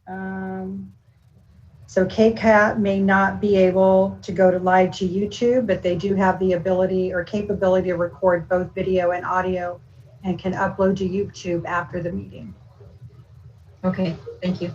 So KCAT may not be able to go to live to YouTube, but they do have the ability or capability to record both video and audio and can upload to YouTube after the meeting. Okay, thank you.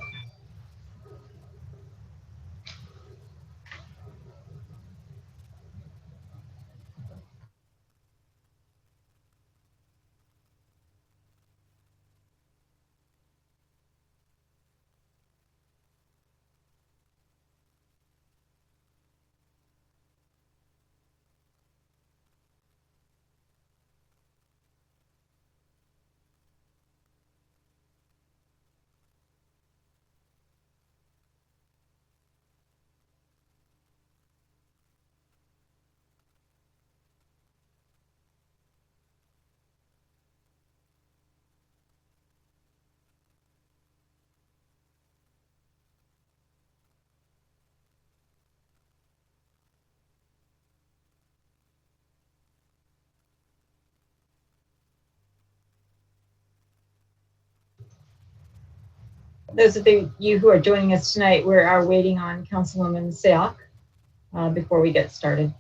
Those of you who are joining us tonight, we are waiting on Councilwoman Seok before we get started.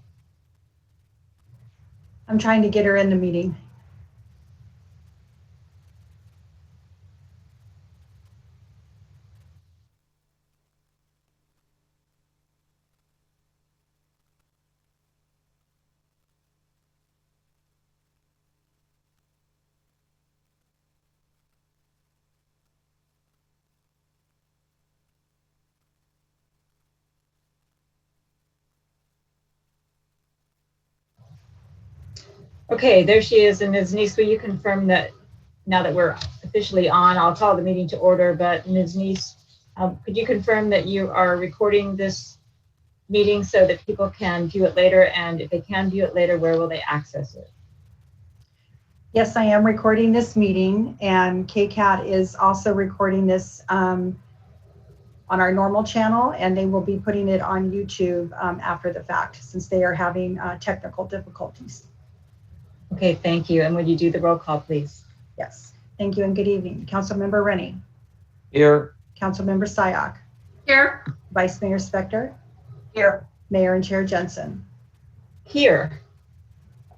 I'm trying to get her in the meeting. Okay, there she is. And Ms. Neese, will you confirm that now that we're officially on, I'll call the meeting to order, but Ms. Neese, could you confirm that you are recording this meeting so that people can view it later? And if they can view it later, where will they access it? Yes, I am recording this meeting, and KCAT is also recording this on our normal channel, and they will be putting it on YouTube after the fact, since they are having technical difficulties. Okay, thank you. And would you do the roll call, please? Yes, thank you and good evening. Councilmember Rennie. Here. Councilmember Sayoc. Here. Vice Mayor Spector. Here. Mayor and Chair Jensen. Here.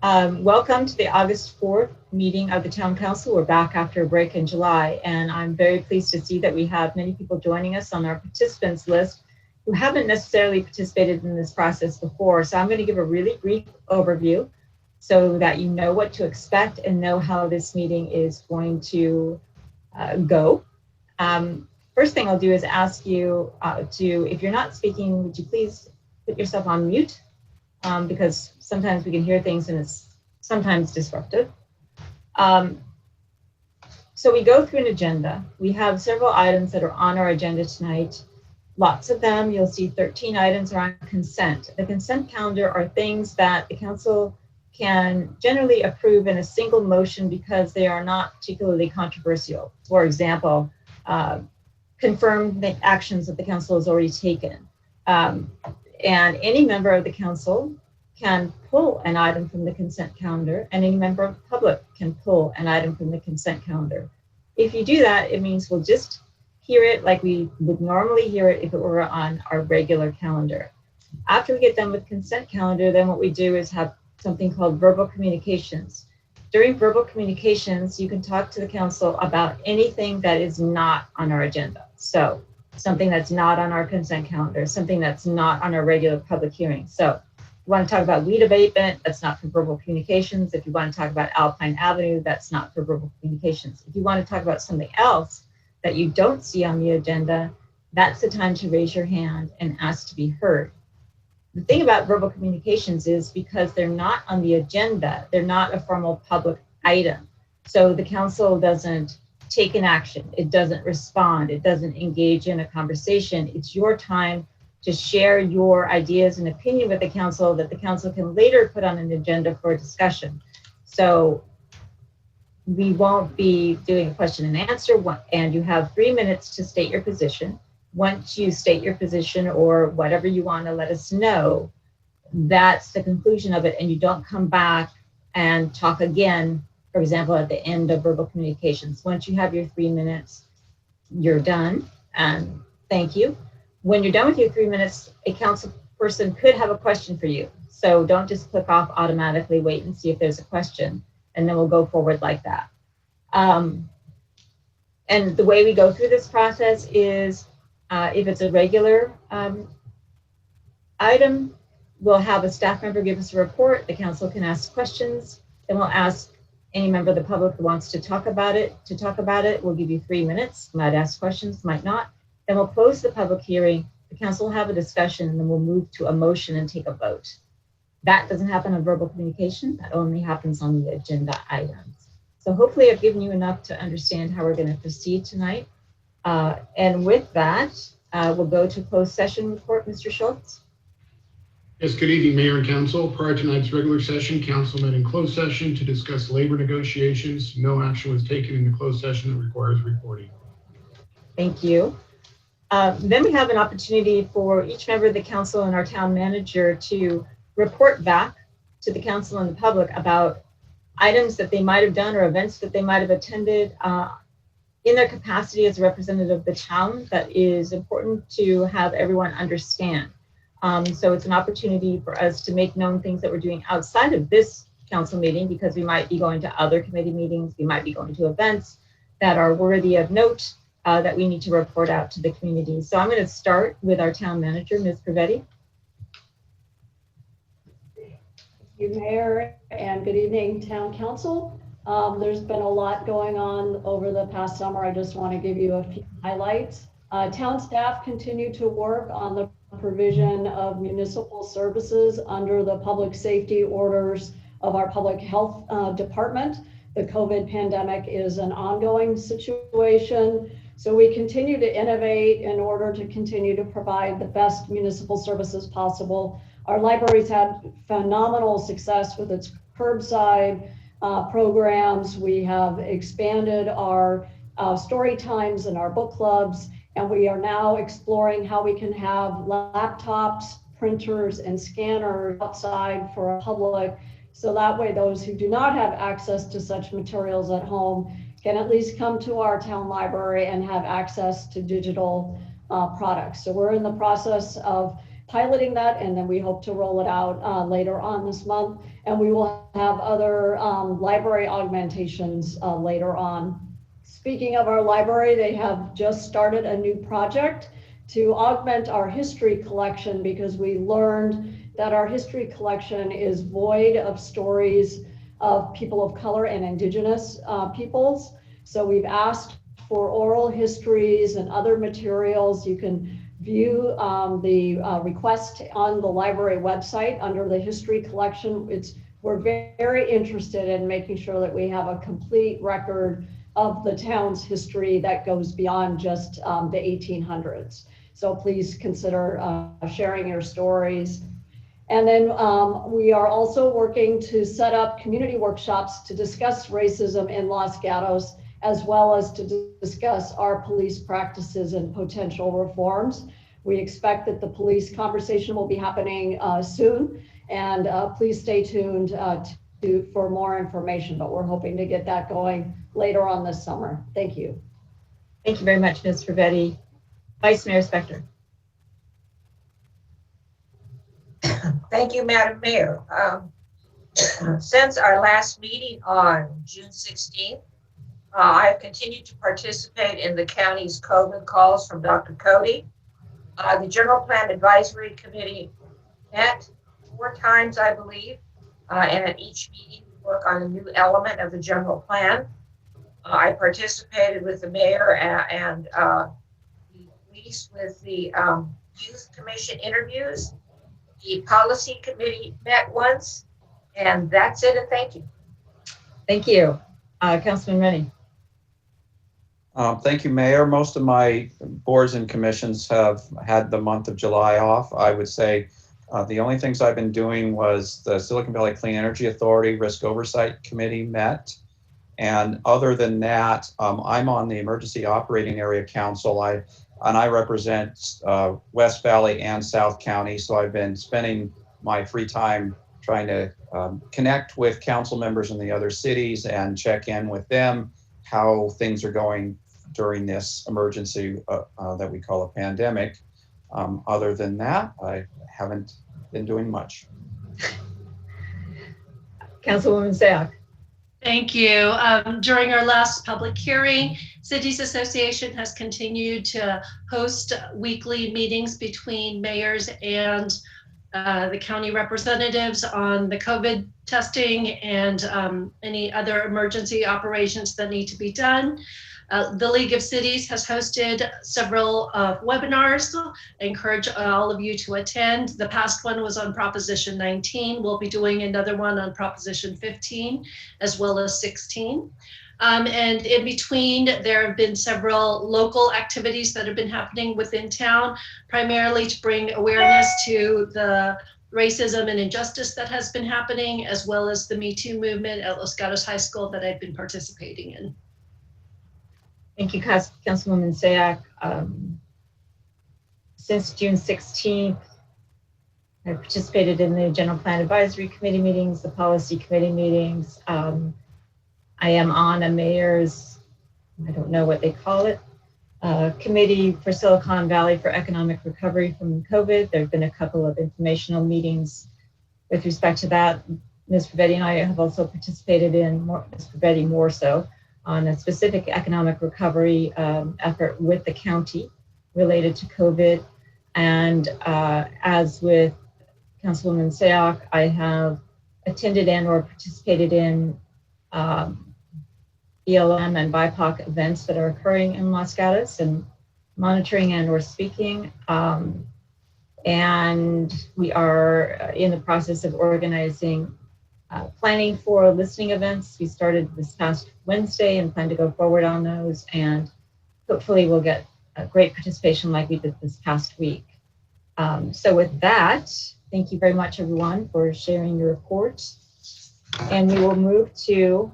Welcome to the August 4th meeting of the Town Council. We're back after a break in July, and I'm very pleased to see that we have many people joining us on our participants list who haven't necessarily participated in this process before. So I'm going to give a really brief overview so that you know what to expect and know how this meeting is going to go. First thing I'll do is ask you if you're not speaking, would you please put yourself on mute? Because sometimes we can hear things and it's sometimes disruptive. So we go through an agenda. We have several items that are on our agenda tonight. Lots of them, you'll see 13 items are on consent. The consent calendar are things that the council can generally approve in a single motion because they are not particularly controversial. For example, confirm the actions that the council has already taken. And any member of the council can pull an item from the consent calendar, and any member of the public can pull an item from the consent calendar. If you do that, it means we'll just hear it like we would normally hear it if it were on our regular calendar. After we get done with consent calendar, then what we do is have something called verbal communications. During verbal communications, you can talk to the council about anything that is not on our agenda. So something that's not on our consent calendar, something that's not on our regular public hearing. So if you want to talk about weed abatement, that's not for verbal communications. If you want to talk about Alpine Avenue, that's not for verbal communications. If you want to talk about something else that you don't see on the agenda, that's the time to raise your hand and ask to be heard. The thing about verbal communications is because they're not on the agenda, they're not a formal public item. So the council doesn't take an action, it doesn't respond, it doesn't engage in a conversation. It's your time to share your ideas and opinion with the council that the council can later put on an agenda for discussion. So we won't be doing a question and answer, and you have 3 minutes to state your position. Once you state your position or whatever you want to let us know, that's the conclusion of it, and you don't come back and talk again, for example, at the end of verbal communications. Once you have your 3 minutes, you're done. and thank you. When you're done with your 3 minutes, a council person could have a question for you. So don't just click off automatically, wait and see if there's a question, and then we'll go forward like that. And the way we go through this process is if it's a regular item, we'll have a staff member give us a report. The council can ask questions. Then we'll ask any member of the public who wants to talk about it. We'll give you 3 minutes. Might ask questions, might not. Then we'll close the public hearing. The council will have a discussion, and then we'll move to a motion and take a vote. That doesn't happen on verbal communication. That only happens on the agenda items. So hopefully I've given you enough to understand how we're going to proceed tonight. And with that, we'll go to closed session report. Mr. Schultz. Yes, good evening, Mayor and Council. Prior to tonight's regular session, Council met in closed session to discuss labor negotiations. No action was taken in the closed session that requires reporting. Thank you. Then we have an opportunity for each member of the council and our town manager to report back to the council and the public about items that they might have done or events that they might have attended in their capacity as a representative of the town that is important to have everyone understand. So it's an opportunity for us to make known things that we're doing outside of this council meeting, because we might be going to other committee meetings, we might be going to events that are worthy of note that we need to report out to the community. So I'm going to start with our town manager, Ms. Pervetti. Thank you, Mayor, and good evening, Town Council. There's been a lot going on over the past summer. I just want to give you a few highlights. Town staff continue to work on the provision of municipal services under the public safety orders of our public health department. The COVID pandemic is an ongoing situation, so we continue to innovate in order to continue to provide the best municipal services possible. Our library's had phenomenal success with its curbside programs. We have expanded our story times and our book clubs, and we are now exploring how we can have laptops, printers, and scanners outside for our public, so that way those who do not have access to such materials at home can at least come to our town library and have access to digital products. So we're in the process of piloting that, and then we hope to roll it out later on this month, and we will have other library augmentations later on. Speaking of our library, they have just started a new project to augment our history collection, because we learned that our history collection is void of stories of people of color and indigenous peoples. So we've asked for oral histories and other materials. You can view the request on the library website under the history collection. We're very interested in making sure that we have a complete record of the town's history that goes beyond just the 1800s. So please consider sharing your stories. And then we are also working to set up community workshops to discuss racism in Los Gatos, as well as to discuss our police practices and potential reforms. We expect that the police conversation will be happening soon, and please stay tuned for more information, but we're hoping to get that going later on this summer. Thank you. Thank you very much, Ms. Pervetti. Vice Mayor Spector. Thank you, Madam Mayor. Since our last meeting on June 16th, I have continued to participate in the county's COVID calls from Dr. Cody. The General Plan Advisory Committee met 4 times, I believe, and at each meeting we work on a new element of the general plan. I participated with the mayor and the police with the youth commission interviews. The policy committee met once, and that's it, and thank you. Thank you. Councilman Rennie. Thank you, Mayor. Most of my boards and commissions have had the month of July off. I would say the only things I've been doing was the Silicon Valley Clean Energy Authority Risk Oversight Committee met. And other than that, I'm on the Emergency Operating Area Council. I represent West Valley and South County. So I've been spending my free time trying to connect with council members in the other cities and check in with them how things are going during this emergency that we call a pandemic. Other than that, I haven't been doing much. Councilwoman Sayoc. Thank you. During our last public hearing, Cities Association has continued to host weekly meetings between mayors and the county representatives on the COVID testing and any other emergency operations that need to be done. The League of Cities has hosted several webinars. I encourage all of you to attend. The past one was on Proposition 19. We'll be doing another one on Proposition 15, as well as 16. And in between, there have been several local activities that have been happening within town, primarily to bring awareness to the racism and injustice that has been happening, as well as the Me Too movement at Los Gatos High School that I've been participating in. Thank you, Councilwoman Sayoc. Since June 16th, I participated in the General Plan Advisory Committee meetings, the Policy Committee meetings. I am on a mayor's, I don't know what they call it, committee for Silicon Valley for economic recovery from COVID. There have been a couple of informational meetings with respect to that. Ms. Pervetti and I have also participated in, Ms. Pervetti more so, on a specific economic recovery effort with the county related to COVID. And as with Councilwoman Sayoc, I have attended and or participated in BLM and BIPOC events that are occurring in Los Gatos and monitoring and or speaking. And we are in the process of organizing planning for listening events. We started this past Wednesday and plan to go forward on those, and hopefully we'll get a great participation like we did this past week. So with that, thank you very much everyone for sharing your report. And we will move to,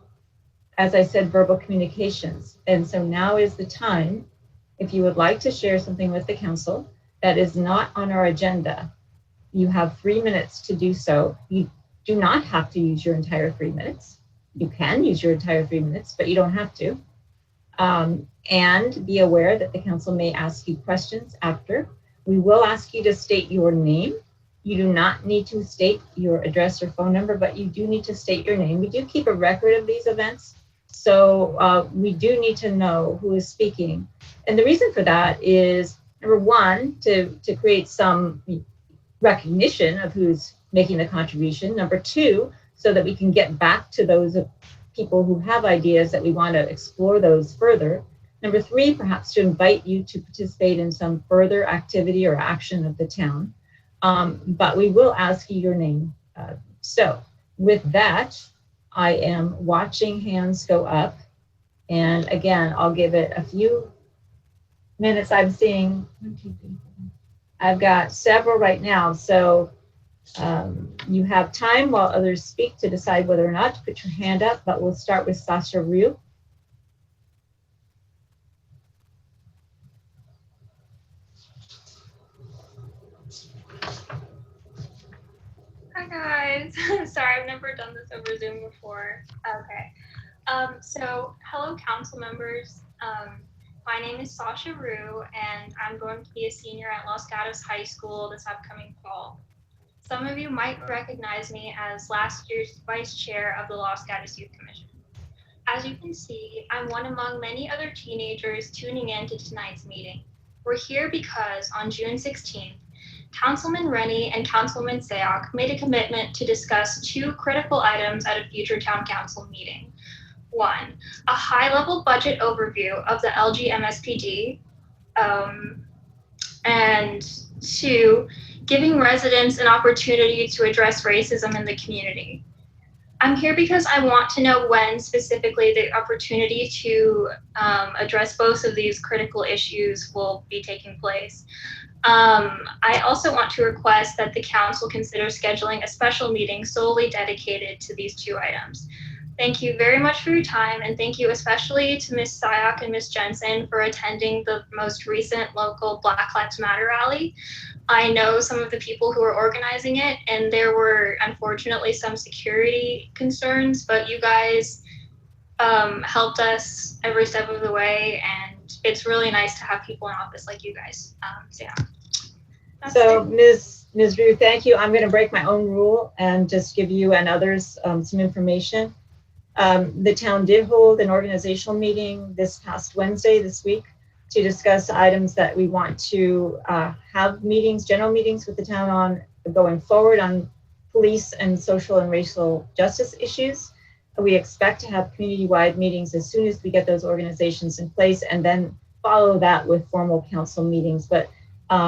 as I said, verbal communications. And so now is the time, if you would like to share something with the council that is not on our agenda, you have 3 minutes to do so. You do not have to use your entire 3 minutes. You can use your entire 3 minutes, but you don't have to. And be aware that the council may ask you questions after. We will ask you to state your name. You do not need to state your address or phone number, but you do need to state your name. We do keep a record of these events, so we do need to know who is speaking. And the reason for that is, number one, to create some recognition of who's making the contribution. Number two, so that we can get back to those people who have ideas that we want to explore those further. Number three, perhaps to invite you to participate in some further activity or action of the town. But we will ask you your name. So with that, I am watching hands go up. And again, I'll give it a few minutes. I'm seeing, I've got several right now. So you have time while others speak to decide whether or not to put your hand up, but we'll start with Sasha Ryu. Hi guys, sorry, I've never done this over Zoom before. Okay, so hello council members. My name is Sasha Ryu and I'm going to be a senior at Los Gatos High School this upcoming fall. Some of you might recognize me as last year's vice chair of the Los Gatos Youth Commission. As you can see, I'm one among many other teenagers tuning in to tonight's meeting. We're here because on June 16th, Councilman Rennie and Councilwoman Sayoc made a commitment to discuss two critical items at a future town council meeting. One, a high-level budget overview of the LG MSPD, and two, giving residents an opportunity to address racism in the community. I'm here because I want to know when specifically the opportunity to address both of these critical issues will be taking place. I also want to request that the council consider scheduling a special meeting solely dedicated to these two items. Thank you very much for your time, and thank you especially to Ms. Sayoc and Ms. Jensen for attending the most recent local Black Lives Matter rally. I know some of the people who were organizing it, and there were unfortunately some security concerns, but you guys helped us every step of the way, and it's really nice to have people in office like you guys. So yeah. That's So it. Ms. Rue, thank you. I'm going to break my own rule and just give you and others some information. The town did hold an organizational meeting this past Wednesday this week to discuss items that we want to have meetings, general meetings with the town on going forward on police and social and racial justice issues. We expect to have community-wide meetings as soon as we get those organizations in place, and then follow that with formal council meetings. But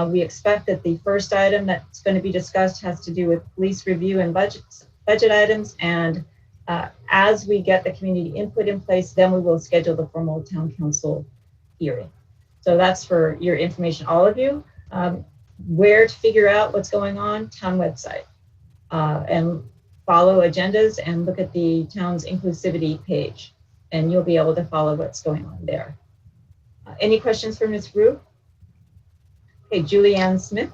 we expect that the first item that's going to be discussed has to do with police review and budget items. And as we get the community input in place, then we will schedule the formal town council hearing. So that's for your information, all of you. Where to figure out what's going on, town website. And follow agendas and look at the town's inclusivity page, and you'll be able to follow what's going on there. Any questions for Ms. Rue? Okay, Julianne Smith.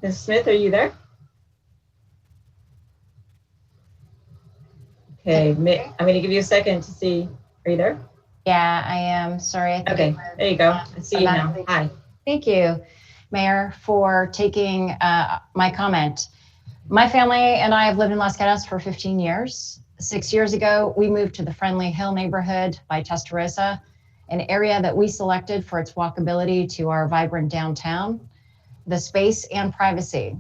Ms. Smith, are you there? Okay, I'm going to give you a second to see. Are you there? Yeah, I am. Sorry. I think Okay, there you go. I see you now. Hi. Thank you, Mayor, for taking my comment. My family and I have lived in Los Gatos for 15 years. 6 years ago, we moved to the Friendly Hill neighborhood by Testarossa, an area that we selected for its walkability to our vibrant downtown, the space and privacy.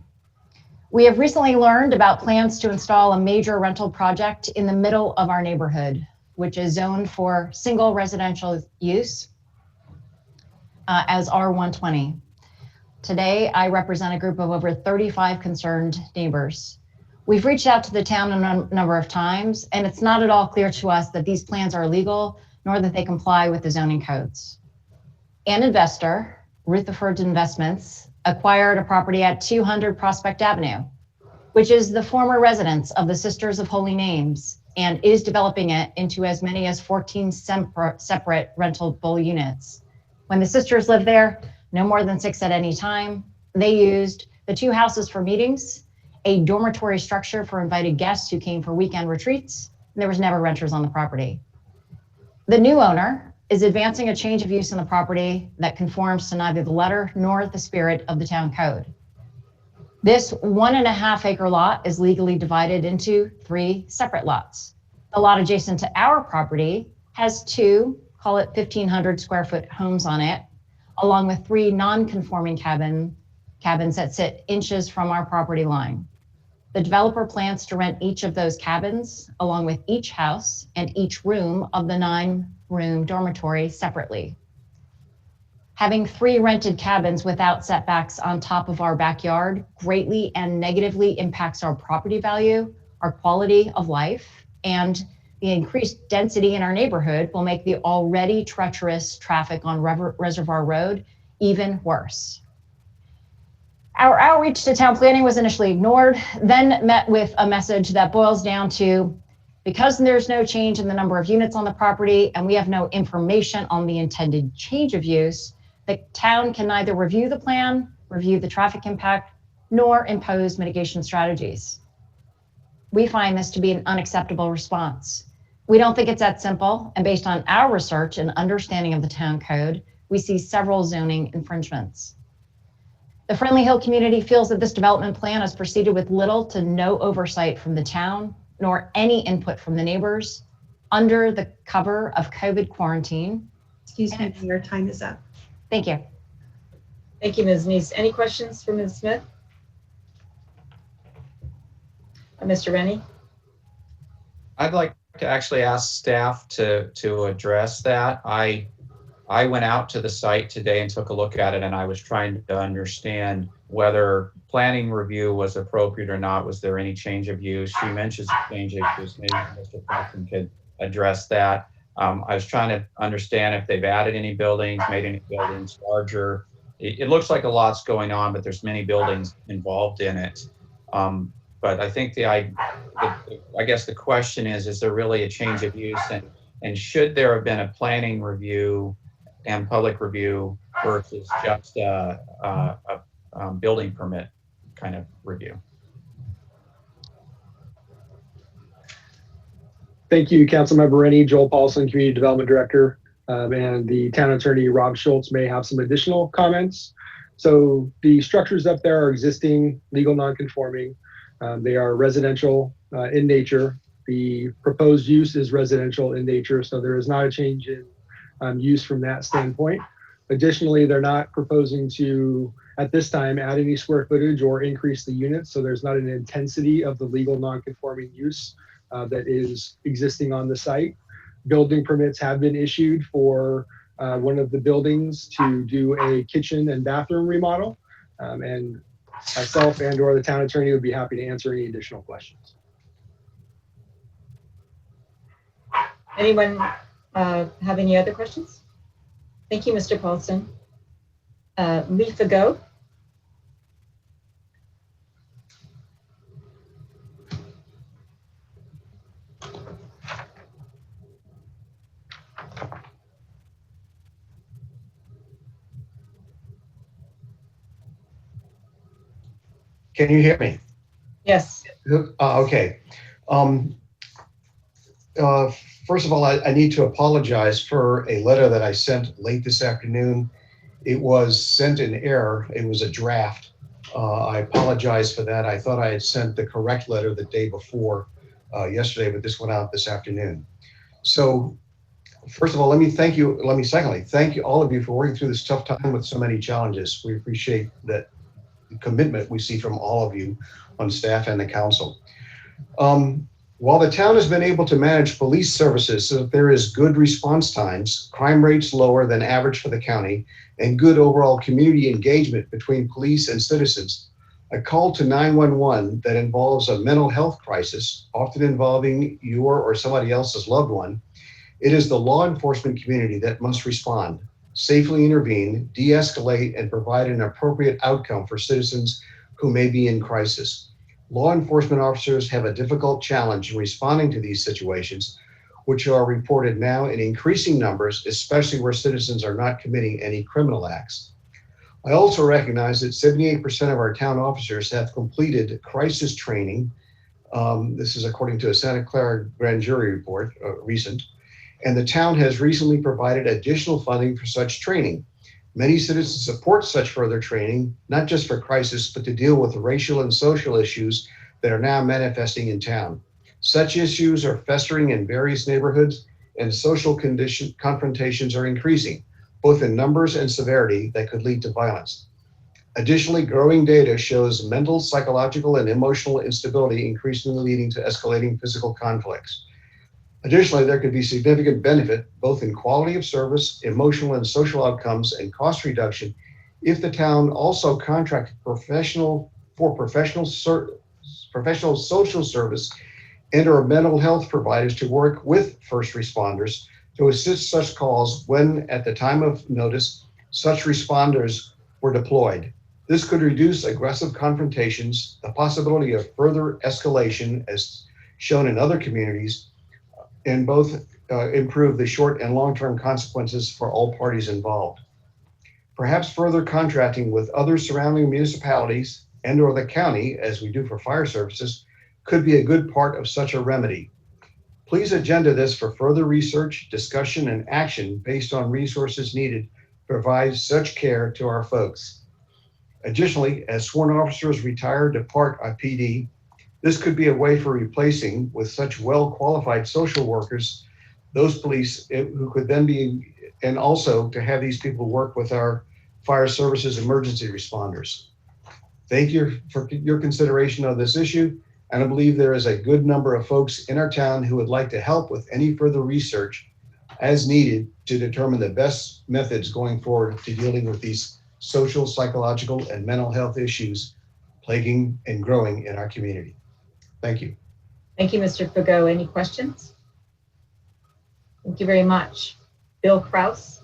We have recently learned about plans to install a major rental project in the middle of our neighborhood, which is zoned for single residential use as R120. Today, I represent a group of over 35 concerned neighbors. We've reached out to the town a number of times, and it's not at all clear to us that these plans are legal, nor that they comply with the zoning codes. An investor, Rutherford Investments, acquired a property at 200 Prospect Avenue, which is the former residence of the Sisters of Holy Names, and is developing it into as many as 14 separate rentable units. When the sisters lived there, no more than 6 at any time, they used the 2 houses for meetings, a dormitory structure for invited guests who came for weekend retreats, and there was never renters on the property. The new owner is advancing a change of use in the property that conforms to neither the letter nor the spirit of the town code. This 1.5 acre lot is legally divided into 3 separate lots. The lot adjacent to our property has 2, call it 1,500 square foot homes on it, along with 3 non-conforming cabins that sit inches from our property line. The developer plans to rent each of those cabins, along with each house and each room of the 9-room dormitory separately. Having 3 rented cabins without setbacks on top of our backyard greatly and negatively impacts our property value, our quality of life, and the increased density in our neighborhood will make the already treacherous traffic on Reservoir Road even worse. Our outreach to town planning was initially ignored, then met with a message that boils down to, because there's no change in the number of units on the property and we have no information on the intended change of use, the town can neither review the plan, review the traffic impact, nor impose mitigation strategies. We find this to be an unacceptable response. We don't think it's that simple, and based on our research and understanding of the town code, we see several zoning infringements. The Friendly Hill community feels that this development plan has proceeded with little to no oversight from the town, nor any input from the neighbors under the cover of COVID quarantine. Excuse me, your time is up. Thank you. Thank you, Ms. Neese. Any questions for Ms. Smith? Mr. Rennie? I'd like to actually ask staff to address that. I went out to the site today and took a look at it, and I was trying to understand whether planning review was appropriate or not. Was there any change of use? She mentions change of use. Maybe Mr. Franklin could address that. I was trying to understand if they've added any buildings, made any buildings larger. It looks like a lot's going on, but there's many buildings involved in it. But I think I guess the question is there really a change of use? And should there have been a planning review and public review versus just a building permit kind of review. Thank you, Councilmember Rennie. Joel Paulson, Community Development Director, and the Town Attorney Rob Schultz may have some additional comments. So the structures up there are existing, legal non-conforming. They are residential in nature. The proposed use is residential in nature, so there is not a change in use from that standpoint. Additionally, they're not proposing to, at this time, add any square footage or increase the units, so there's not an intensity of the legal non-conforming use that is existing on the site. Building permits have been issued for one of the buildings to do a kitchen and bathroom remodel, and myself and or the town attorney would be happy to answer any additional questions. Anyone have any other questions? Thank you, Mr. Paulson. Lee Fago. Can you hear me? Yes. Okay. First of all, I need to apologize for a letter that I sent late this afternoon. It was sent in error. It was a draft. I apologize for that. I thought I had sent the correct letter the day before yesterday, but this went out this afternoon. So first of all, secondly, thank you all of you for working through this tough time with so many challenges. We appreciate that commitment we see from all of you on staff and the council. While the town has been able to manage police services so that there is good response times, crime rates lower than average for the county, and good overall community engagement between police and citizens, a call to 911 that involves a mental health crisis, often involving your or somebody else's loved one, it is the law enforcement community that must respond, safely intervene, de-escalate, and provide an appropriate outcome for citizens who may be in crisis. Law enforcement officers have a difficult challenge in responding to these situations, which are reported now in increasing numbers, especially where citizens are not committing any criminal acts. I also recognize that 78% of our town officers have completed crisis training. This is according to a Santa Clara grand jury report, recent, and the town has recently provided additional funding for such training. Many citizens support such further training, not just for crisis, but to deal with the racial and social issues that are now manifesting in town. Such issues are festering in various neighborhoods, and social confrontations are increasing, both in numbers and severity that could lead to violence. Additionally, growing data shows mental, psychological, and emotional instability increasingly leading to escalating physical conflicts. Additionally, there could be significant benefit both in quality of service, emotional and social outcomes, and cost reduction if the town also contracted professional social service and or mental health providers to work with first responders to assist such calls when, at the time of notice, such responders were deployed. This could reduce aggressive confrontations, the possibility of further escalation as shown in other communities, and both improve the short and long-term consequences for all parties involved. Perhaps further contracting with other surrounding municipalities and or the county, as we do for fire services, could be a good part of such a remedy. Please agenda this for further research, discussion, and action based on resources needed to provide such care to our folks. Additionally, as sworn officers retire, depart our PD, this could be a way for replacing with such well-qualified social workers, those police who could then be, and also to have these people work with our fire services emergency responders. Thank you for your consideration of this issue, and I believe there is a good number of folks in our town who would like to help with any further research as needed to determine the best methods going forward to dealing with these social, psychological, and mental health issues plaguing and growing in our community. Thank you. Thank you, Mr. Fago. Any questions? Thank you very much. Bill Kraus.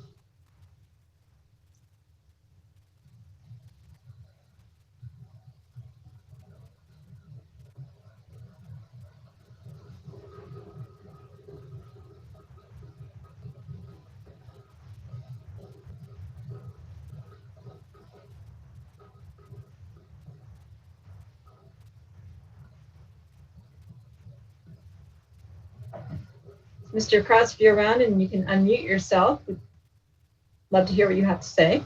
Mr. Cross, if you're around and you can unmute yourself, we'd love to hear what you have to say.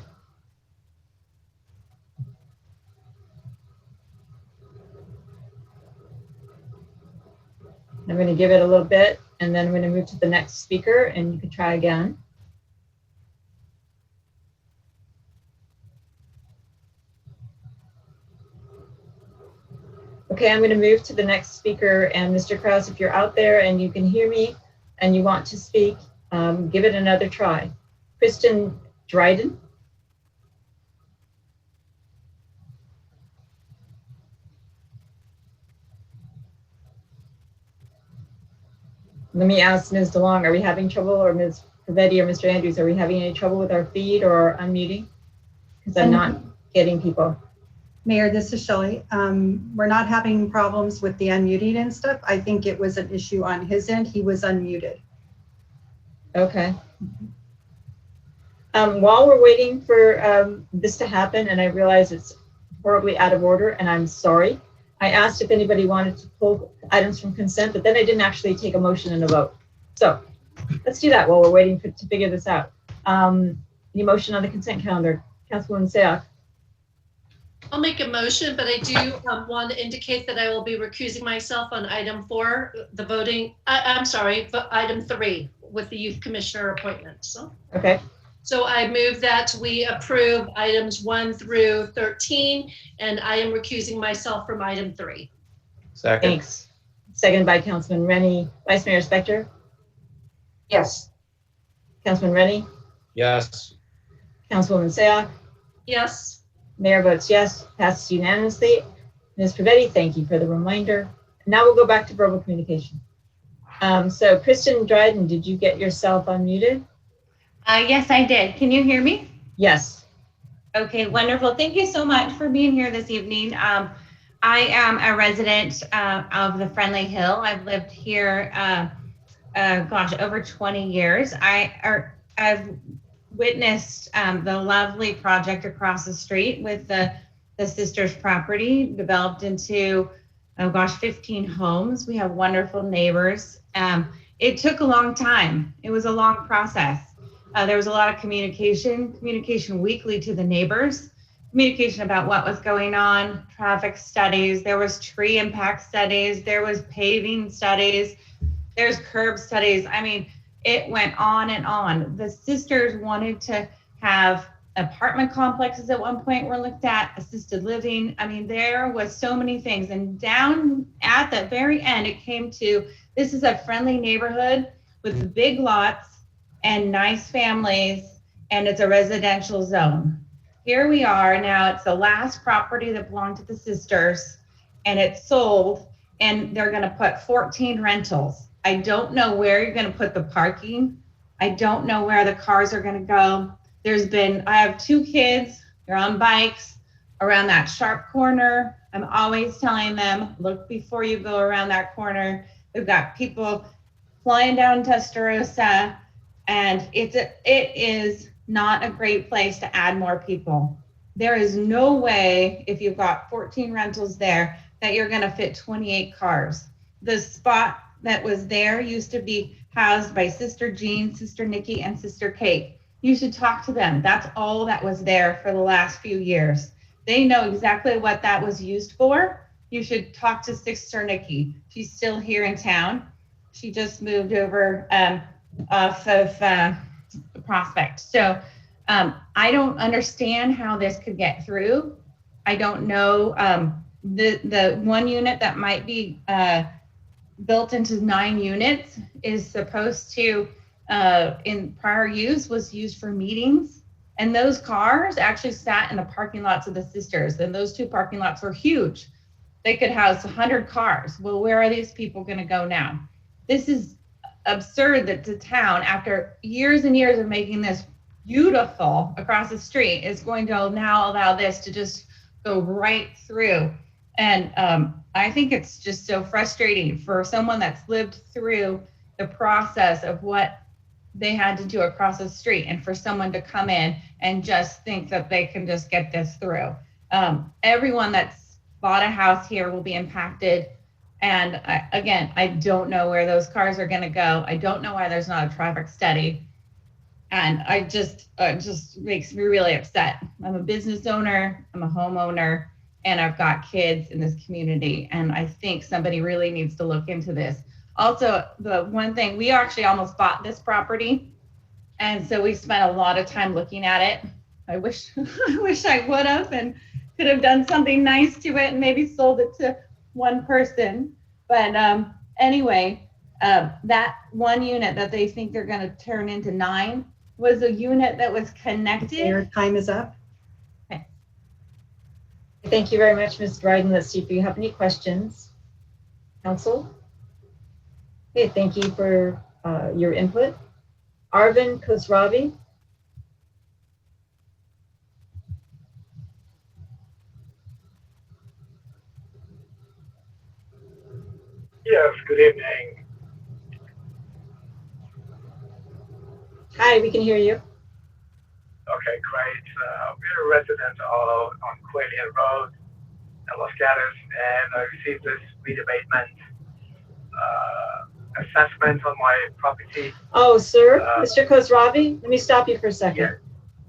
I'm going to give it a little bit, and then I'm going to move to the next speaker, and you can try again. Okay, I'm going to move to the next speaker, and Mr. Krause, if you're out there and you can hear me and you want to speak, give it another try. Kristen Dryden. Let me ask Ms. DeLong, are we having trouble, or Ms. Pervetti or Mr. Andrews, are we having any trouble with our feed or unmuting? Because I'm not getting people. Mayor, this is Shelley. We're not having problems with the unmuting and stuff. I think it was an issue on his end. He was unmuted. Okay. While we're waiting for this to happen, and I realize it's horribly out of order, and I'm sorry, I asked if anybody wanted to pull items from consent, but then I didn't actually take a motion and a vote. So let's do that while we're waiting to figure this out. The motion on the consent calendar, Councilwoman Sayoc. I'll make a motion, but I do want to indicate that I will be recusing myself on item 4, the voting, I'm sorry, item 3 with the youth commissioner appointment. Okay. So I move that we approve items 1 through 13, and I am recusing myself from item 3. Second. Thanks. Second by Councilman Rennie. Vice Mayor Spector? Yes. Councilman Rennie? Yes. Councilwoman Sayoc? Yes. Mayor votes yes, passes unanimously. Ms. Pervetti, thank you for the reminder. Now we'll go back to verbal communication. So Kristen Dryden, did you get yourself unmuted? Yes, I did. Can you hear me? Yes. Okay, wonderful. Thank you so much for being here this evening. I am a resident of the Friendly Hill. I've lived here, over 20 years. I've witnessed the lovely project across the street with the sisters' property developed into, 15 homes. We have wonderful neighbors. It took a long time. It was a long process. There was a lot of communication weekly to the neighbors, communication about what was going on, traffic studies, there was tree impact studies, there was paving studies, there's curb studies. I mean, it went on and on. The sisters wanted to have apartment complexes at one point were looked at, assisted living. I mean, there was so many things. And down at the very end, it came to, this is a friendly neighborhood with big lots and nice families, and it's a residential zone. Here we are now, it's the last property that belonged to the sisters, and it's sold, and they're gonna put 14 rentals. I don't know where you're gonna put the parking. I don't know where the cars are gonna go. I have 2 kids, they're on bikes around that sharp corner. I'm always telling them, look before you go around that corner. We've got people flying down Testarossa, and it is not a great place to add more people. There is no way, if you've got 14 rentals there, that you're gonna fit 28 cars. The spot that was there used to be housed by Sister Jean, Sister Nikki, and Sister Kate. You should talk to them. That's all that was there for the last few years. They know exactly what that was used for. You should talk to Sister Nikki. She's still here in town. She just moved over off of Prospect. So I don't understand how this could get through. I don't know. The one unit that might be built into 9 units is supposed to, in prior use, was used for meetings. And those cars actually sat in the parking lots of the sisters. And those 2 parking lots were huge. They could house 100 cars. Well, where are these people going to go now? This is absurd that the town, after years and years of making this beautiful across the street, is going to now allow this to just go right through. And I think it's just so frustrating for someone that's lived through the process of what they had to do across the street, and for someone to come in and just think that they can just get this through. Everyone that's bought a house here will be impacted. And I don't know where those cars are going to go. I don't know why there's not a traffic study. And it just makes me really upset. I'm a business owner, I'm a homeowner, and I've got kids in this community. And I think somebody really needs to look into this. Also, the one thing, we actually almost bought this property. And so we spent a lot of time looking at it. I wish I would have and could have done something nice to it and maybe sold it to one person. But anyway, that one unit that they think they're going to turn into 9 was a unit that was connected. Your time is up. Okay. Thank you very much, Ms. Dryden. Let's see if you have any questions. Council? Okay, thank you for your input. Arvind Khosravi? Yes, good evening. Hi, we can hear you. Okay, great. We're a resident on Quailian Road in Los Gatos, and I received this weed abatement assessment on my property. Oh, sir, Mr. Khosravi, let me stop you for a second.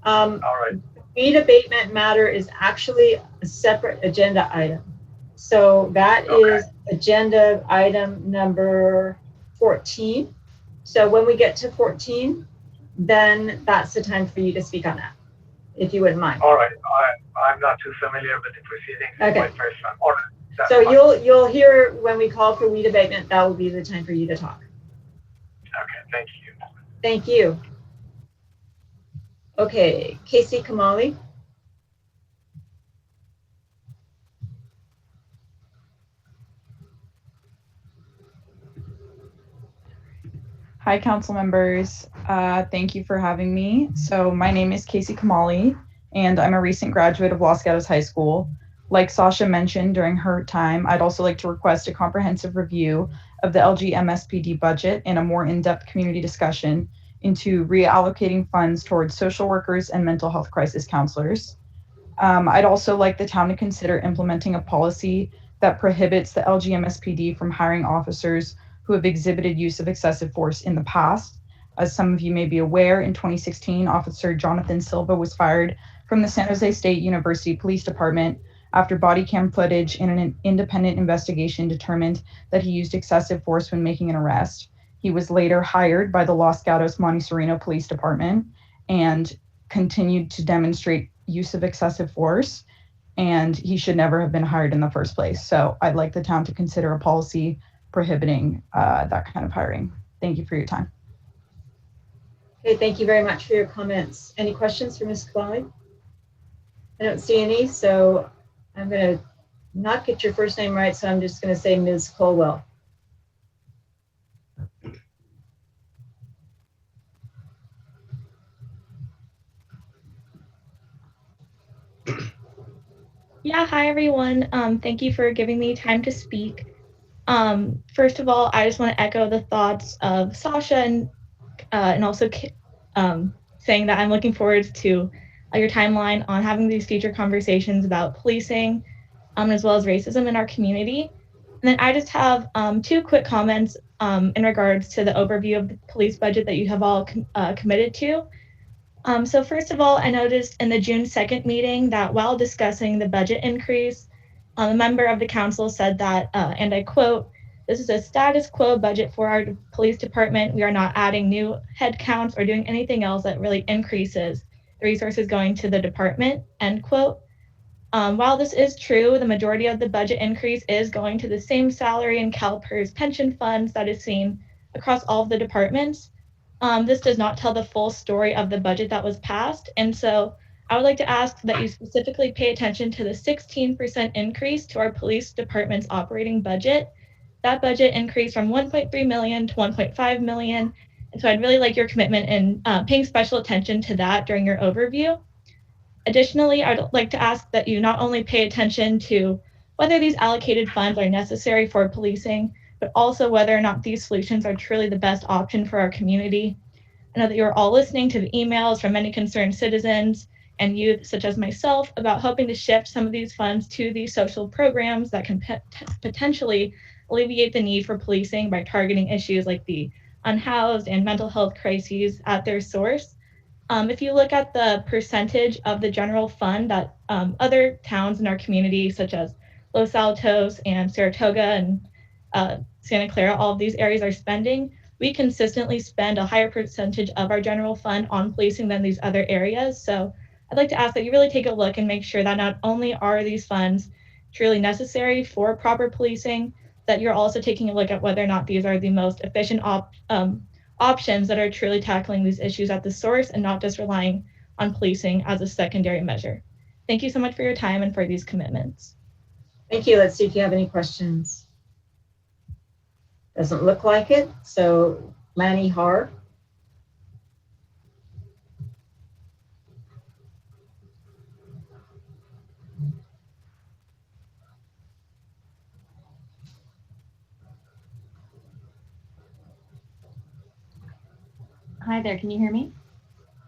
Yeah. All right. Weed abatement matter is actually a separate agenda item. So that is agenda item number 14. So when we get to 14, then that's the time for you to speak on that, if you wouldn't mind. All right. I'm not too familiar with the proceedings. Okay. My first time. All right. So fine. you'll hear when we call for weed abatement, that will be the time for you to talk. Okay, thank you. Thank you. Okay, Casey Kamali. Hi, council members. Thank you for having me. So my name is Casey Kamali, and I'm a recent graduate of Los Gatos High School. Like Sasha mentioned during her time, I'd also like to request a comprehensive review of the LG MSPD budget and a more in-depth community discussion into reallocating funds towards social workers and mental health crisis counselors. I'd also like the town to consider implementing a policy that prohibits the LG MSPD from hiring officers who have exhibited use of excessive force in the past. As some of you may be aware, in 2016, Officer Jonathan Silva was fired from the San Jose State University Police Department after body cam footage in an independent investigation determined that he used excessive force when making an arrest. He was later hired by the Los Gatos Monte Sereno Police Department and continued to demonstrate use of excessive force, and he should never have been hired in the first place. So I'd like the town to consider a policy prohibiting that kind of hiring. Thank you for your time. Okay, thank you very much for your comments. Any questions for Ms. Kamali? I don't see any, so I'm going to not get your first name right, so I'm just going to say Ms. Colwell. Yeah, hi everyone. Thank you for giving me time to speak. First of all, I just want to echo the thoughts of Sasha and also saying that I'm looking forward to your timeline on having these future conversations about policing as well as racism in our community. And then I just have 2 quick comments in regards to the overview of the police budget that you have all committed to. So first of all, I noticed in the June 2nd meeting that while discussing the budget increase, a member of the council said that, and I quote, "This is a status quo budget for our police department. We are not adding new headcounts or doing anything else that really increases the resources going to the department," end quote. While this is true, the majority of the budget increase is going to the same salary and CalPERS pension funds that is seen across all of the departments. This does not tell the full story of the budget that was passed. And so I would like to ask that you specifically pay attention to the 16% increase to our police department's operating budget. That budget increased from 1.3 million to 1.5 million. And so I'd really like your commitment in paying special attention to that during your overview. Additionally, I'd like to ask that you not only pay attention to whether these allocated funds are necessary for policing, but also whether or not these solutions are truly the best option for our community. I know that you're all listening to the emails from many concerned citizens and youth, such as myself, about hoping to shift some of these funds to these social programs that can potentially alleviate the need for policing by targeting issues like the unhoused and mental health crises at their source. If you look at the percentage of the general fund that other towns in our community, such as Los Altos and Saratoga and Santa Clara, all of these areas are spending, we consistently spend a higher percentage of our general fund on policing than these other areas. So I'd like to ask that you really take a look and make sure that not only are these funds truly necessary for proper policing, that you're also taking a look at whether or not these are the most efficient options that are truly tackling these issues at the source and not just relying on policing as a secondary measure. Thank you so much for your time and for these commitments. Thank you. Let's see if you have any questions. Doesn't look like it. So Lanny Har. Hi there, can you hear me?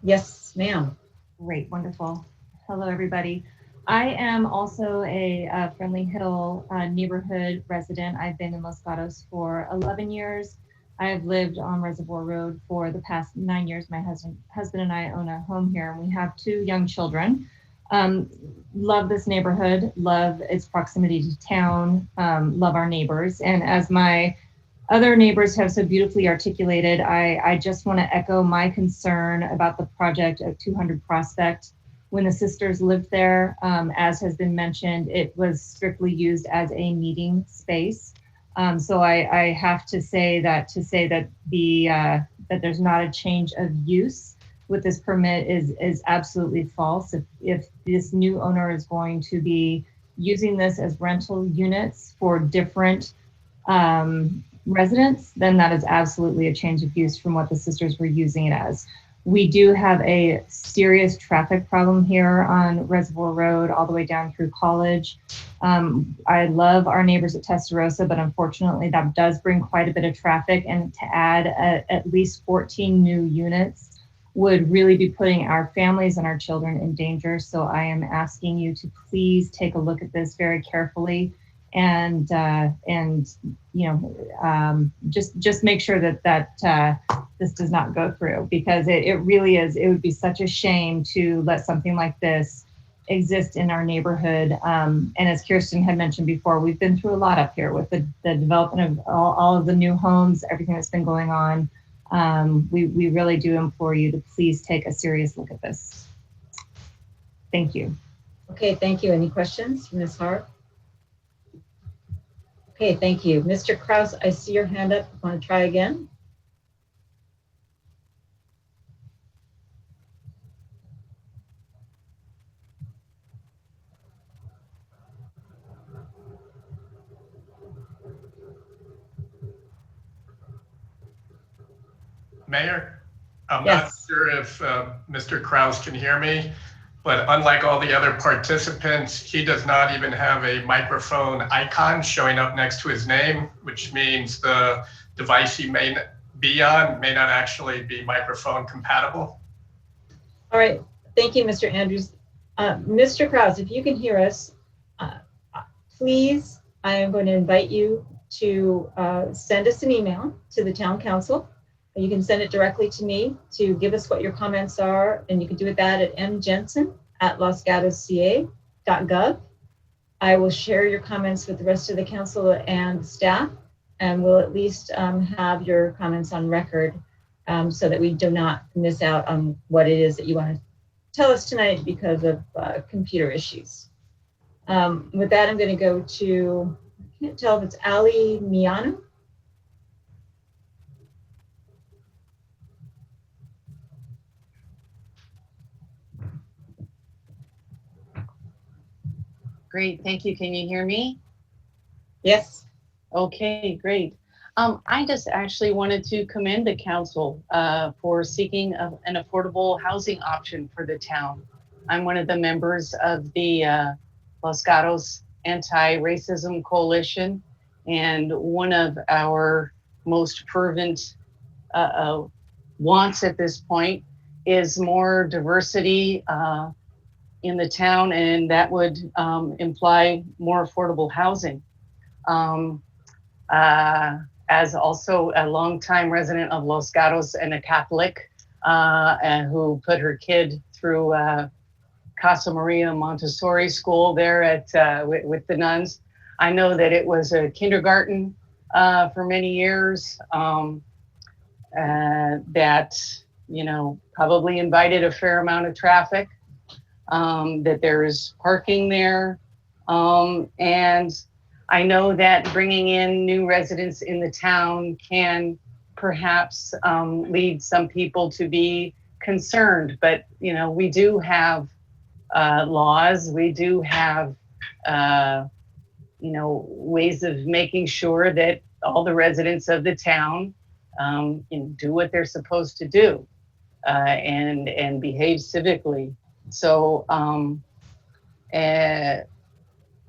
Yes, ma'am. Great, wonderful. Hello, everybody. I am also a Friendly Hill neighborhood resident. I've been in Los Gatos for 11 years. I've lived on Reservoir Road for the past 9 years. My husband and I own a home here, and we have 2 young children. Love this neighborhood, love its proximity to town, love our neighbors. And as my other neighbors have so beautifully articulated, I just want to echo my concern about the project of 200 Prospect. When the sisters lived there, as has been mentioned, it was strictly used as a meeting space. So I have to say that that there's not a change of use with this permit is absolutely false. If this new owner is going to be using this as rental units for different residents, then that is absolutely a change of use from what the sisters were using it as. We do have a serious traffic problem here on Reservoir Road all the way down through College. I love our neighbors at Testarossa, but unfortunately that does bring quite a bit of traffic, and to add at least 14 new units would really be putting our families and our children in danger. So I am asking you to please take a look at this very carefully and just make sure that this does not go through, because it really is, it would be such a shame to let something like this exist in our neighborhood. And as Kirsten had mentioned before, we've been through a lot up here with the development of all of the new homes, everything that's been going on. We really do implore you to please take a serious look at this. Thank you. Okay, thank you. Any questions, Ms. Hart? Okay, thank you. Mr. Kraus, I see your hand up. Want to try again? Mayor, I'm Yes. not sure if Mr. Kraus can hear me, but unlike all the other participants, he does not even have a microphone icon showing up next to his name, which means the device he may be on may not actually be microphone compatible. All right, thank you, Mr. Andrews. Mr. Kraus, if you can hear us, please, I am going to invite you to send us an email to the town council. You can send it directly to me to give us what your comments are, and you can do that at mjensen@losgatosca.gov. I will share your comments with the rest of the council and staff, and we'll at least have your comments on record so that we do not miss out on what it is that you want to tell us tonight because of computer issues. With that, I'm going to go to, I can't tell if it's Ali Miano. Great, thank you. Can you hear me? Yes. Okay, great. I just actually wanted to commend the council for seeking an affordable housing option for the town. I'm one of the members of the Los Gatos Anti-Racism Coalition, and one of our most fervent wants at this point is more diversity in the town, and that would imply more affordable housing. as also a longtime resident of Los Gatos and a Catholic, and who put her kid through Casa Maria Montessori school there at with the nuns. I know that it was a kindergarten for many years, that, you know, probably invited a fair amount of traffic, that there is parking there. And I know that bringing in new residents in the town can perhaps lead some people to be concerned, but, you know, we do have laws, we do have, you know, ways of making sure that all the residents of the town you know, do what they're supposed to do, and behave civically. So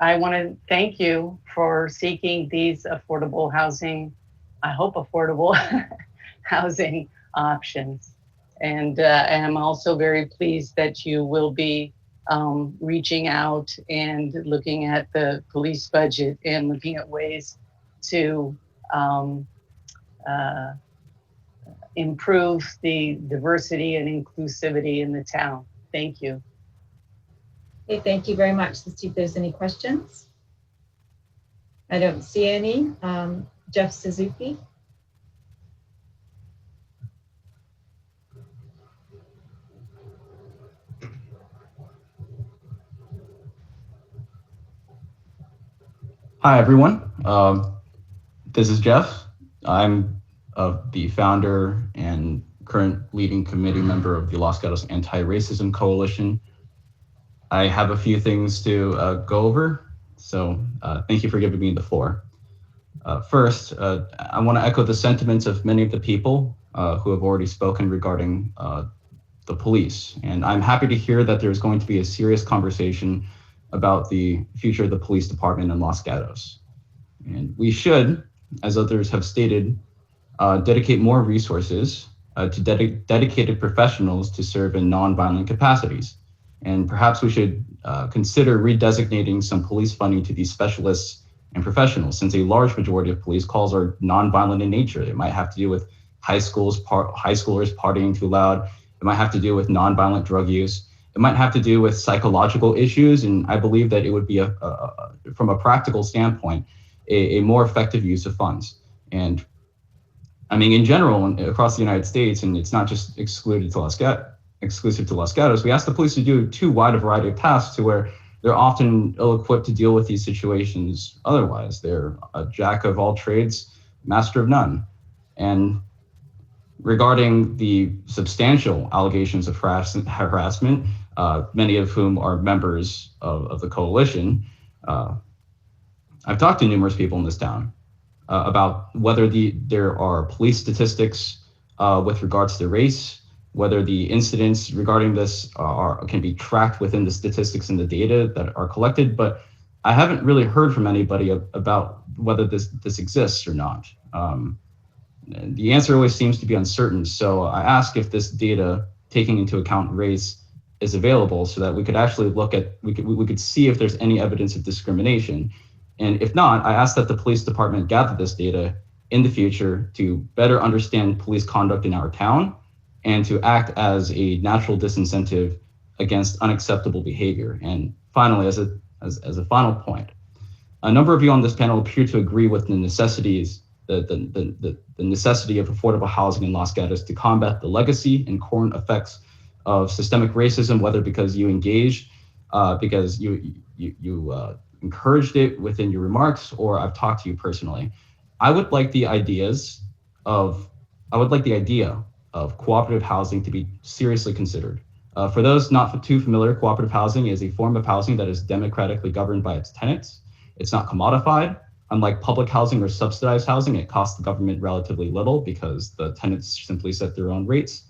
I want to thank you for seeking these affordable housing, I hope affordable housing options. And I'm also very pleased that you will be reaching out and looking at the police budget and looking at ways to improve the diversity and inclusivity in the town. Thank you. Okay, thank you very much. Let's see if there's any questions. I don't see any. Jeff Suzuki. Hi, everyone. This is Jeff. I'm the founder and current leading committee member of the Los Gatos Anti-Racism Coalition. I have a few things to go over, so thank you for giving me the floor. First, I want to echo the sentiments of many of the people who have already spoken regarding the police. And I'm happy to hear that there's going to be a serious conversation about the future of the police department in Los Gatos. And we should, as others have stated, dedicate more resources to dedicated professionals to serve in non-violent capacities. And perhaps we should consider redesignating some police funding to these specialists and professionals, since a large majority of police calls are non-violent in nature. It might have to do with high schoolers partying too loud. It might have to do with non-violent drug use. It might have to do with psychological issues, and I believe that it would be, from a practical standpoint, a more effective use of funds. And I mean, in general, across the United States, and it's not just exclusive to Los Gatos, we ask the police to do too wide a variety of tasks to where they're often ill-equipped to deal with these situations otherwise. They're a jack of all trades, master of none. And regarding the substantial allegations of harassment, many of whom are members of the coalition, I've talked to numerous people in this town about whether there are police statistics with regards to race, whether the incidents regarding this can be tracked within the statistics and the data that are collected, but I haven't really heard from anybody about whether this exists or not. The answer always seems to be uncertain. So I ask if this data, taking into account race, is available so that we could actually look at, we could see if there's any evidence of discrimination. And if not, I ask that the police department gather this data in the future to better understand police conduct in our town and to act as a natural disincentive against unacceptable behavior. And finally, as a final point, a number of you on this panel appear to agree with the necessities, the necessity of affordable housing in Los Gatos to combat the legacy and current effects of systemic racism, whether because you engaged, because you encouraged it within your remarks, or I've talked to you personally. I would like the idea of cooperative housing to be seriously considered. For those not too familiar, cooperative housing is a form of housing that is democratically governed by its tenants. It's not commodified. Unlike public housing or subsidized housing, it costs the government relatively little because the tenants simply set their own rates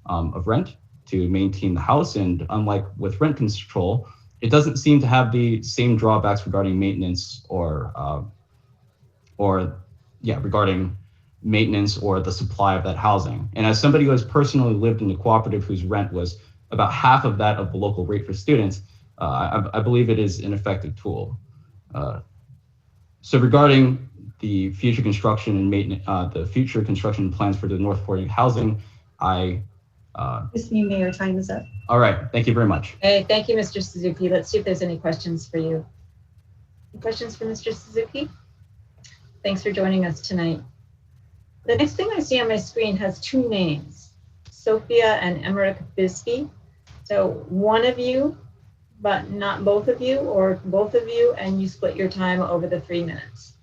of rent to maintain the house. And unlike with rent control, it doesn't seem to have the same drawbacks regarding maintenance regarding maintenance or the supply of that housing. And as somebody who has personally lived in a cooperative whose rent was about half of that of the local rate for students, I believe it is an effective tool. So regarding the future construction and maintenance, the future construction plans for the North Fork housing. Excuse me, Mayor, time is up. All right, thank you very much. Hey, thank you, Mr. Suzuki. Let's see if there's any questions for you. Any questions for Mr. Suzuki? Thanks for joining us tonight. The next thing I see on my screen has two names, Sophia and Emmerich Bisbee. So one of you, but not both of you, or both of you, and you split your time over the 3 minutes.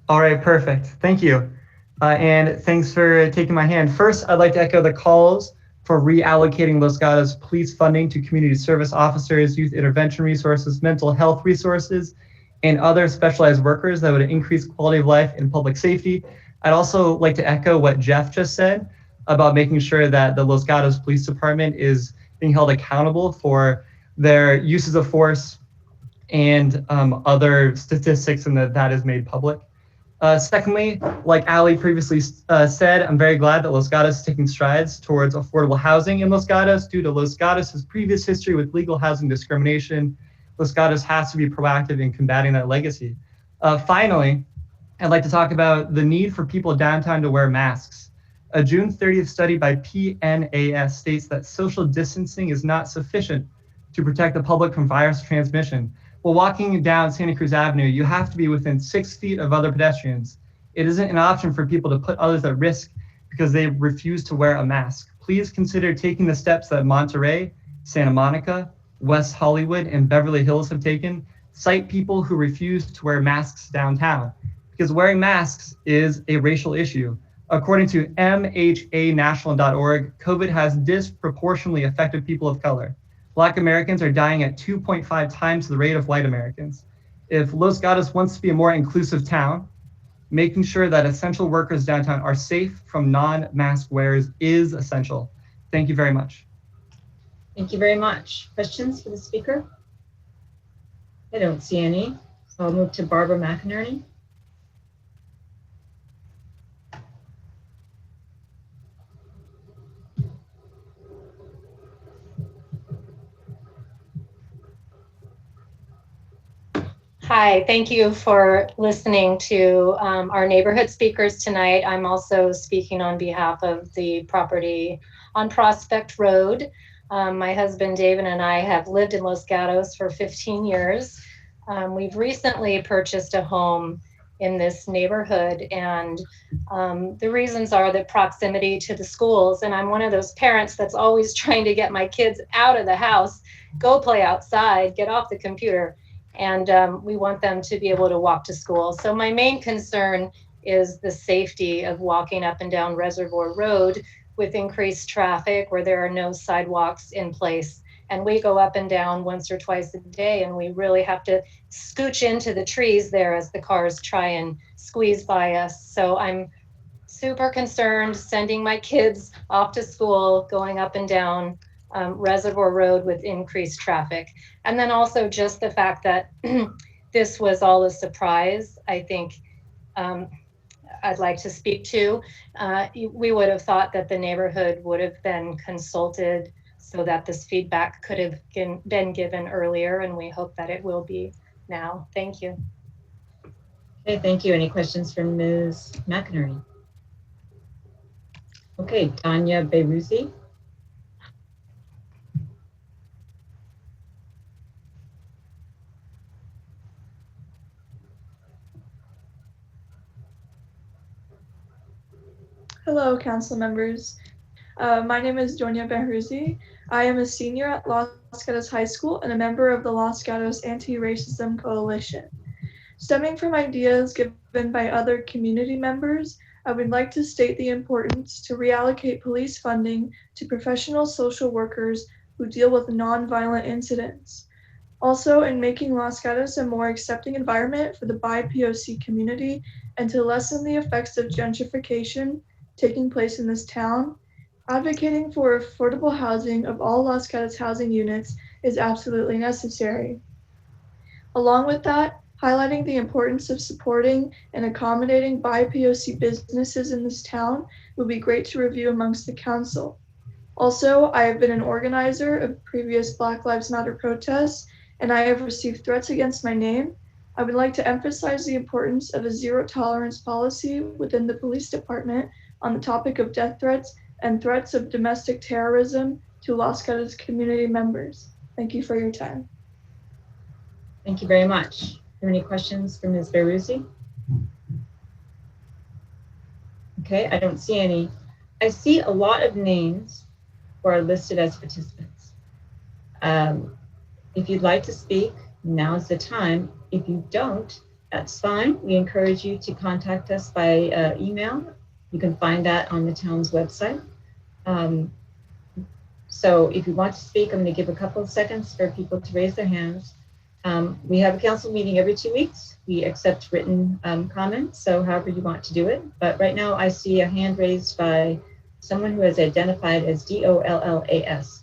All right, perfect. Thank you. And thanks for taking my hand. First, I'd like to echo the calls for reallocating Los Gatos police funding to community service officers, youth intervention resources, mental health resources, and other specialized workers that would increase quality of life and public safety. I'd also like to echo what Jeff just said about making sure that the Los Gatos Police Department is being held accountable for their uses of force and other statistics, and that is made public. Secondly, like Ali previously said, I'm very glad that Los Gatos is taking strides towards affordable housing in Los Gatos. Due to Los Gatos' previous history with legal housing discrimination, Los Gatos has to be proactive in combating that legacy. Finally, I'd like to talk about the need for people downtown to wear masks. A June 30th study by PNAS states that social distancing is not sufficient to protect the public from virus transmission. While walking down Santa Cruz Avenue, you have to be within 6 feet of other pedestrians. It isn't an option for people to put others at risk because they refuse to wear a mask. Please consider taking the steps that Monterey, Santa Monica, West Hollywood, and Beverly Hills have taken. Cite people who refuse to wear masks downtown, because wearing masks is a racial issue. According to MHAnational.org, COVID has disproportionately affected people of color. Black Americans are dying at 2.5 times the rate of white Americans. If Los Gatos wants to be a more inclusive town, making sure that essential workers downtown are safe from non-mask wearers is essential. Thank you very much. Thank you very much. Questions for the speaker? I don't see any, so I'll move to Barbara McInerney. Hi, thank you for listening to our neighborhood speakers tonight. I'm also speaking on behalf of the property on Prospect Road. My husband David and I have lived in Los Gatos for 15 years. We've recently purchased a home in this neighborhood, and the reasons are the proximity to the schools. And I'm one of those parents that's always trying to get my kids out of the house, go play outside, get off the computer. And we want them to be able to walk to school. So my main concern is the safety of walking up and down Reservoir Road with increased traffic where there are no sidewalks in place. And we go up and down once or twice a day, and we really have to scooch into the trees there as the cars try and squeeze by us. So I'm super concerned sending my kids off to school, going up and down Reservoir Road with increased traffic. And then also just the fact that this was all a surprise, I think I'd like to speak to. We would have thought that the neighborhood would have been consulted so that this feedback could have been given earlier, and we hope that it will be now. Thank you. Okay, thank you. Any questions from Ms. McInerney? Okay, Tanya Beruzi. Hello, council members. My name is Donia Behrouzi. I am a senior at Los Gatos High School and a member of the Los Gatos Anti-Racism Coalition. Stemming from ideas given by other community members, I would like to state the importance to reallocate police funding to professional social workers who deal with nonviolent incidents. Also, in making Los Gatos a more accepting environment for the BIPOC community and to lessen the effects of gentrification taking place in this town, advocating for affordable housing of all Los Gatos housing units is absolutely necessary. Along with that, highlighting the importance of supporting and accommodating BIPOC businesses in this town would be great to review amongst the council. Also, I have been an organizer of previous Black Lives Matter protests, and I have received threats against my name. I would like to emphasize the importance of a zero tolerance policy within the police department on the topic of death threats and threats of domestic terrorism to Los Gatos community members. Thank you for your time. Thank you very much. Are there any questions for Ms. Beruzzi? Okay, I don't see any. I see a lot of names who are listed as participants. If you'd like to speak, now's the time. If you don't, that's fine. We encourage you to contact us by email. You can find that on the town's website. So if you want to speak, I'm going to give a couple of seconds for people to raise their hands. We have a council meeting every 2 weeks. We accept written comments, so however you want to do it. But right now I see a hand raised by someone who is identified as DOLLAS.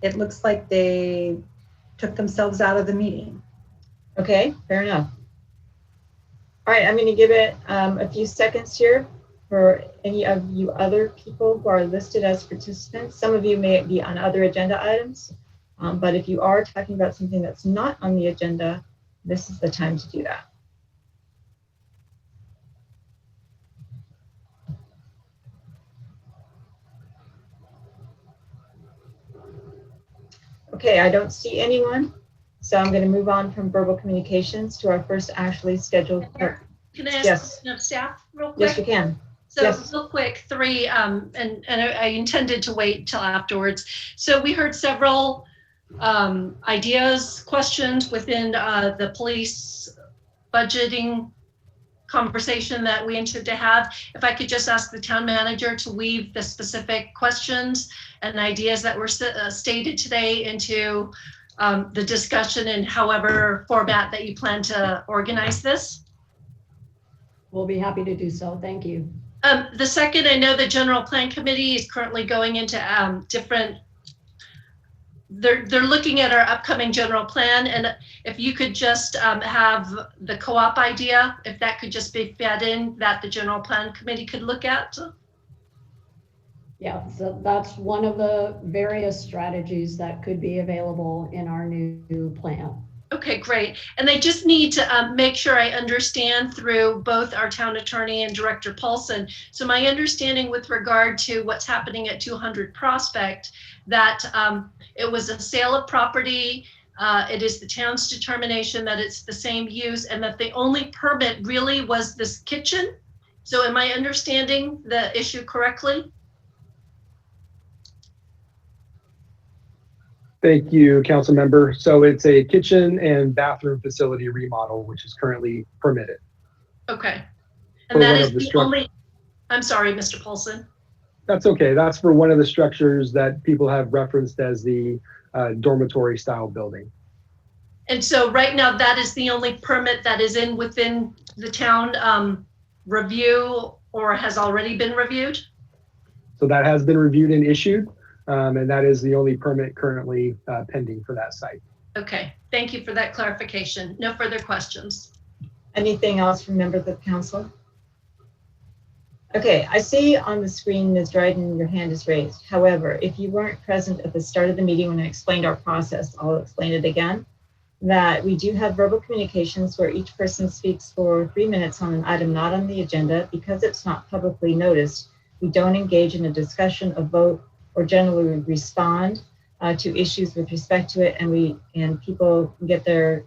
It looks like they took themselves out of the meeting. Okay, fair enough. All right, I'm going to give it a few seconds here for any of you other people who are listed as participants. Some of you may be on other agenda items, but if you are talking about something that's not on the agenda, this is the time to do that. Okay, I don't see anyone, so I'm going to move on from verbal communications to our first actually scheduled. Can I ask Yes. of staff real quick? Yes, you can. So Yes. real quick, three, and I intended to wait till afterwards. So we heard several ideas, questions within the police budgeting conversation that we intended to have. If I could just ask the town manager to weave the specific questions and ideas that were stated today into the discussion in however format that you plan to organize this. We'll be happy to do so. Thank you. The second, I know the general plan committee is currently going into different, they're looking at our upcoming general plan, and if you could just have the co-op idea, if that could just be fed in, that the general plan committee could look at. Yeah, so that's one of the various strategies that could be available in our new plan. Okay, great. And I just need to make sure I understand through both our town attorney and Director Paulson. So my understanding with regard to what's happening at 200 Prospect, that it was a sale of property. It is the town's determination that it's the same use and that the only permit really was this kitchen. So am I understanding the issue correctly? Thank you, council member. So it's a kitchen and bathroom facility remodel, which is currently permitted. Okay. For And that one is of the the only, I'm sorry, Mr. Paulson. That's okay. That's for one of the structures that people have referenced as the dormitory style building. And so right now that is the only permit that is within the town review or has already been reviewed? So that has been reviewed and issued. And that is the only permit currently pending for that site. Okay, thank you for that clarification. No further questions. Anything else from members of council? Okay, I see on the screen, Ms. Dryden, your hand is raised. However, if you weren't present at the start of the meeting when I explained our process, I'll explain it again, that we do have verbal communications where each person speaks for 3 minutes on an item not on the agenda. Because it's not publicly noticed, we don't engage in a discussion, a vote, or generally respond to issues with respect to it, and people get their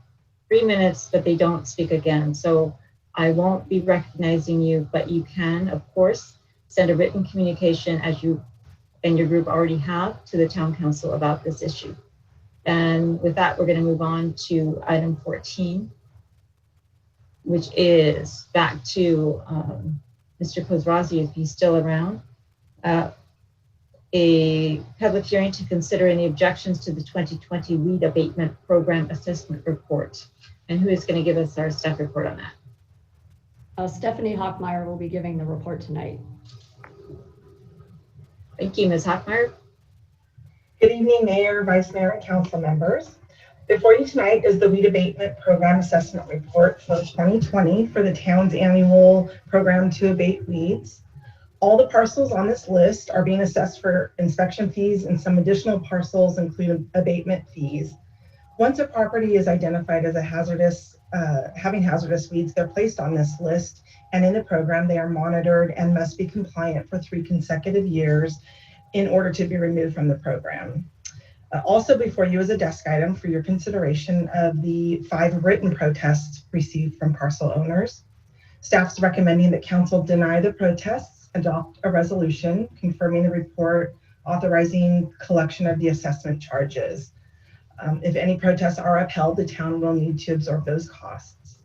3 minutes, but they don't speak again. So I won't be recognizing you, but you can, of course, send a written communication, as you and your group already have, to the town council about this issue. And with that, we're going to move on to item 14, which is back to Mr. Kozrazi, if he's still around. a public hearing to consider any objections to the 2020 weed abatement program assessment report. And who is going to give us our staff report on that? Stephanie Hockmeyer will be giving the report tonight. Thank you, Ms. Hockmeyer. Good evening, Mayor, Vice Mayor, and Council members. Before you tonight is the Weed Abatement Program Assessment Report for 2020 for the town's annual program to abate weeds. All the parcels on this list are being assessed for inspection fees, and some additional parcels include abatement fees. Once a property is identified as a hazardous, having hazardous weeds, they're placed on this list, and in the program they are monitored and must be compliant for 3 consecutive years in order to be removed from the program. Also before you is a desk item for your consideration of the 5 written protests received from parcel owners. Staff's recommending that council deny the protests, adopt a resolution confirming the report, authorizing collection of the assessment charges. If any protests are upheld, the town will need to absorb those costs.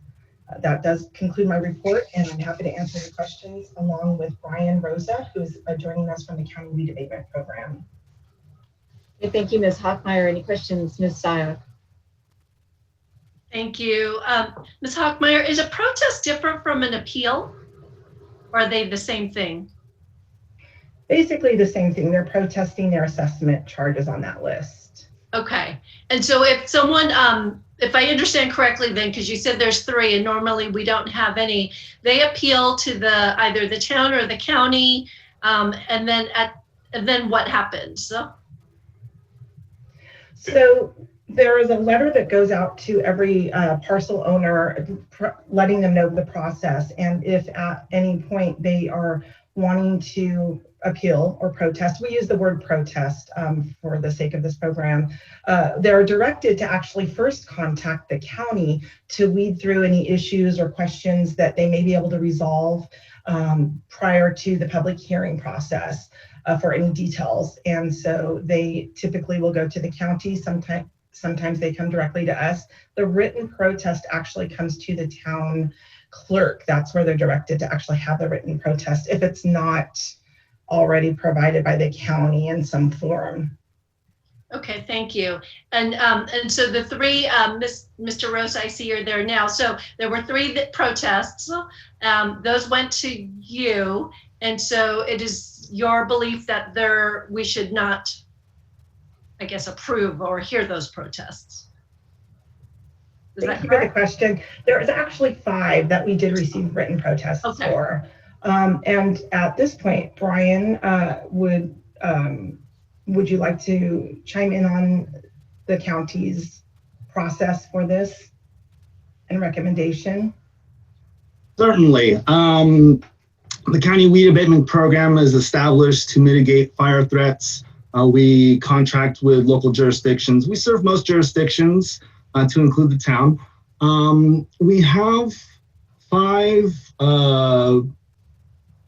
That does conclude my report, and I'm happy to answer your questions along with Brian Rosa, who is joining us from the County Weed Abatement Program. Okay, thank you, Ms. Hockmeyer. Any questions, Ms. Syak? Thank you. Ms. Hockmeyer, is a protest different from an appeal? Or are they the same thing? Basically the same thing. They're protesting their assessment charges on that list. Okay. And so if someone, if I understand correctly then, because you said there's 3 and normally we don't have any, they appeal to the either the town or the county, and then what happens? So there is a letter that goes out to every parcel owner letting them know the process, and if at any point they are wanting to appeal or protest, we use the word protest for the sake of this program, they're directed to actually first contact the county to weed through any issues or questions that they may be able to resolve prior to the public hearing process for any details. And so they typically will go to the county. Sometimes they come directly to us. The written protest actually comes to the town clerk. That's where they're directed to actually have the written protest if it's not already provided by the county in some form. Okay, thank you. And so the 3, Mr. Rose, I see you're there now. So there were 3 protests. Those went to you. And so it is your belief that we should not, I guess, approve or hear those protests. Thank you for the question. There is actually 5 that we did receive written protests for. And at this point, Brian, would you like to chime in on the county's process for this and recommendation? Certainly. The County Weed Abatement Program is established to mitigate fire threats. We contract with local jurisdictions. We serve most jurisdictions to include the town. We have 5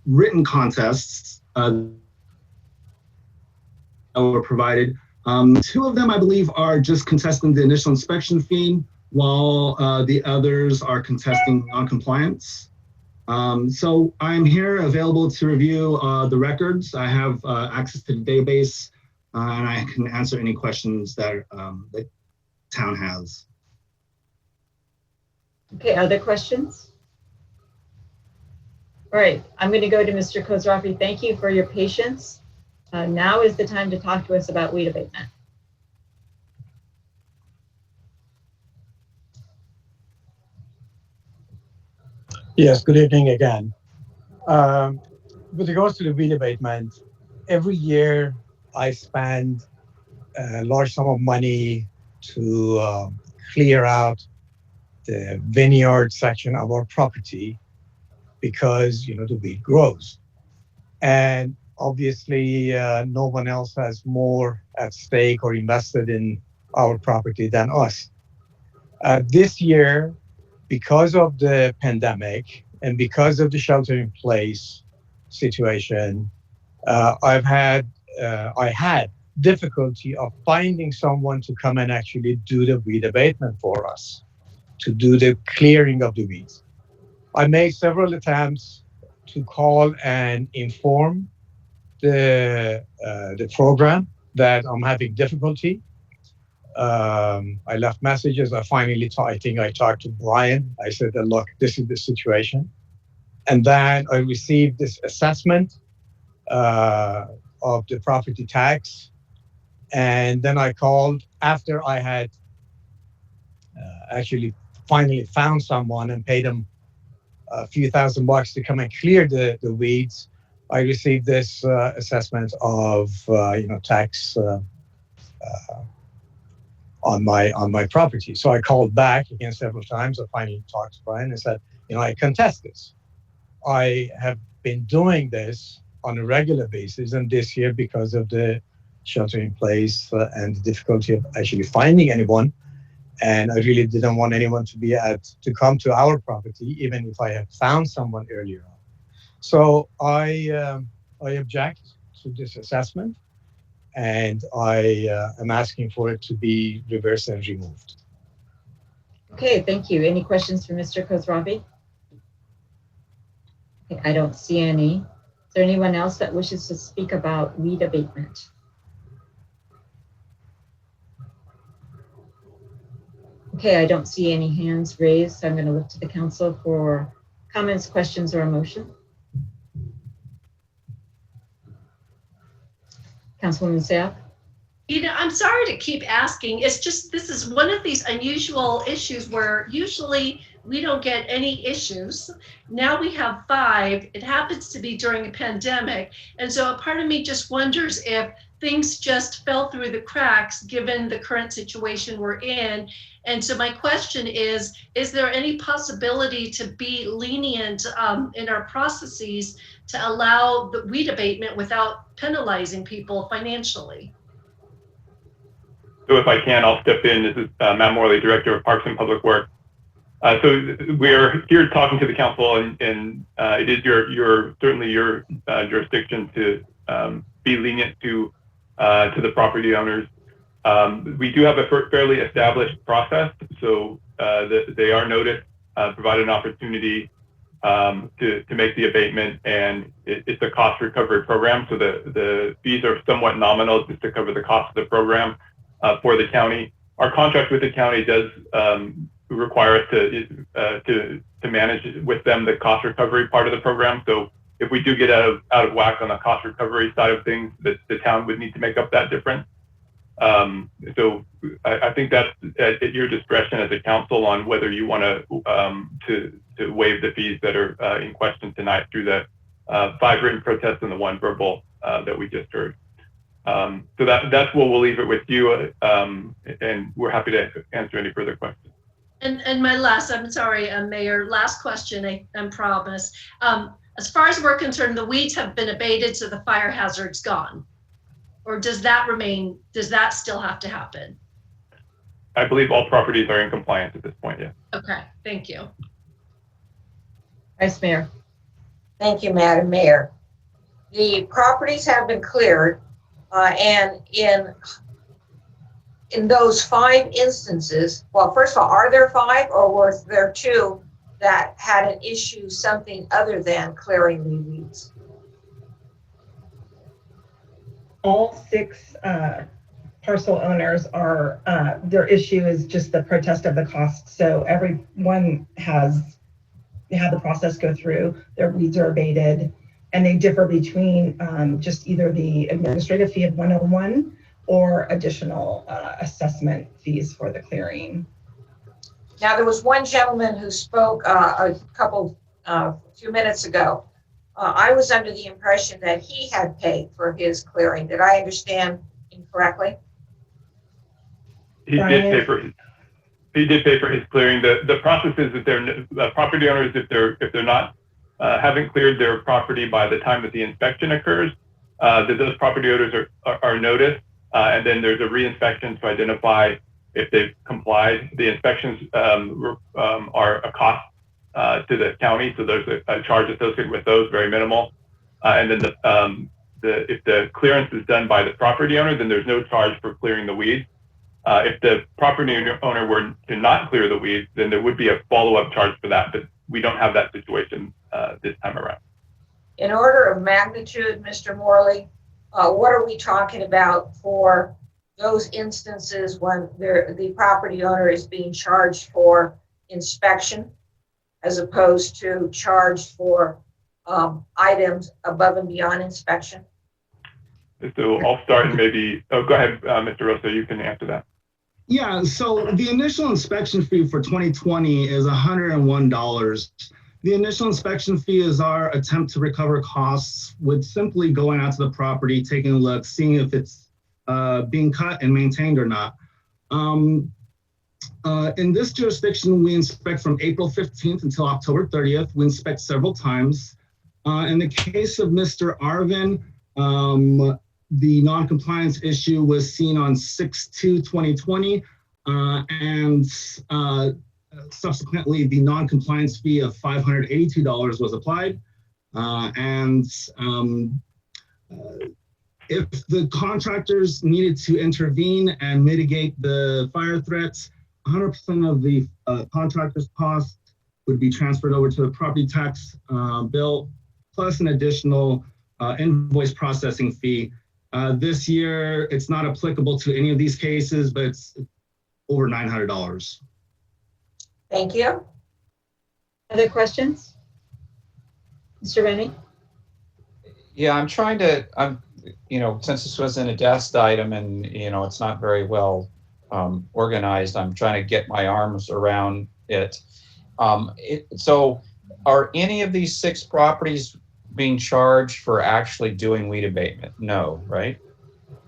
written contests that were provided. 2 of them, I believe, are just contesting the initial inspection fee, while the others are contesting noncompliance. So I'm here available to review the records. I have access to the database, and I can answer any questions that the town has. Okay, other questions? All right, I'm going to go to Mr. Kozrafi. Thank you for your patience. Now is the time to talk to us about weed abatement. Yes, good evening again. With regards to the weed abatement, every year I spend a large sum of money to clear out the vineyard section of our property because, the weed grows. And obviously, no one else has more at stake or invested in our property than us. This year, because of the pandemic and because of the shelter-in-place situation, I had difficulty of finding someone to come and actually do the weed abatement for us, to do the clearing of the weeds. I made several attempts to call and inform the program that I'm having difficulty. I left messages. I think I talked to Brian. I said that, look, this is the situation. And then I received this assessment of the property tax. And then I called after I had actually finally found someone and paid them a few $1,000s to come and clear the weeds. I received this assessment of tax on my property. So I called back again several times. I finally talked to Brian and said, I contest this. I have been doing this on a regular basis, and this year, because of the shelter in place and the difficulty of actually finding anyone, and I really didn't want anyone to come to our property, even if I had found someone earlier on. So I object to this assessment, and I am asking for it to be reversed and removed. Okay, thank you. Any questions for Mr. Khosravi? Okay, I don't see any. Is there anyone else that wishes to speak about weed abatement? Okay, I don't see any hands raised, so I'm going to look to the council for comments, questions, or a motion. Councilwoman Seah? I'm sorry to keep asking. It's just, this is one of these unusual issues where usually we don't get any issues. Now we have 5. It happens to be during a pandemic. And so a part of me just wonders if things just fell through the cracks given the current situation we're in. And so my question is there any possibility to be lenient in our processes to allow the weed abatement without penalizing people financially? So if I can, I'll step in. This is Matt Morley, Director of Parks and Public Works. So we're here talking to the council, and it is certainly your jurisdiction to be lenient to the property owners. We do have a fairly established process, so they are noticed, provide an opportunity to make the abatement, and it's a cost recovery program. So the fees are somewhat nominal just to cover the cost of the program for the county. Our contract with the county does require us to manage with them the cost recovery part of the program. So if we do get out of whack on the cost recovery side of things, the town would need to make up that difference. So I think that's at your discretion as a council on whether you want to waive the fees that are in question tonight through the 5 written protests and the 1 verbal that we just heard. So that's what we'll leave it with you, and we're happy to answer any further questions. And my last, I'm sorry, Mayor, last question, I promise. As far as we're concerned, the weeds have been abated, so the fire hazard's gone. Or does that still have to happen? I believe all properties are in compliance at this point, yeah. Okay, thank you. Vice Mayor. Thank you, Madam Mayor. The properties have been cleared, and in those 5 instances, well, first of all, are there 5 or were there 2 that had an issue, something other than clearing the weeds? All 6 parcel owners are, their issue is just the protest of the cost. So everyone has had the process go through, their weeds are abated, and they differ between just either the administrative fee of 101 or additional assessment fees for the clearing. Now, there was one gentleman who spoke a few minutes ago. I was under the impression that he had paid for his clearing. Did I understand incorrectly? He did pay for his clearing. The process is that the property owners, if they're not haven't cleared their property by the time that the inspection occurs, that those property owners are noticed, and then there's a reinspection to identify if they've complied. The inspections are a cost to the county, so there's a charge associated with those, very minimal. And then if the clearance is done by the property owner, then there's no charge for clearing the weeds. If the property owner were to not clear the weeds, then there would be a follow-up charge for that, but we don't have that situation this time around. in order of magnitude, Mr. Morley, what are we talking about for those instances when the property owner is being charged for inspection as opposed to charged for items above and beyond inspection? So I'll start and maybe, oh, go ahead, Mr. Rosa, you can answer that. Yeah, so the initial inspection fee for 2020 is $101. The initial inspection fee is our attempt to recover costs with simply going out to the property, taking a look, seeing if it's being cut and maintained or not. In this jurisdiction, we inspect from April 15th until October 30th. We inspect several times. In the case of Mr. Arvin, the non-compliance issue was seen on 6/2/2020, and subsequently the non-compliance fee of $582 was applied. If the contractors needed to intervene and mitigate the fire threats, 100% of the contractor's cost would be transferred over to the property tax bill, plus an additional invoice processing fee. This year, it's not applicable to any of these cases, but it's over $900. Thank you. Other questions? Mr. Rennie? Yeah, I'm trying to, since this was an addressed item and, it's not very well organized, I'm trying to get my arms around it. So are any of these 6 properties being charged for actually doing weed abatement? No, right?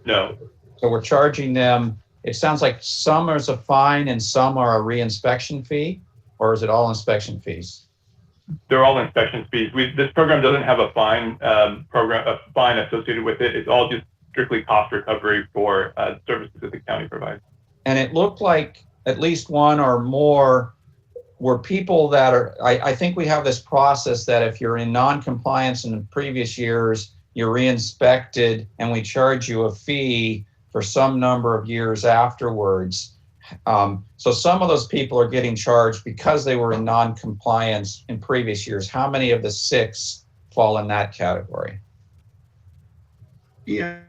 No. So we're charging them, it sounds like some is a fine and some are a re-inspection fee, or is it all inspection fees? They're all inspection fees. This program doesn't have a fine fine associated with it. It's all just strictly cost recovery for services that the county provides. And it looked like at least one or more were people that are, I think we have this process that if you're in non-compliance in previous years, you're re-inspected and we charge you a fee for some number of years afterwards. So some of those people are getting charged because they were in non-compliance in previous years. How many of the 6 fall in that category? Yeah,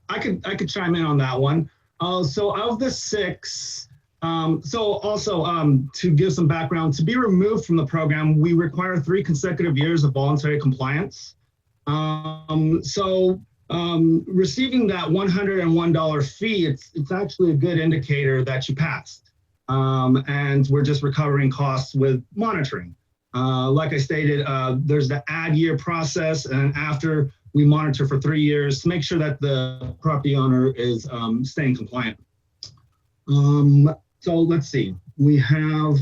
I could chime in on that one. So of the 6, to give some background, to be removed from the program, we require 3 consecutive years of voluntary compliance. Receiving that $101 fee, it's actually a good indicator that you passed. And we're just recovering costs with monitoring. Like I stated, there's the add year process, and after we monitor for 3 years to make sure that the property owner is staying compliant. So let's see, we have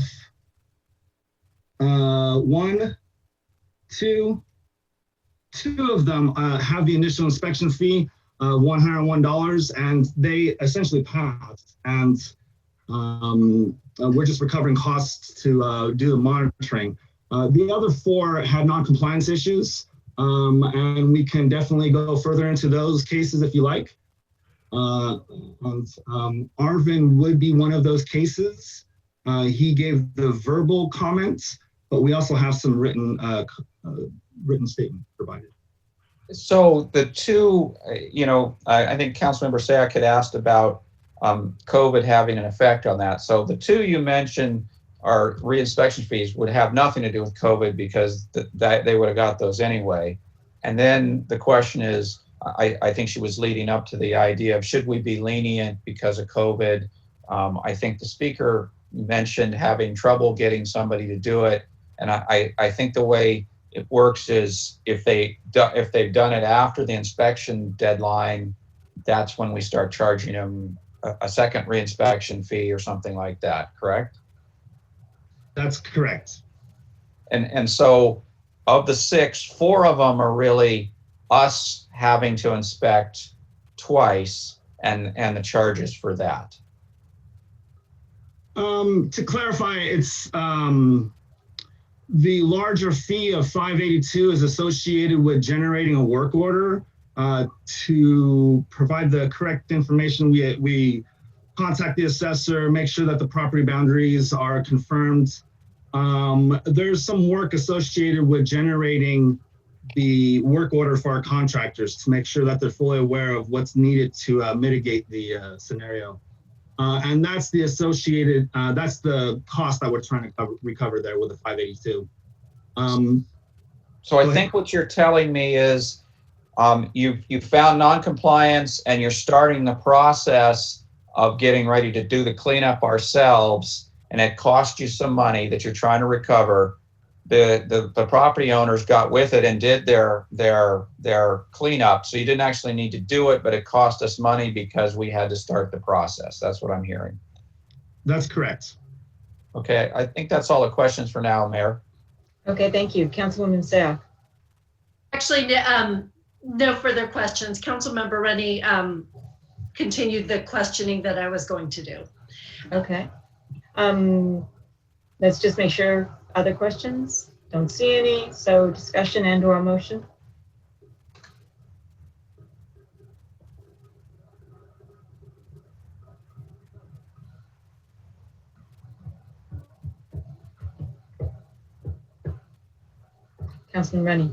2 of them have the initial inspection fee, $101, and they essentially passed. And we're just recovering costs to do the monitoring. The other 4 had non-compliance issues, and we can definitely go further into those cases if you like. Arvin would be one of those cases. He gave the verbal comments, but we also have some written statement provided. So the 2, I think Councilmember Sayak had asked about COVID having an effect on that. So the 2 you mentioned are re-inspection fees would have nothing to do with COVID because they would have got those anyway. And then the question is, I think she was leading up to the idea of should we be lenient because of COVID? I think the speaker mentioned having trouble getting somebody to do it. And I think the way it works is if they've done it after the inspection deadline, that's when we start charging them a second re-inspection fee or something like that, correct? That's correct. And so of the 6, 4 of them are really us having to inspect twice and the charges for that. To clarify, it's the larger fee of $582 is associated with generating a work order to provide the correct information. We contact the assessor, make sure that the property boundaries are confirmed. There's some work associated with generating the work order for our contractors to make sure that they're fully aware of what's needed to mitigate the scenario. And that's the associated, that's the cost that we're trying to recover there with the 582. So I think what you're telling me is you found non-compliance and you're starting the process of getting ready to do the cleanup ourselves, and it cost you some money that you're trying to recover. The property owners got with it and did their cleanup, so you didn't actually need to do it, but it cost us money because we had to start the process. That's what I'm hearing. That's correct. Okay, I think that's all the questions for now, Mayor. Okay, thank you. Councilwoman Sack. Actually, no further questions. Councilmember Rennie continued the questioning that I was going to do. Okay. Let's just make sure. Other questions? Don't see any. So discussion and/or motion. Councilman Rennie.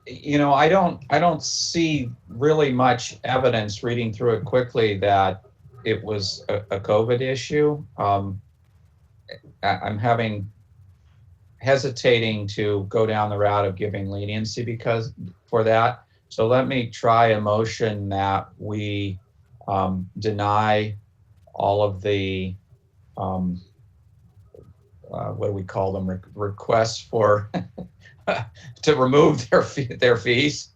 You know, I don't see really much evidence reading through it quickly that it was a COVID issue. I'm hesitating to go down the route of giving leniency for that. So let me try a motion that we deny all of the what do we call them, requests for to remove their fees.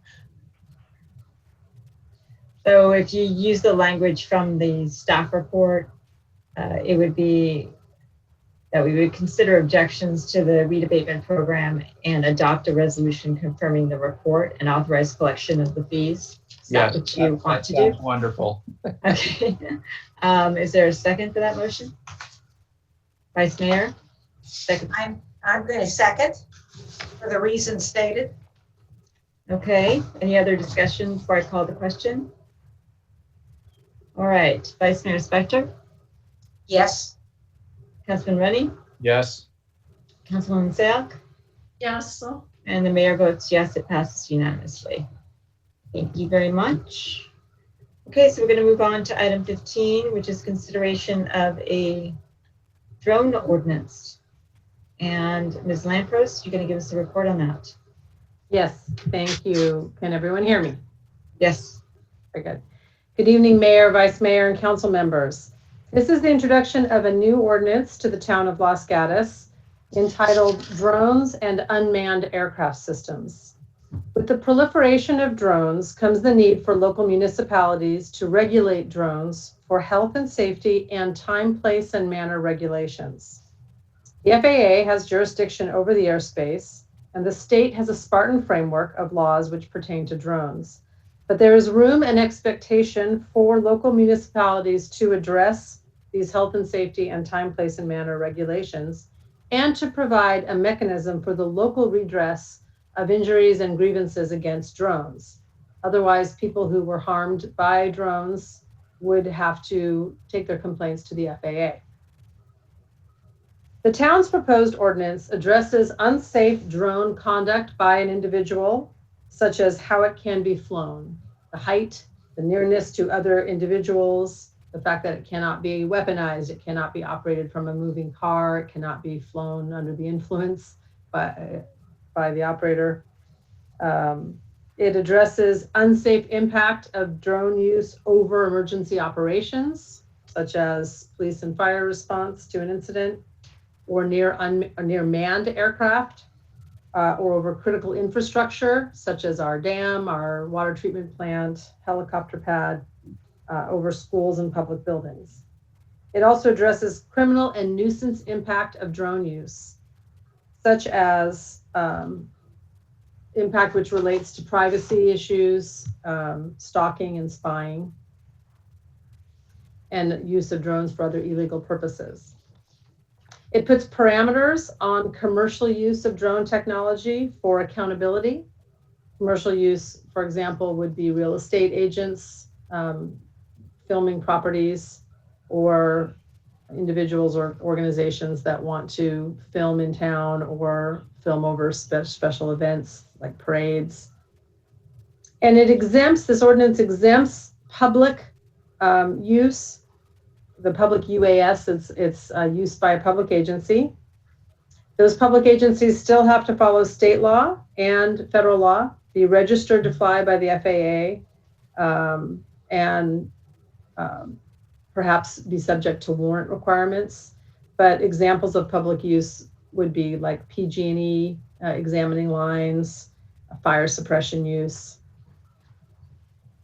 So if you use the language from the staff report, it would be that we would consider objections to the weed abatement program and adopt a resolution confirming the report and authorize collection of the fees. Is that what you want to do? Wonderful. Okay. Is there a second for that motion? Vice Mayor? Second. I'm going to second for the reasons stated. Okay. Any other discussion before I call the question? All right. Vice Mayor Spector? Yes. Councilman Rennie? Yes. Councilwoman Sack? Yes. And the mayor votes yes, it passes unanimously. Thank you very much. Okay, so we're going to move on to item 15, which is consideration of a drone ordinance. And Ms. Lampros, you're going to give us a report on that. Yes, thank you. Can everyone hear me? Yes. Very good. Good evening, Mayor, Vice Mayor, and council members. This is the introduction of a new ordinance to the town of Los Gatos entitled Drones and Unmanned Aircraft Systems. With the proliferation of drones comes the need for local municipalities to regulate drones for health and safety and time, place, and manner regulations. The FAA has jurisdiction over the airspace, and the state has a Spartan framework of laws which pertain to drones. But there is room and expectation for local municipalities to address these health and safety and time, place, and manner regulations, and to provide a mechanism for the local redress of injuries and grievances against drones. Otherwise, people who were harmed by drones would have to take their complaints to the FAA. The town's proposed ordinance addresses unsafe drone conduct by an individual, such as how it can be flown, the height, the nearness to other individuals, the fact that it cannot be weaponized, it cannot be operated from a moving car, it cannot be flown under the influence by the operator. It addresses unsafe impact of drone use over emergency operations, such as police and fire response to an incident, or near manned aircraft, or over critical infrastructure, such as our dam, our water treatment plant, helicopter pad, over schools and public buildings. It also addresses criminal and nuisance impact of drone use, such as impact which relates to privacy issues, stalking and spying, and use of drones for other illegal purposes. It puts parameters on commercial use of drone technology for accountability. Commercial use, for example, would be real estate agents, filming properties, or individuals or organizations that want to film in town or film over special events like parades. And this ordinance exempts public use, the public UAS, it's used by a public agency. Those public agencies still have to follow state law and federal law, be registered to fly by the FAA, and perhaps be subject to warrant requirements. But examples of public use would be like PG&E, examining lines, fire suppression use.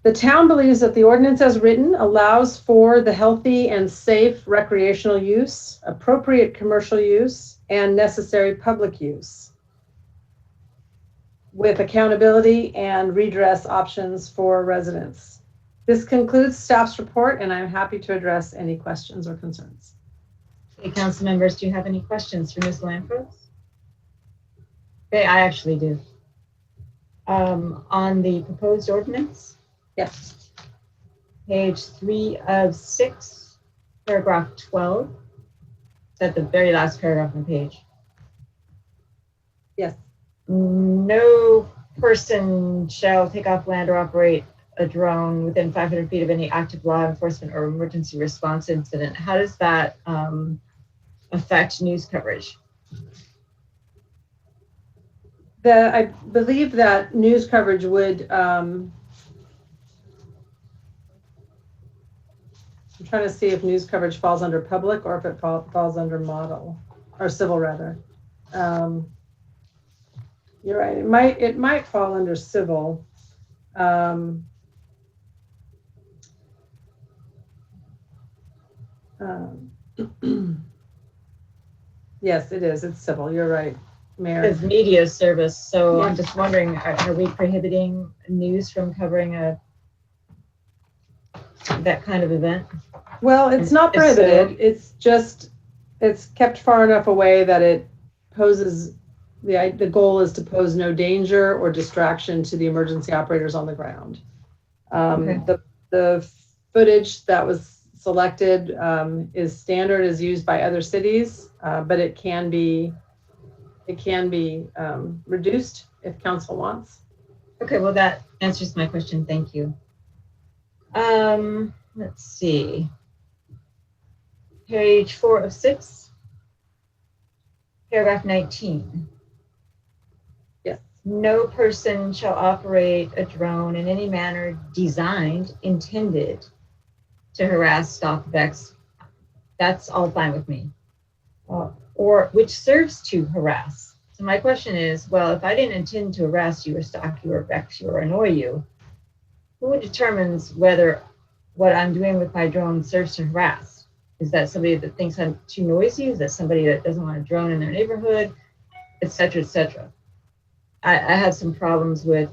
The town believes that the ordinance as written allows for the healthy and safe recreational use, appropriate commercial use, and necessary public use, with accountability and redress options for residents. This concludes staff's report, and I'm happy to address any questions or concerns. Okay, council members, do you have any questions for Ms. Lanfros? Okay, I actually do. On the proposed ordinance? Yes. Page 3 of 6, paragraph 12. It's at the very last paragraph on the page. Yes. No person shall take off, land, or operate a drone within 500 feet of any active law enforcement or emergency response incident. How does that affect news coverage? I believe that news coverage would, I'm trying to see if news coverage falls under public or if it falls under model or civil rather. You're right. It might fall under civil. Yes, it is. It's civil. You're right, Mayor. It's media service. So Yeah. I'm just wondering, are we prohibiting news from covering that kind of event? Well, it's not prohibited. It's just, it's kept far enough away that it poses, the goal is to pose no danger or distraction to the emergency operators on the ground. Okay. The footage that was selected is standard, is used by other cities, but it can be reduced if council wants. Okay, well, that answers my question. Thank you. Let's see. Page 4 of 6, paragraph 19. Yes. No person shall operate a drone in any manner designed, intended to harass, stalk, vex. That's all fine with me. Or which serves to harass. So my question is, well, if I didn't intend to harass you or stalk you or vex you or annoy you, who determines whether what I'm doing with my drone serves to harass? Is that somebody that thinks I'm too noisy? Is that somebody that doesn't want a drone in their neighborhood, et cetera, et cetera? I have some problems with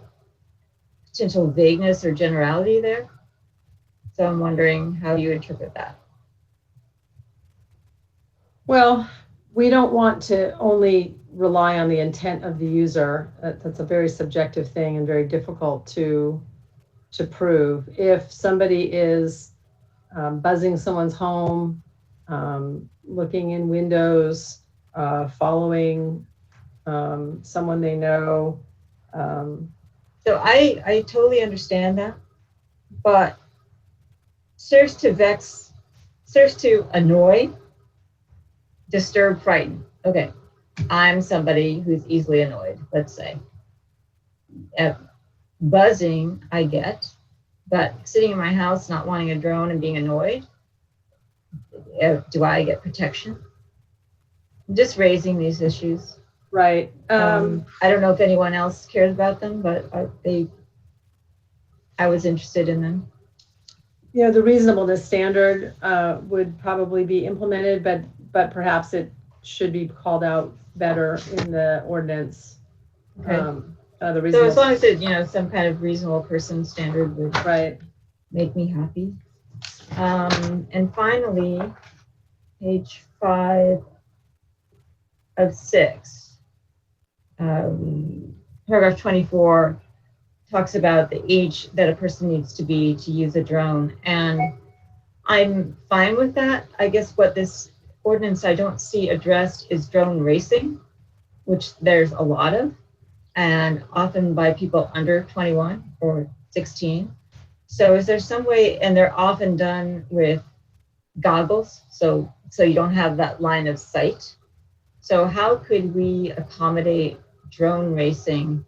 potential vagueness or generality there. So I'm wondering how you interpret that. Well, we don't want to only rely on the intent of the user. That's a very subjective thing and very difficult to prove. If somebody is buzzing someone's home, looking in windows, following someone they know. So I totally understand that, but serves to vex, serves to annoy, disturb, frighten. Okay, I'm somebody who's easily annoyed, let's say. Buzzing, I get. But sitting in my house, not wanting a drone and being annoyed, do I get protection? I'm just raising these issues. Right. I don't know if anyone else cares about them, but I was interested in them. You know, the reasonableness standard would probably be implemented, but perhaps it should be called out better in the ordinance. Okay. The So as long as it, some kind of reasonable person standard would make me happy. And finally, page 5 of 6, paragraph 24 talks about the age that a person needs to be to use a drone. And I'm fine with that. I guess what this ordinance I don't see addressed is drone racing. which there's a lot of, and often by people under 21 or 16. So is there some way, and they're often done with goggles, so you don't have that line of sight. So how could we accommodate drone racing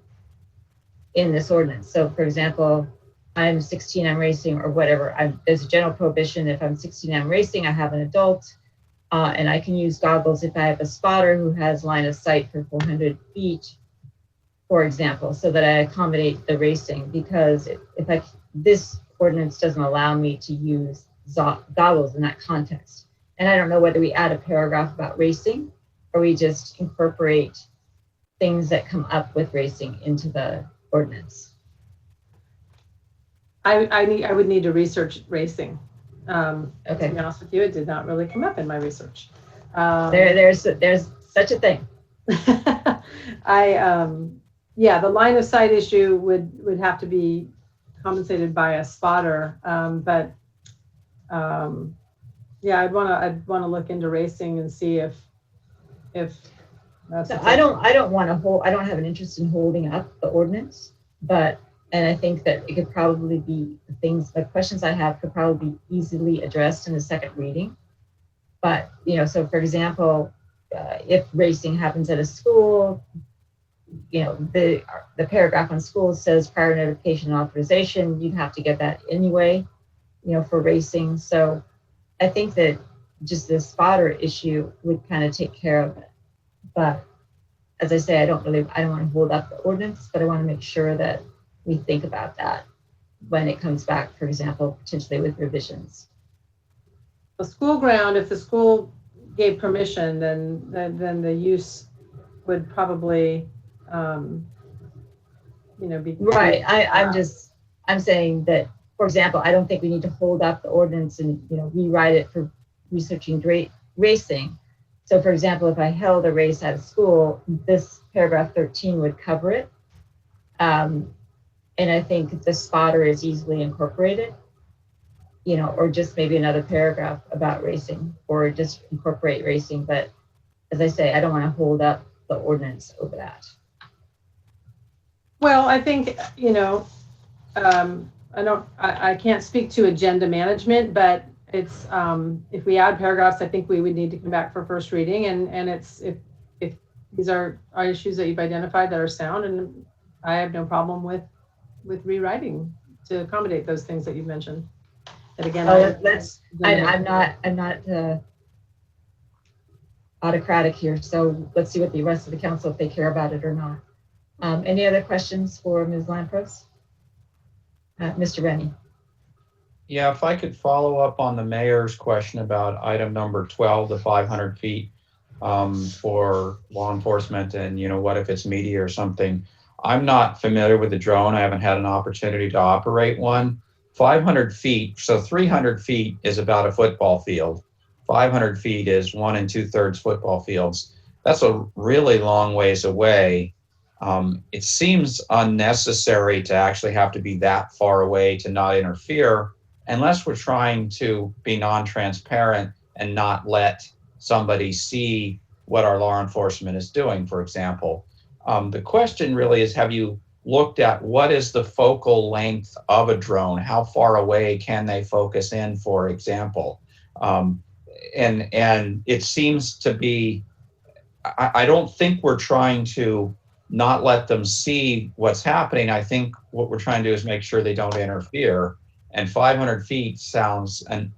in this ordinance? So for example, I'm 16, I'm racing, or whatever. There's a general prohibition. If I'm 16, I'm racing, I have an adult, and I can use goggles if I have a spotter who has line of sight for 400 feet, for example, so that I accommodate the racing. Because this ordinance doesn't allow me to use goggles in that context. And I don't know whether we add a paragraph about racing or we just incorporate things that come up with racing into the ordinance. I would need to research racing. Okay. To be honest with you, it did not really come up in my research. There's such a thing. Yeah, the line of sight issue would have to be compensated by a spotter. Yeah, I'd want to look into racing and see if that's. So I don't have an interest in holding up the ordinance, and I think that it could probably be the questions I have could probably be easily addressed in the second reading. But, so for example, if racing happens at a school, the paragraph on schools says prior notification and authorization, you'd have to get that anyway, for racing. So I think that just the spotter issue would kind of take care of it. But as I say, I don't want to hold up the ordinance, but I want to make sure that we think about that when it comes back, for example, potentially with revisions. The school ground, if the school gave permission, then the use would probably, be right. I'm saying that, for example, I don't think we need to hold up the ordinance and rewrite it for researching racing. So, for example, if I held a race at a school, this paragraph 13 would cover it. And I think the spotter is easily incorporated, or just maybe another paragraph about racing, or just incorporate racing. But as I say, I don't want to hold up the ordinance over that. Well, I think, I can't speak to agenda management, but it's, if we add paragraphs, I think we would need to come back for first reading, and it's, if these are issues that you've identified that are sound, and I have no problem with rewriting to accommodate those things that you've mentioned. But again, I'm not autocratic here, so let's see what the rest of the council, if they care about it or not. Any other questions for Ms. Lampros? Mr. Rennie. Yeah, if I could follow up on the mayor's question about item number 12, the 500 feet for law enforcement, and what if it's media or something. I'm not familiar with the drone. I haven't had an opportunity to operate one. 500 feet, so 300 feet is about a football field. 500 feet is 1 2/3 football fields. That's a really long ways away. It seems unnecessary to actually have to be that far away to not interfere, unless we're trying to be non-transparent and not let somebody see what our law enforcement is doing, for example. The question really is, have you looked at what is the focal length of a drone? How far away can they focus in, for example? And it seems to be, I don't think we're trying to not let them see what's happening. I think what we're trying to do is make sure they don't interfere. And 500 feet sounds an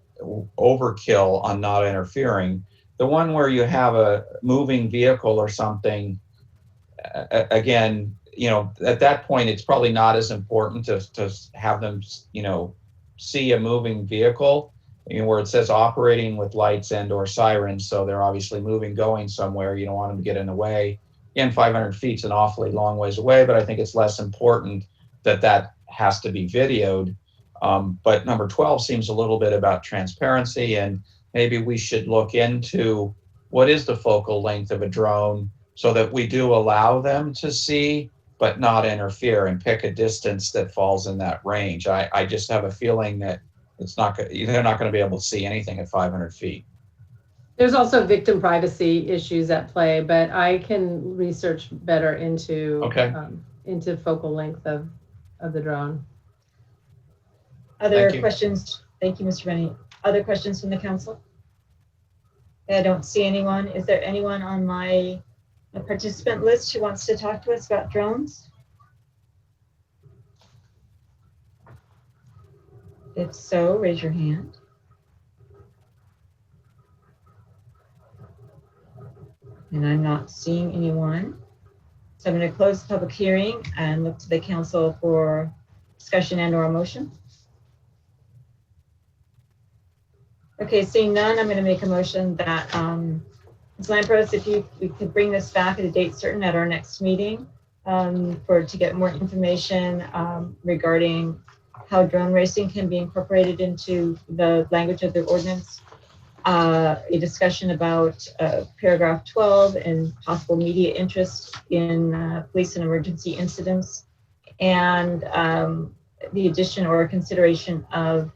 overkill on not interfering. The one where you have a moving vehicle or something, again, at that point, it's probably not as important to have them, see a moving vehicle, where it says operating with lights and or sirens. So they're obviously moving, going somewhere. You don't want them to get in the way. Again, 500 feet is an awfully long ways away, but I think it's less important that has to be videoed. But number 12 seems a little bit about transparency, and maybe we should look into what is the focal length of a drone so that we do allow them to see, but not interfere, and pick a distance that falls in that range. I just have a feeling that they're not going to be able to see anything at 500 feet. There's also victim privacy issues at play, but I can research better into focal length of the drone. Other questions? Thank you, Mr. Rennie. Other questions from the council? I don't see anyone. Is there anyone on my participant list who wants to talk to us about drones? If so, raise your hand. And I'm not seeing anyone. So I'm going to close the public hearing and look to the council for discussion and/or a motion. Okay, seeing none, I'm going to make a motion that Ms. Lampros, if we could bring this back at a date certain at our next meeting to get more information regarding how drone racing can be incorporated into the language of the ordinance, a discussion about paragraph 12 and possible media interest in police and emergency incidents, and the addition or consideration of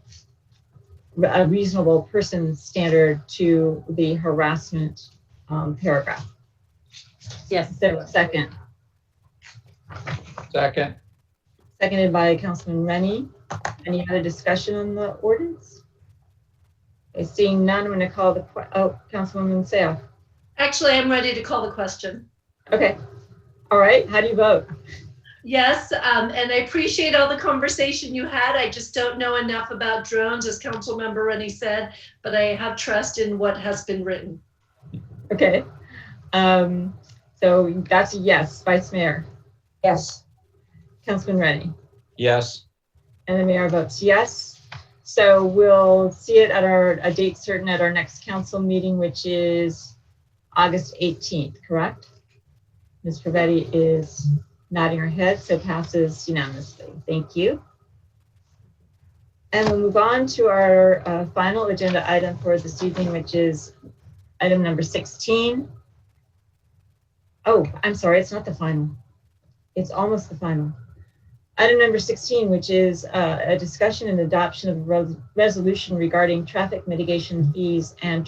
a reasonable person standard to the harassment paragraph. Yes. Second. Second. Seconded by Councilman Rennie. Any other discussion on the ordinance? Okay, seeing none, I'm going to call the Councilwoman Seah. Actually, I'm ready to call the question. Okay. All right. How do you vote? Yes, and I appreciate all the conversation you had. I just don't know enough about drones, as Councilmember Rennie said, but I have trust in what has been written. Okay. So that's a yes. Vice Mayor? Yes. Councilman Rennie? Yes. And the mayor votes yes. So we'll see it at a date certain at our next council meeting, which is August 18th, correct? Ms. Pervetti is nodding her head, so passes unanimously. Thank you. And we'll move on to our final agenda item for this evening, which is item number 16. Oh, I'm sorry, it's not the final. It's almost the final. Item number 16, which is a discussion and adoption of a resolution regarding traffic mitigation fees and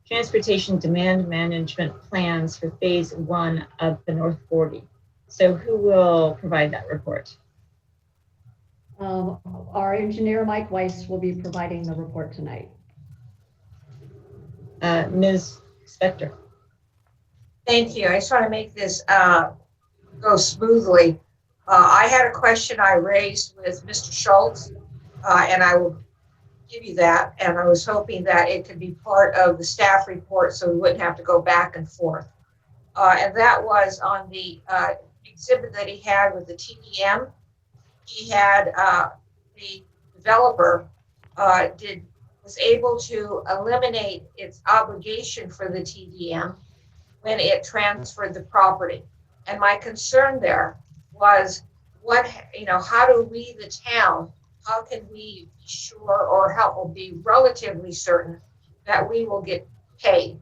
transportation demand management plans for phase 1 of the North 40. So who will provide that report? Our engineer, Mike Weiss, will be providing the report tonight. Ms. Spector. Thank you. I just want to make this go smoothly. I had a question I raised with Mr. Schultz, and I will give you that. And I was hoping that it could be part of the staff report so we wouldn't have to go back and forth. And that was on the exhibit that he had with the TDM. He had the developer was able to eliminate its obligation for the TDM when it transferred the property. And my concern there was how do we, the town, how can we be sure or be relatively certain that we will get paid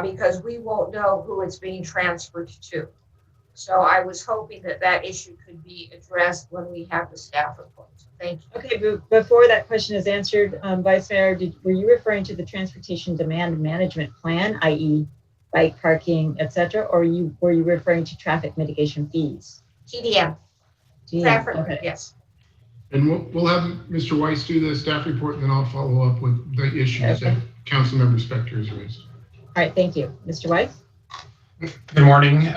because we won't know who it's being transferred to. So I was hoping that issue could be addressed when we have the staff report. Thank you. Okay, before that question is answered, Vice Mayor, were you referring to the transportation demand management plan, i.e. bike parking, etc., or were you referring to traffic mitigation fees? TDM. Traffic, okay. Yes. And we'll have Mr. Weiss do the staff report, and then I'll follow up with the issues that Councilmember Spector has raised. All right, thank you. Mr. Weiss? Good morning.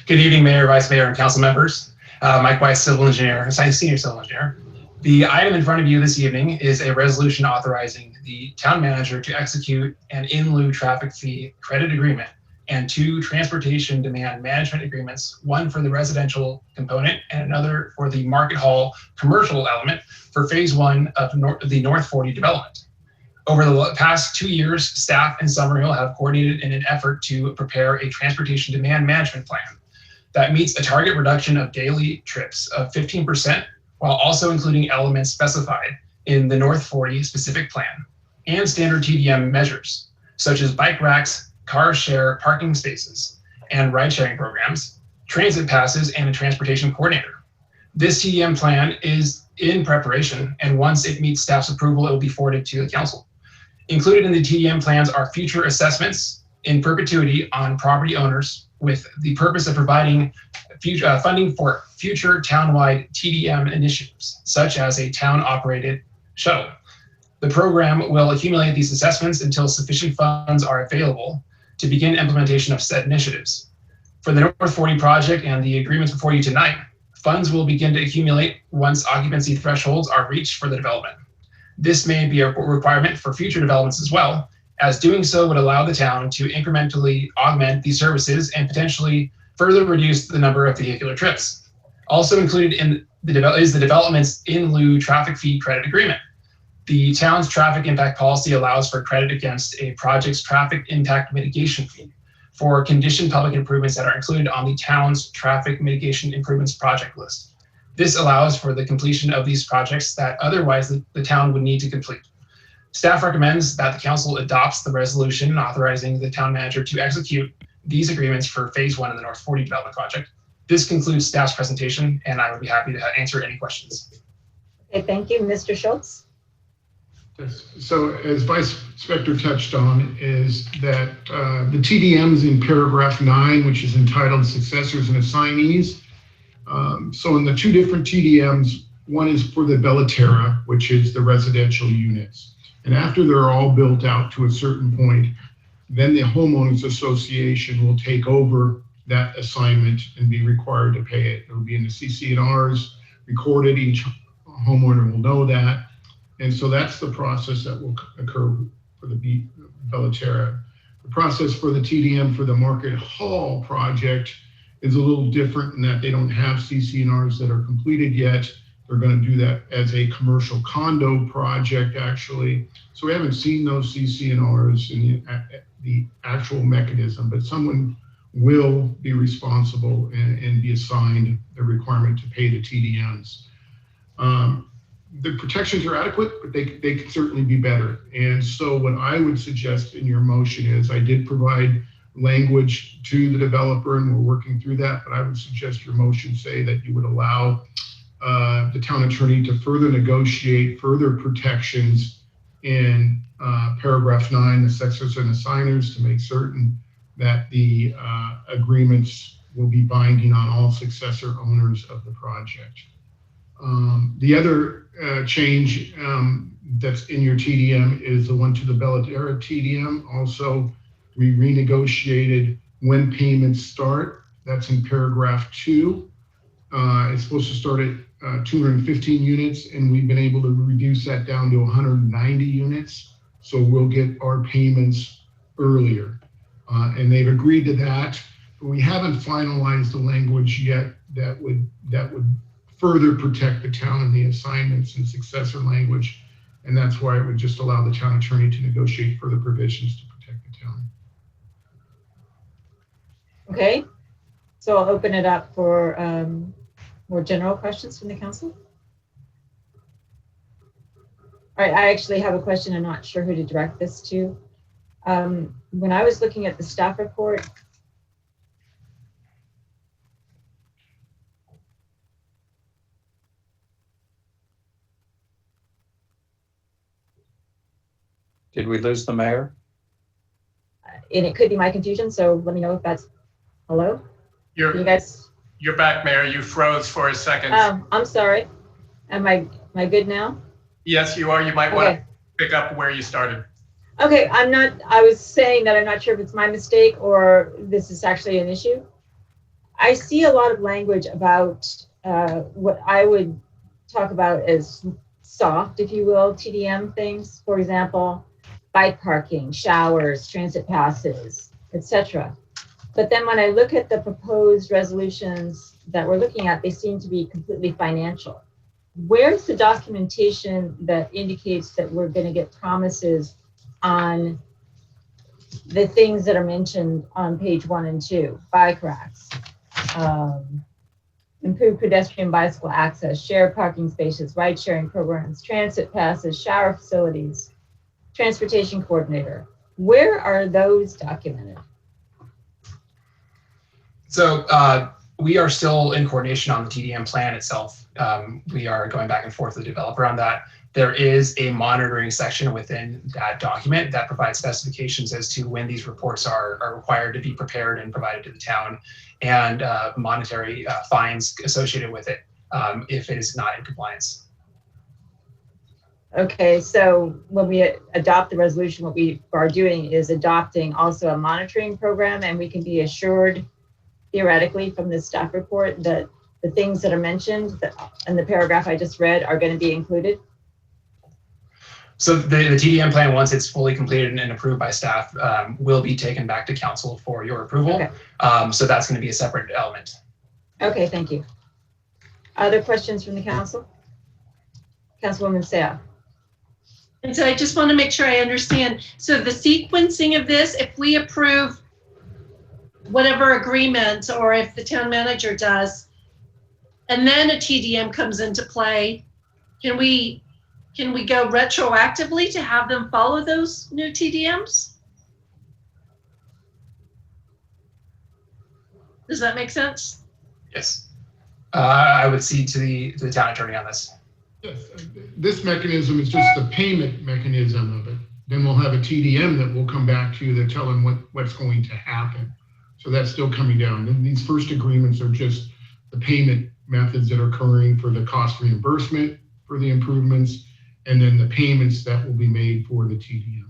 Good evening, Mayor, Vice Mayor, and council members. Mike Weiss, Civil Engineer, Senior Civil Engineer. The item in front of you this evening is a resolution authorizing the town manager to execute an in lieu traffic fee credit agreement and 2 transportation demand management agreements, one for the residential component and another for the market hall commercial element for phase 1 of the North 40 development. Over the past 2 years, staff in Summerhill have coordinated in an effort to prepare a transportation demand management plan that meets a target reduction of daily trips of 15%, while also including elements specified in the North 40 specific plan and standard TDM measures, such as bike racks, car share parking spaces, and ride sharing programs, transit passes, and a transportation coordinator. This TDM plan is in preparation, and once it meets staff's approval, it will be forwarded to the council. Included in the TDM plans are future assessments in perpetuity on property owners with the purpose of providing future, funding for future townwide TDM initiatives, such as a town-operated shuttle. The program will accumulate these assessments until sufficient funds are available to begin implementation of said initiatives. For the North 40 project and the agreements before you tonight, funds will begin to accumulate once occupancy thresholds are reached for the development. This may be a requirement for future developments as well, as doing so would allow the town to incrementally augment these services and potentially further reduce the number of vehicular trips. Also included in is the development's in lieu traffic fee credit agreement. The town's traffic impact policy allows for credit against a project's traffic impact mitigation fee for conditioned public improvements that are included on the town's traffic mitigation improvements project list. This allows for the completion of these projects that otherwise the town would need to complete. Staff recommends that the council adopts the resolution authorizing the town manager to execute these agreements for phase 1 of the North 40 development project. This concludes staff's presentation, and I would be happy to answer any questions. Okay, thank you. Mr. Schultz? Yes. So as Vice Inspector touched on is that the TDMs in paragraph 9, which is entitled Successors and Assignees. So in the two different TDMs, one is for the Bellaterra, which is the residential units. And after they're all built out to a certain point, then the homeowners association will take over that assignment and be required to pay it. It will be in the CC&Rs recorded. Each homeowner will know that. And so that's the process that will occur for the Bellaterra. The process for the TDM for the Market Hall project is a little different in that they don't have CC&Rs that are completed yet. They're going to do that as a commercial condo project, actually. So we haven't seen those CC&Rs in the actual mechanism, but someone will be responsible and be assigned the requirement to pay the TDMs. The protections are adequate, but they can certainly be better. And so what I would suggest in your motion is I did provide language to the developer and we're working through that, but I would suggest your motion say that you would allow the town attorney to further negotiate further protections in paragraph 9, the successors and assigners, to make certain that the agreements will be binding on all successor owners of the project. The other change that's in your TDM is the one to the Bellaterra TDM. Also, we renegotiated when payments start. That's in paragraph 2. It's supposed to start at 215 units, and we've been able to reduce that down to 190 units. So we'll get our payments earlier. And they've agreed to that, but we haven't finalized the language yet that would further protect the town in the assignments and successor language. And that's why it would just allow the town attorney to negotiate further provisions to protect the town. Okay, so I'll open it up for more general questions from the council. All right, I actually have a question. I'm not sure who to direct this to. When I was looking at the staff report, Did we lose the mayor? and it could be my confusion, so let me know if that's, hello? You guys? You're back, Mayor. You froze for a second. I'm sorry. Am I good now? Yes, you are. You might want to pick up where you started. Okay, I was saying that I'm not sure if it's my mistake or this is actually an issue. I see a lot of language about what I would talk about as soft, if you will, TDM things. For example, bike parking, showers, transit passes, etc. But then when I look at the proposed resolutions that we're looking at, they seem to be completely financial. Where's the documentation that indicates that we're going to get promises on the things that are mentioned on page 1 and 2, bike racks, improved pedestrian bicycle access, shared parking spaces, ride sharing programs, transit passes, shower facilities, transportation coordinator? Where are those documented? So we are still in coordination on the TDM plan itself. We are going back and forth with the developer on that. There is a monitoring section within that document that provides specifications as to when these reports are required to be prepared and provided to the town, and monetary fines associated with it if it is not in compliance. Okay, so when we adopt the resolution, what we are doing is adopting also a monitoring program, and we can be assured theoretically from the staff report that the things that are mentioned in the paragraph I just read are going to be included. So the TDM plan, once it's fully completed and approved by staff, will be taken back to council for your approval. Okay. So that's going to be a separate element. Okay, thank you. Other questions from the council? Councilwoman Seah. And so I just want to make sure I understand. So the sequencing of this, if we approve whatever agreement, or if the town manager does, and then a TDM comes into play, can we go retroactively to have them follow those new TDMs? Does that make sense? Yes. I would cede to the town attorney on this. Yes, this mechanism is just the payment mechanism of it. Then we'll have a TDM that will come back to you that tell them what's going to happen. So that's still coming down. And these first agreements are just the payment methods that are occurring for the cost reimbursement for the improvements, and then the payments that will be made for the TDM.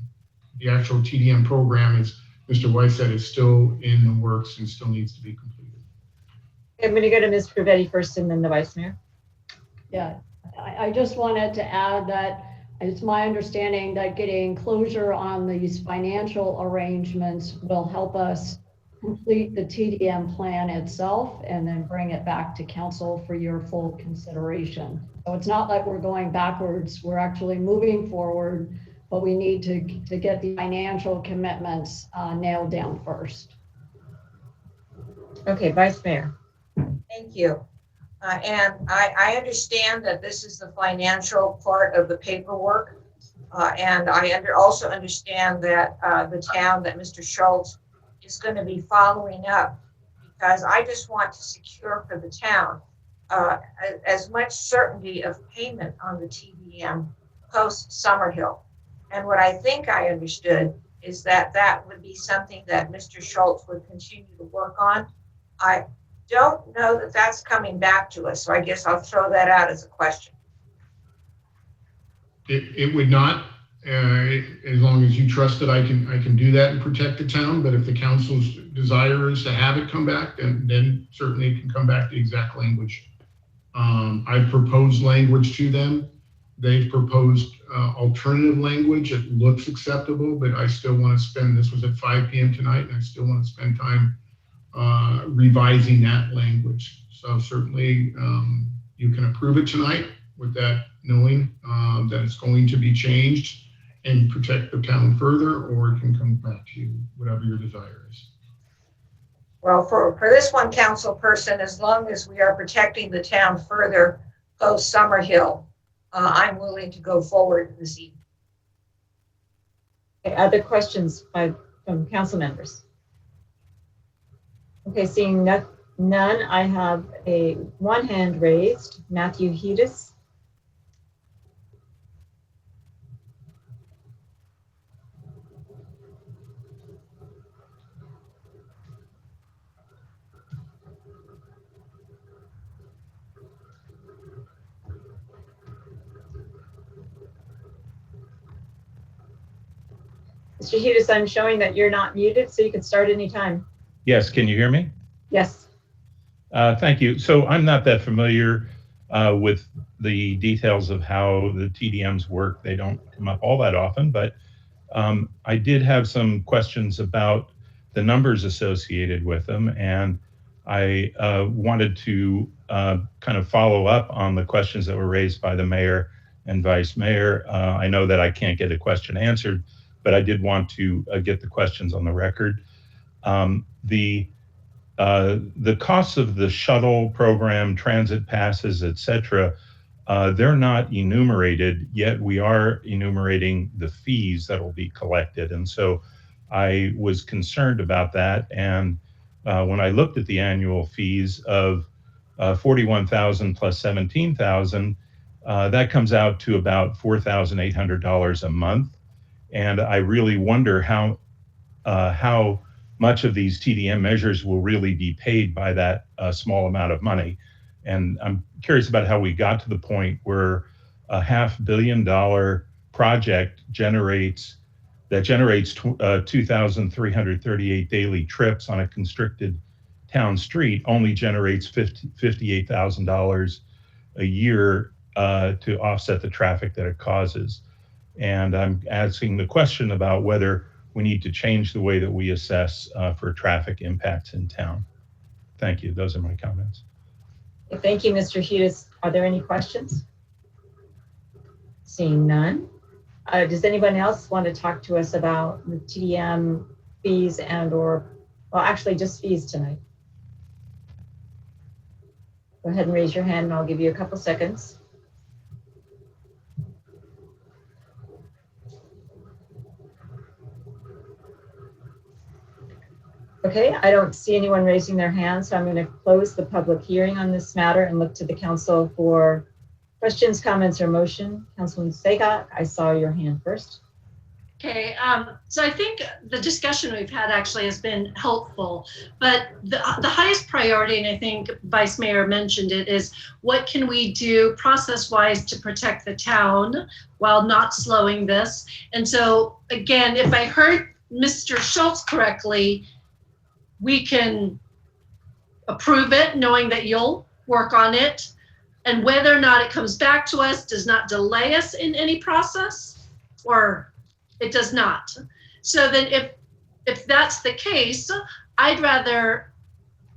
The actual TDM program, as Mr. White said, is still in the works and still needs to be completed. I'm going to go to Ms. Pervetti first and then the Vice Mayor. Yeah, I just wanted to add that it's my understanding that getting closure on these financial arrangements will help us complete the TDM plan itself and then bring it back to council for your full consideration. So it's not like we're going backwards, we're actually moving forward, but we need to get the financial commitments nailed down first. Okay, Vice Mayor. Thank you. And I understand that this is the financial part of the paperwork. And I also understand that the town that Mr. Schultz is going to be following up, because I just want to secure for the town as much certainty of payment on the TDM post Summerhill. And what I think I understood is that that would be something that Mr. Schultz would continue to work on. I don't know that that's coming back to us, so I guess I'll throw that out as a question. It would not, as long as you trust that I can do that and protect the town. But if the council's desire is to have it come back, then certainly it can come back to exact language. I've proposed language to them. They've proposed alternative language. It looks acceptable, but I still want to spend, this was at 5 p.m. tonight, and I still want to spend time revising that language. So certainly you can approve it tonight with that knowing that it's going to be changed and protect the town further, or it can come back to you, whatever your desire is. Well, for this one council person, as long as we are protecting the town further post Summerhill, I'm willing to go forward this evening. Okay, other questions from council members? Okay, seeing none, I have one hand raised. Matthew Hedis. Mr. Hedis, I'm showing that you're not muted, so you can start anytime. Yes, can you hear me? Yes. Thank you. So I'm not that familiar with the details of how the TDMs work. They don't come up all that often, but I did have some questions about the numbers associated with them, and I wanted to kind of follow up on the questions that were raised by the mayor and vice mayor. I know that I can't get a question answered, but I did want to get the questions on the record. The costs of the shuttle program, transit passes, etc., they're not enumerated, yet we are enumerating the fees that will be collected. And so I was concerned about that. And when I looked at the annual fees of 41,000 plus 17,000, That comes out to about $4,800 a month. And I really wonder how much of these TDM measures will really be paid by that small amount of money. And I'm curious about how we got to the point where a $500 million project generates 2,338 daily trips on a constricted town street, only generates $58,000 a year to offset the traffic that it causes. And I'm asking the question about whether we need to change the way that we assess for traffic impacts in town. Thank you. Those are my comments. Thank you, Mr. Hughes. Are there any questions? Seeing none. Does anyone else want to talk to us about the TDM fees well, actually just fees tonight? Go ahead and raise your hand and I'll give you a couple seconds. Okay, I don't see anyone raising their hand, so I'm going to close the public hearing on this matter and look to the council for questions, comments, or motion. Councilman Sega, I saw your hand first. Okay, so I think the discussion we've had actually has been helpful, but the highest priority, and I think Vice Mayor mentioned it, is what can we do process-wise to protect the town while not slowing this? And so again, if I heard Mr. Schultz correctly, we can approve it knowing that you'll work on it, and whether or not it comes back to us does not delay us in any process, or it does not. So then if that's the case, I'd rather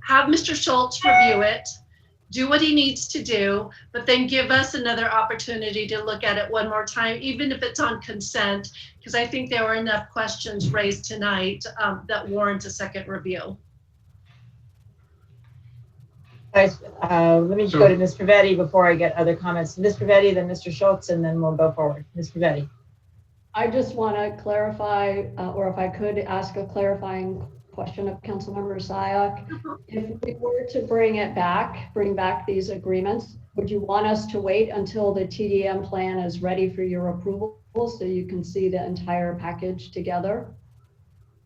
have Mr. Schultz review it, do what he needs to do, but then give us another opportunity to look at it one more time, even if it's on consent, because I think there were enough questions raised tonight that warrant a second review. Guys, let me go to Ms. Pervetti before I get other comments. Ms. Pervetti, then Mr. Schultz, and then we'll go forward. Ms. Pervetti. I just want to clarify, or if I could ask a clarifying question of Councilmember Sayak. If we were to bring back these agreements, would you want us to wait until the TDM plan is ready for your approval so you can see the entire package together?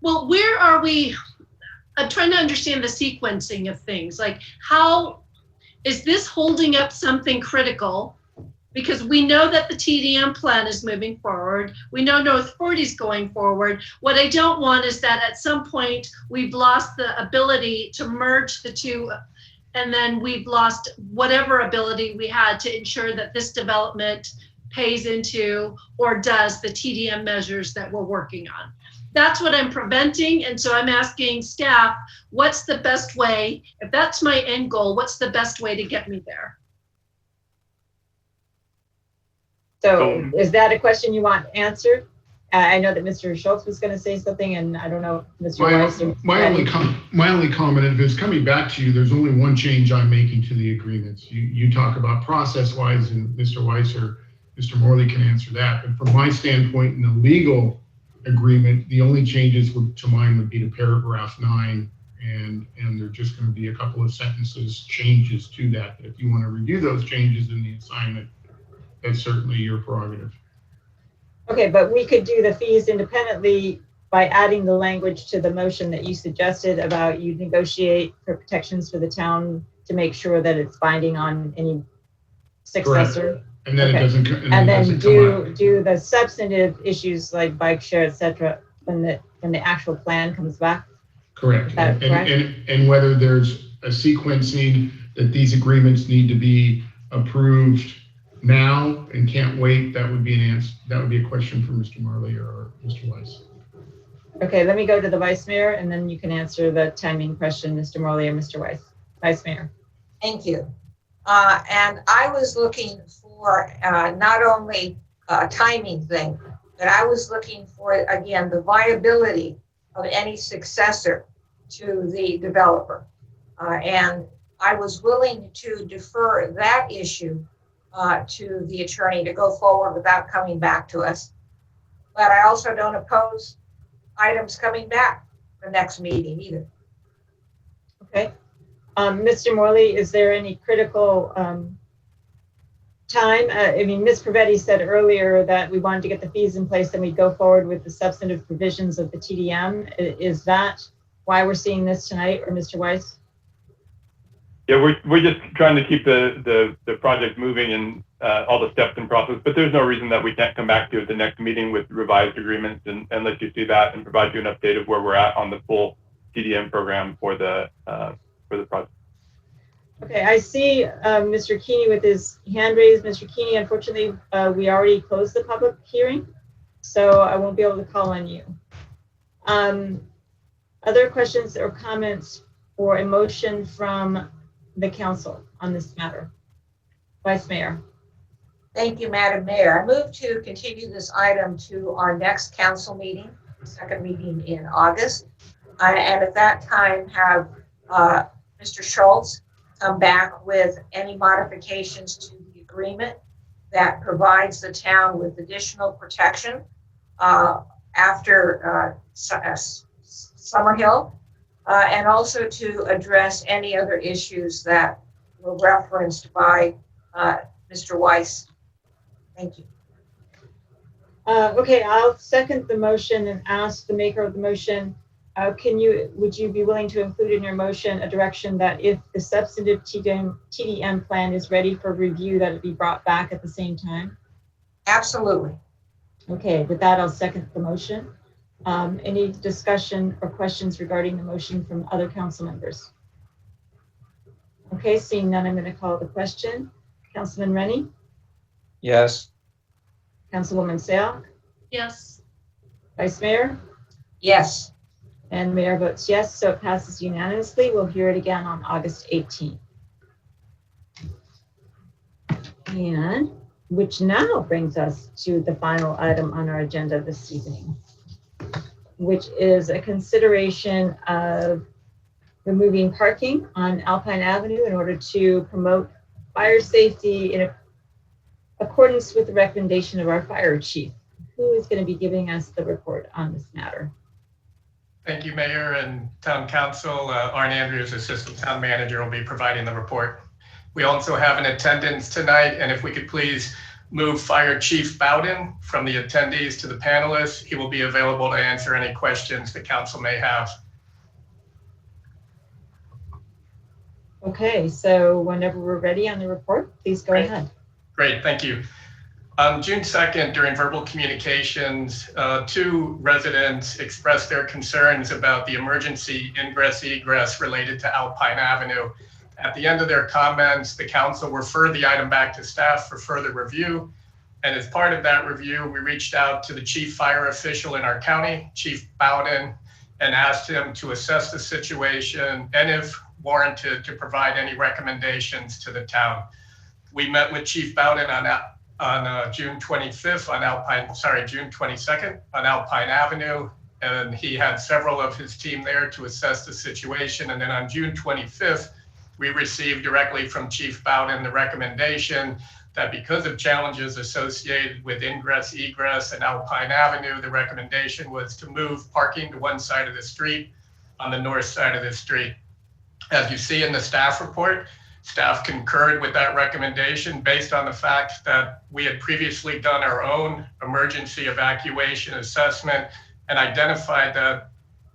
Well, where are we? I'm trying to understand the sequencing of things. Like, how is this holding up something critical? Because we know that the TDM plan is moving forward. We know North 40 is going forward. What I don't want is that at some point we've lost the ability to merge the two, and then we've lost whatever ability we had to ensure that this development pays into or does the TDM measures that we're working on. That's what I'm preventing. And so I'm asking staff, what's the best way? If that's my end goal, what's the best way to get me there? So is that a question you want answered? I know that Mr. Schultz was going to say something, and I don't know, Mr. Weiss. My only comment, if it's coming back to you, there's only one change I'm making to the agreements. You talk about process-wise, and Mr. Weiss or Mr. Morley can answer that. But from my standpoint, in the legal agreement, the only changes to mine would be to paragraph 9, and there are just going to be a couple of sentences changes to that. If you want to review those changes in the assignment, that's certainly your prerogative. Okay, but we could do the fees independently by adding the language to the motion that you suggested about you negotiate for protections for the town to make sure that it's binding on any successor. Correct. And then it doesn't. And then do the substantive issues like bike share, etc. when the actual plan comes back. Correct. And whether there's a sequencing that these agreements need to be approved now and can't wait, that would be an answer. That would be a question for Mr. Marley or Mr. Weiss. Okay, let me go to the Vice Mayor, and then you can answer the timing question, Mr. Morley or Mr. Weiss. Vice Mayor. Thank you. And I was looking for not only a timing thing, but I was looking for, again, the viability of any successor to the developer. And I was willing to defer that issue to the attorney to go forward without coming back to us. But I also don't oppose items coming back for next meeting either. Okay. Mr. Morley, is there any critical time, I mean, Ms. Pervetti said earlier that we wanted to get the fees in place, then we'd go forward with the substantive provisions of the TDM. Is that why we're seeing this tonight, or Mr. Weiss? Yeah, we're just trying to keep the project moving and all the steps and process, but there's no reason that we can't come back to you at the next meeting with revised agreements and let you see that and provide you an update of where we're at on the full TDM program for the project. Okay, I see Mr. Keeney with his hand raised. Mr. Keeney, unfortunately, we already closed the public hearing, so I won't be able to call on you. Other questions or comments or a motion from the council on this matter? Vice Mayor. Thank you, Madam Mayor. I move to continue this item to our next council meeting, second meeting in August. And at that time have Mr. Schultz come back with any modifications to the agreement that provides the town with additional protection after Summerhill, and also to address any other issues that were referenced by Mr. Weiss. Thank you. Okay, I'll second the motion and ask the maker of the motion, would you be willing to include in your motion a direction that if the substantive TDM plan is ready for review, that it be brought back at the same time? Absolutely. Okay, with that, I'll second the motion. Any discussion or questions regarding the motion from other council members? Okay, seeing none, I'm going to call the question. Councilman Rennie? Yes. Councilwoman Sayoc? Yes. Vice Mayor? Yes. And Mayor votes yes, so it passes unanimously. We'll hear it again on August 18th. And which now brings us to the final item on our agenda this evening, which is a consideration of removing parking on Alpine Avenue in order to promote fire safety in accordance with the recommendation of our fire chief, who is going to be giving us the report on this matter. Thank you, Mayor and Town Council. Arne Andrews, Assistant Town Manager, will be providing the report. We also have an attendance tonight, and if we could please move Fire Chief Bowden from the attendees to the panelists. He will be available to answer any questions the council may have. Okay, so whenever we're ready on the report, please go ahead. Great, thank you. On June 2nd, during verbal communications, 2 residents expressed their concerns about the emergency ingress-egress related to Alpine Avenue. At the end of their comments, the council referred the item back to staff for further review. And as part of that review, we reached out to the chief fire official in our county, Chief Bowden, and asked him to assess the situation and, if warranted, to provide any recommendations to the town. We met with Chief Bowden on June 22nd on Alpine Avenue, and he had several of his team there to assess the situation. And then on June 25th, we received directly from Chief Bowden the recommendation that because of challenges associated with ingress, egress, and Alpine Avenue, the recommendation was to move parking to one side of the street on the north side of the street. As you see in the staff report, staff concurred with that recommendation based on the fact that we had previously done our own emergency evacuation assessment and identified that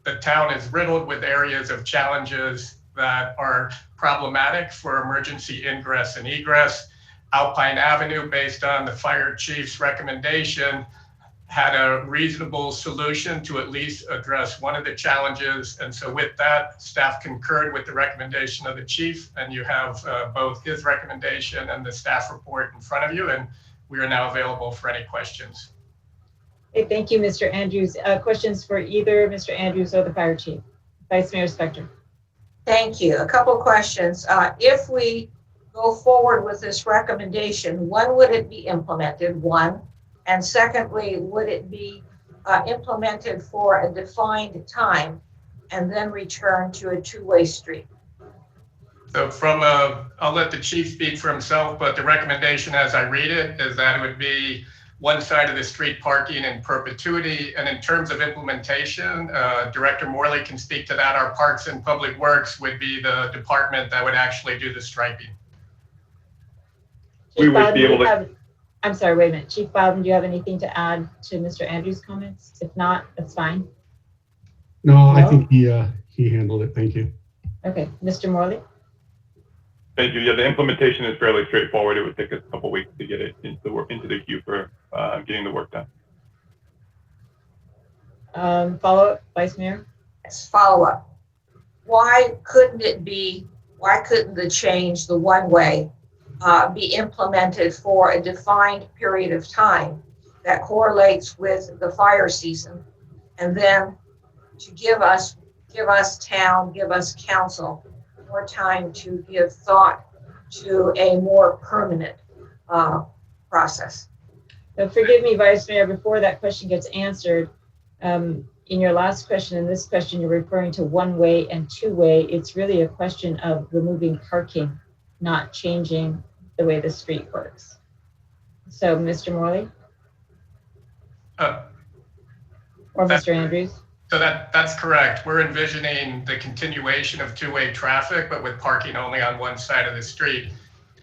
the town is riddled with areas of challenges that are problematic for emergency ingress and egress. Alpine Avenue, based on the fire chief's recommendation, had a reasonable solution to at least address one of the challenges. And so with that, staff concurred with the recommendation of the chief, and you have both his recommendation and the staff report in front of you, and we are now available for any questions. Okay, thank you, Mr. Andrews. Questions for either Mr. Andrews or the fire chief? Vice Mayor Spector. Thank you. A couple of questions. If we go forward with this recommendation, when would it be implemented? One. And secondly, would it be implemented for a defined time and then return to a two-way street? So I'll let the chief speak for himself, but the recommendation as I read it is that it would be one side of the street parking in perpetuity. And in terms of implementation, Director Morley can speak to that. Our Parks and Public Works would be the department that would actually do the striping. we would be able to. I'm sorry, wait a minute. Chief Bowden, do you have anything to add to Mr. Andrews' comments? If not, that's fine. No, I think he handled it. Thank you. Okay, Mr. Morley? Thank you. Yeah, the implementation is fairly straightforward. It would take us a couple weeks to get it into the queue for getting the work done. Follow-up, Vice Mayor? Yes, follow-up. Why couldn't the change, the one-way, be implemented for a defined period of time that correlates with the fire season, and then to give us council more time to give thought to a more permanent process? Now, forgive me, Vice Mayor, before that question gets answered, in your last question and this question, you're referring to one-way and two-way. It's really a question of removing parking, not changing the way the street works. So, Mr. Morley? Or Mr. Andrews? So that's correct. We're envisioning the continuation of two-way traffic, but with parking only on one side of the street.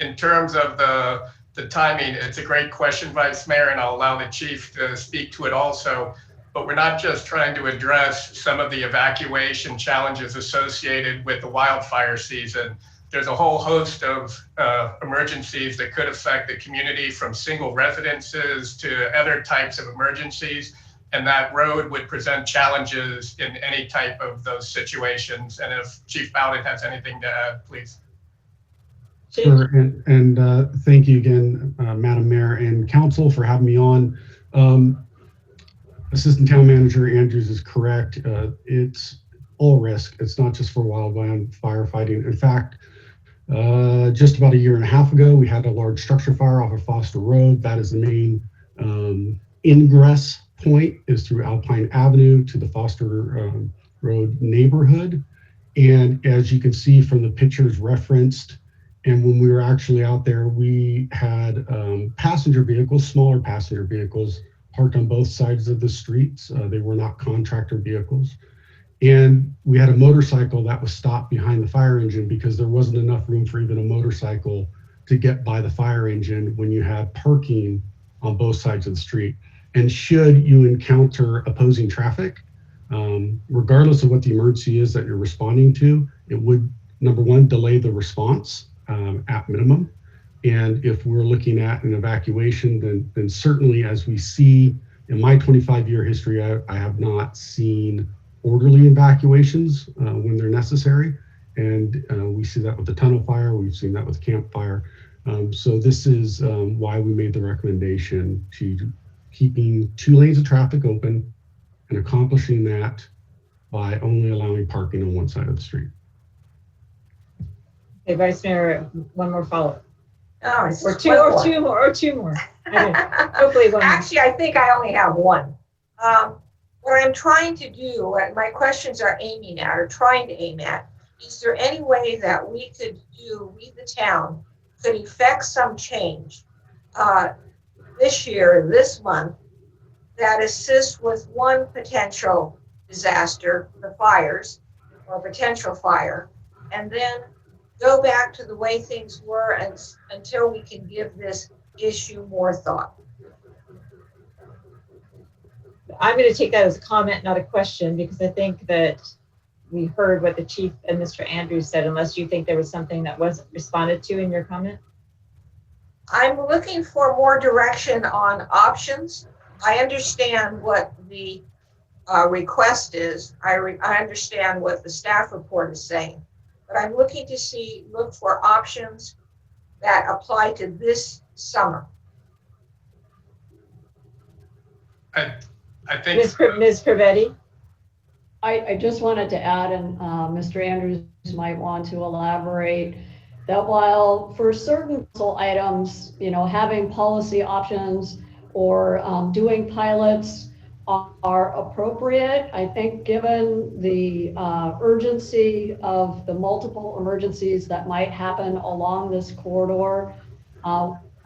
In terms of the timing, it's a great question, Vice Mayor, and I'll allow the chief to speak to it also. But we're not just trying to address some of the evacuation challenges associated with the wildfire season. There's a whole host of emergencies that could affect the community, from single residences to other types of emergencies. And that road would present challenges in any type of those situations. And if Chief Bowden has anything to add, please. Sure, and thank you again, Madam Mayor and Council, for having me on. Assistant Town Manager Andrews is correct. It's all risk. It's not just for wildland firefighting. In fact, just about a year and a half ago, we had a large structure fire off of Foster Road. That is the main ingress point, is through Alpine Avenue to the Foster Road neighborhood. And as you can see from the pictures referenced, and when we were actually out there, we had passenger vehicles, smaller passenger vehicles, parked on both sides of the streets. They were not contractor vehicles. And we had a motorcycle that was stopped behind the fire engine because there wasn't enough room for even a motorcycle to get by the fire engine when you had parking on both sides of the street. And should you encounter opposing traffic, regardless of what the emergency is that you're responding to, it would, number one, delay the response at minimum. And if we're looking at an evacuation, then certainly, as we see in my 25-year history, I have not seen orderly evacuations when they're necessary. And we see that with the tunnel fire, we've seen that with campfire. So this is why we made the recommendation to keeping 2 lanes of traffic open and accomplishing that by only allowing parking on one side of the street. Okay, Vice Mayor, one more follow-up. Oh, Or two more. Okay. Hopefully one more. Actually, I think I only have one. What I'm trying to do, what my questions are aiming at, or trying to aim at, is there any way that we, the town, could effect some change this year, this month, that assists with one potential disaster, the fires, or potential fire, and then go back to the way things were until we can give this issue more thought? I'm going to take that as a comment, not a question, because I think that we heard what the chief and Mr. Andrews said, unless you think there was something that wasn't responded to in your comment. I'm looking for more direction on options. I understand what the request is. I understand what the staff report is saying, but I'm looking to look for options that apply to this summer. I think Ms. Pervetti. I just wanted to add, and Mr. Andrews might want to elaborate, that while for certain items, having policy options or doing pilots are appropriate, I think given the urgency of the multiple emergencies that might happen along this corridor,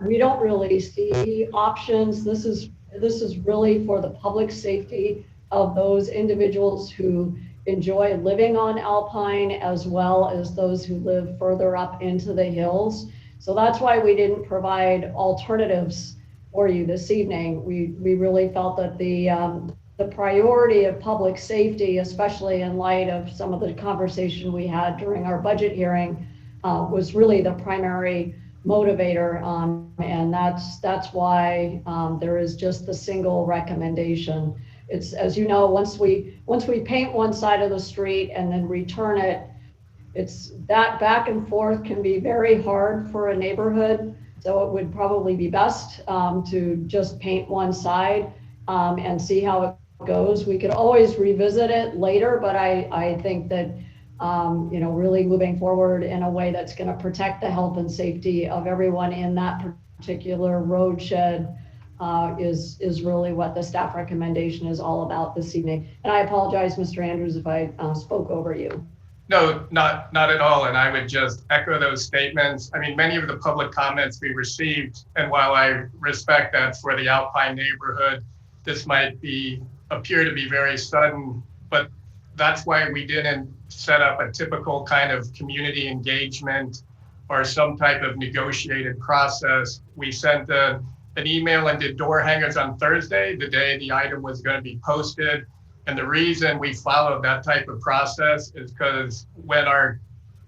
we don't really see options. This is really for the public safety of those individuals who enjoy living on Alpine, as well as those who live further up into the hills. So that's why we didn't provide alternatives for you this evening. We really felt that the priority of public safety, especially in light of some of the conversation we had during our budget hearing, was really the primary motivator, and that's why there is just the single recommendation. It's, as you know, once we paint one side of the street and then return it, it's that back and forth can be very hard for a neighborhood. So it would probably be best to just paint one side and see how it goes. We could always revisit it later, but I think that really moving forward in a way that's going to protect the health and safety of everyone in that particular road shed is really what the staff recommendation is all about this evening. And I apologize, Mr. Andrews, if I spoke over you. No, not at all. And I would just echo those statements. I mean, many of the public comments we received, and while I respect that for the Alpine neighborhood, this might appear to be very sudden, but that's why we didn't set up a typical kind of community engagement or some type of negotiated process. We sent an email and did door hangers on Thursday, the day the item was going to be posted. And the reason we followed that type of process is because when our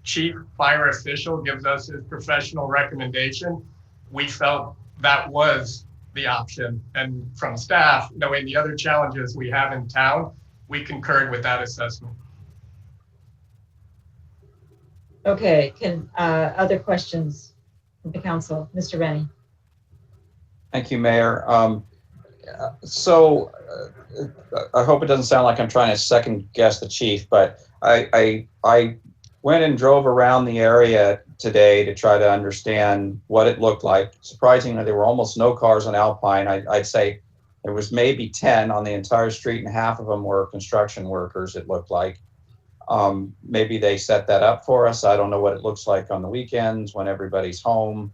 chief fire official gives us his professional recommendation, we felt that was the option. And from staff, knowing the other challenges we have in town, we concurred with that assessment. Okay, other questions from the council? Mr. Rennie. Thank you, Mayor. I hope it doesn't sound like I'm trying to second guess the chief, but I went and drove around the area today to try to understand what it looked like. Surprisingly, there were almost no cars on Alpine. I'd say there was maybe 10 on the entire street, and half of them were construction workers, it looked like. Maybe they set that up for us. I don't know what it looks like on the weekends when everybody's home.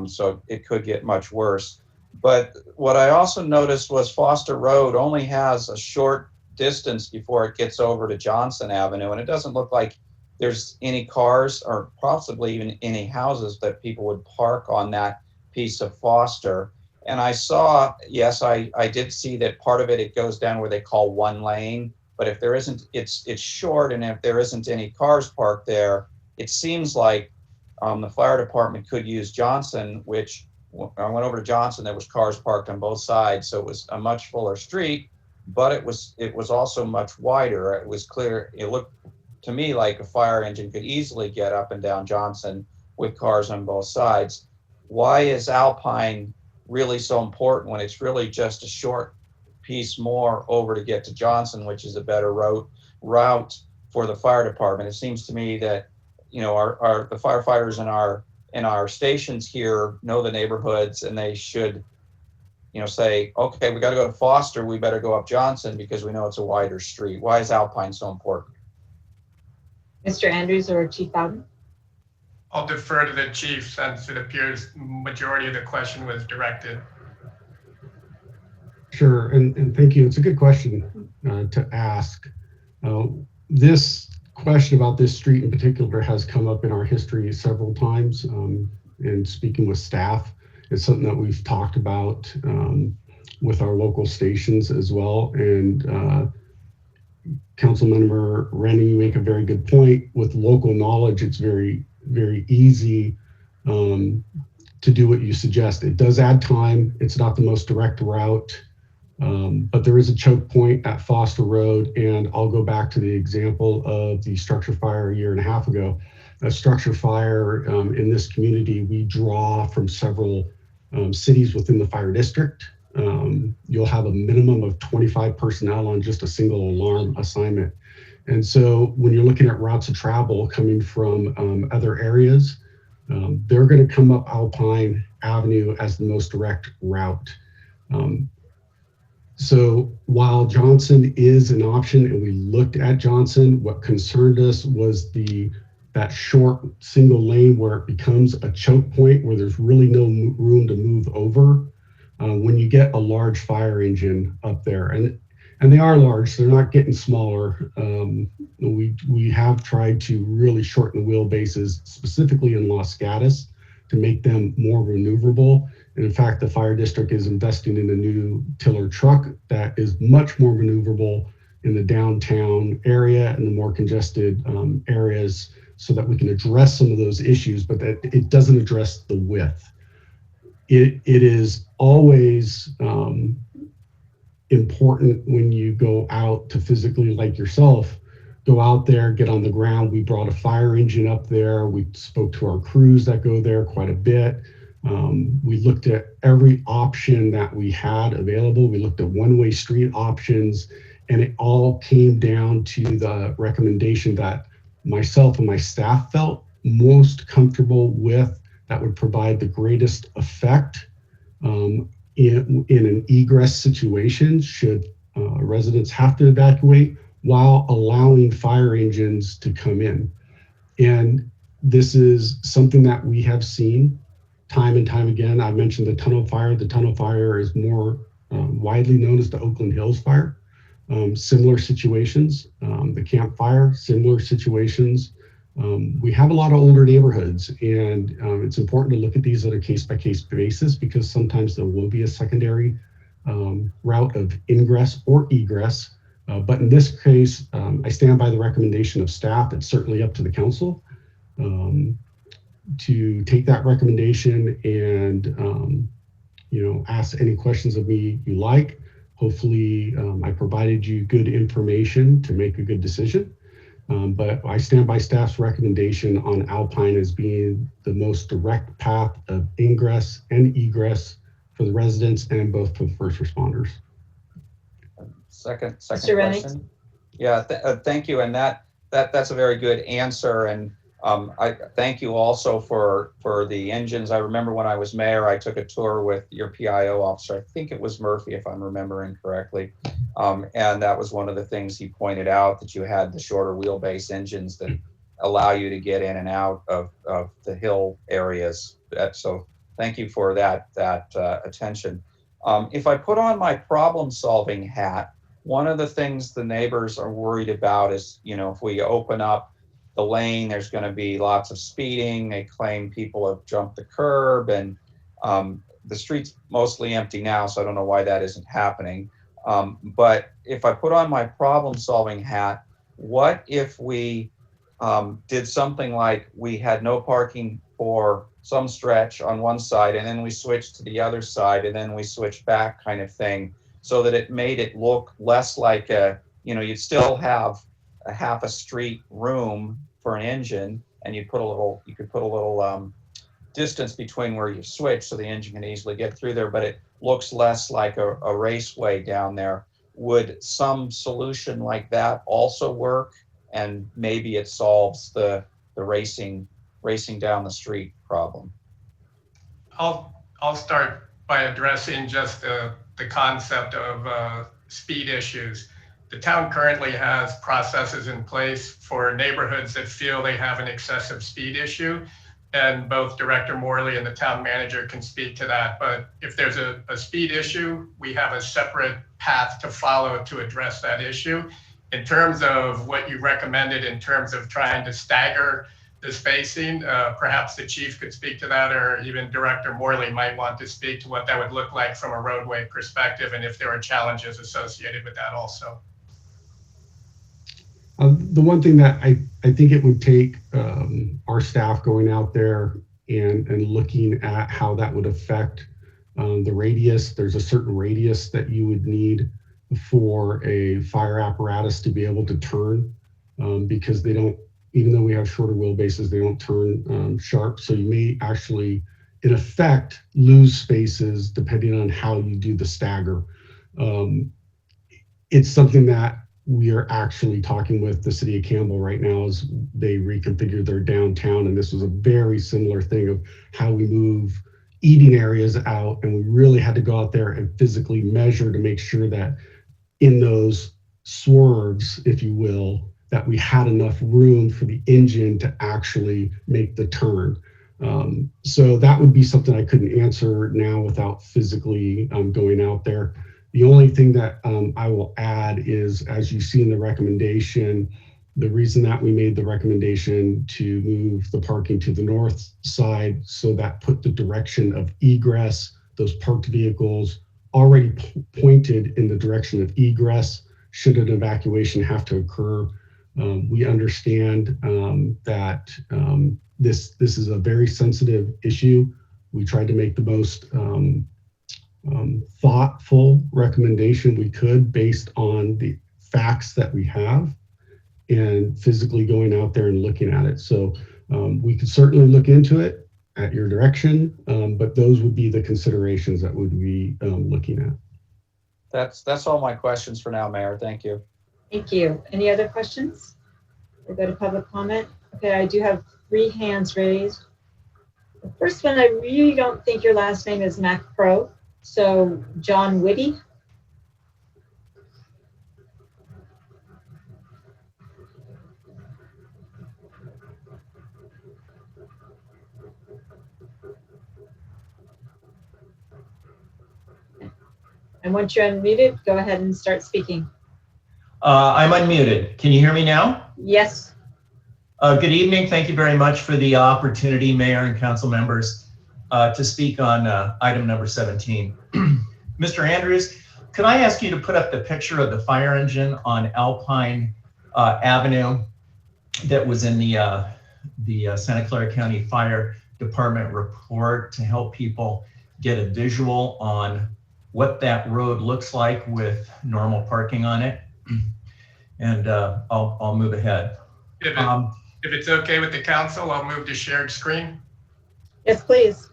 So it could get much worse. But what I also noticed was Foster Road only has a short distance before it gets over to Johnson Avenue, and it doesn't look like there's any cars or possibly even any houses that people would park on that piece of Foster. And I saw, yes, I did see that part of it goes down where they call one lane, but if there isn't, it's short, and if there isn't any cars parked there, it seems like the fire department could use Johnson, which I went over to Johnson, there was cars parked on both sides, so it was a much fuller street, but it was also much wider. It was clear, it looked to me like a fire engine could easily get up and down Johnson with cars on both sides. Why is Alpine really so important when it's really just a short piece more over to get to Johnson, which is a better route for the fire department? It seems to me that, the firefighters in our stations here know the neighborhoods, and they should, say, okay, we got to go to Foster, we better go up Johnson because we know it's a wider street. Why is Alpine so important? Mr. Andrews or Chief Bowden? I'll defer to the chief since it appears majority of the question was directed. Sure, and thank you. It's a good question to ask. This question about this street in particular has come up in our history several times. And speaking with staff, it's something that we've talked about with our local stations as well. And Councilmember Rennie, you make a very good point. With local knowledge, it's very, very easy to do what you suggest. It does add time. It's not the most direct route. But there is a choke point at Foster Road, and I'll go back to the example of the structure fire a year and a half ago. A structure fire in this community, we draw from several cities within the fire district. You'll have a minimum of 25 personnel on just a single alarm assignment. And so when you're looking at routes of travel coming from other areas, they're going to come up Alpine Avenue as the most direct route. So while Johnson is an option, and we looked at Johnson, what concerned us was that short single lane where it becomes a choke point where there's really no room to move over when you get a large fire engine up there. And they are large, they're not getting smaller. We have tried to really shorten the wheelbases, specifically in Los Gatos, to make them more maneuverable. And in fact, the fire district is investing in a new tiller truck that is much more maneuverable in the downtown area and the more congested areas, so that we can address some of those issues, but that it doesn't address the width. It is always important when you go out to physically, like yourself, go out there, get on the ground. We brought a fire engine up there. We spoke to our crews that go there quite a bit. We looked at every option that we had available. We looked at one-way street options, and it all came down to the recommendation that myself and my staff felt most comfortable with, that would provide the greatest effect in an egress situation should residents have to evacuate, while allowing fire engines to come in. And this is something that we have seen time and time again. I mentioned the tunnel fire. The tunnel fire is more widely known as the Oakland Hills fire. Similar situations. The Camp Fire, similar situations. We have a lot of older neighborhoods, and it's important to look at these on a case-by-case basis, because sometimes there will be a secondary route of ingress or egress. But in this case, I stand by the recommendation of staff. It's certainly up to the council to take that recommendation and ask any questions of me you like. Hopefully, I provided you good information to make a good decision. But I stand by staff's recommendation on Alpine as being the most direct path of ingress and egress for the residents and both for the first responders. Second Mr. Rennick? question. Yeah, thank you. And that's a very good answer. And I thank you also for the engines. I remember when I was mayor, I took a tour with your PIO officer. I think it was Murphy, if I'm remembering correctly. And that was one of the things he pointed out, that you had the shorter wheelbase engines that allow you to get in and out of the hill areas. So thank you for that attention. If I put on my problem-solving hat, one of the things the neighbors are worried about is, if we open up the lane, there's going to be lots of speeding. They claim people have jumped the curb, and the street's mostly empty now, so I don't know why that isn't happening. But if I put on my problem-solving hat, what if we did something like we had no parking for some stretch on one side, and then we switched to the other side, and then we switched back, kind of thing, so that it made it look less like you'd still have a half a street room for an engine, and you could put a little distance between where you switch, so the engine can easily get through there, but it looks less like a raceway down there. Would some solution like that also work? And maybe it solves the racing down the street problem. I'll start by addressing just the concept of speed issues. The town currently has processes in place for neighborhoods that feel they have an excessive speed issue. And both Director Morley and the town manager can speak to that. But if there's a speed issue, we have a separate path to follow to address that issue. In terms of what you recommended in terms of trying to stagger the spacing, perhaps the chief could speak to that, or even Director Morley might want to speak to what that would look like from a roadway perspective, and if there are challenges associated with that also. The one thing that I think it would take our staff going out there and looking at how that would affect the radius. There's a certain radius that you would need for a fire apparatus to be able to turn, because they don't, even though we have shorter wheelbases, they don't turn sharp. So you may actually, in effect, lose spaces depending on how you do the stagger. It's something that we are actually talking with the city of Campbell right now as they reconfigure their downtown. And this was a very similar thing of how we move eating areas out. And we really had to go out there and physically measure to make sure that in those swerves, if you will, that we had enough room for the engine to actually make the turn. So that would be something I couldn't answer now without physically going out there. The only thing that I will add is, as you see in the recommendation, The reason that we made the recommendation to move the parking to the north side, so that put the direction of egress, those parked vehicles already pointed in the direction of egress should an evacuation have to occur. We understand that this is a very sensitive issue. We tried to make the most thoughtful recommendation we could based on the facts that we have and physically going out there and looking at it. So we could certainly look into it at your direction, but those would be the considerations that would be looking at. That's all my questions for now, Mayor. Thank you. Thank you. Any other questions? We'll go to public comment. Okay, I do have 3 hands raised. The first one, I really don't think your last name is Mac Pro. So John Whitty. And once you're unmuted, go ahead and start speaking. I'm unmuted. Can you hear me now? Yes. Good evening. Thank you very much for the opportunity, Mayor and council members, to speak on item number 17. Mr. Andrews, could I ask you to put up the picture of the fire engine on Alpine Avenue that was in the Santa Clara County Fire Department report to help people get a visual on what that road looks like with normal parking on it? And I'll move ahead. If it's okay with the council, I'll move to shared screen. Yes, please.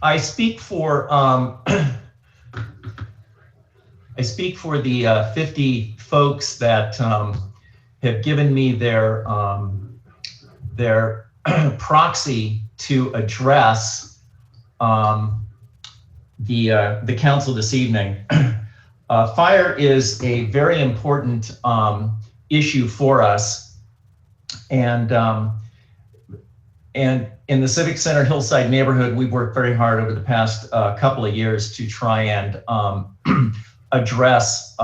I speak for the 50 folks that have given me their proxy to address the council this evening. Fire is a very important issue for us, and in the Civic Center Hillside neighborhood, we've worked very hard over the past couple of years to try and address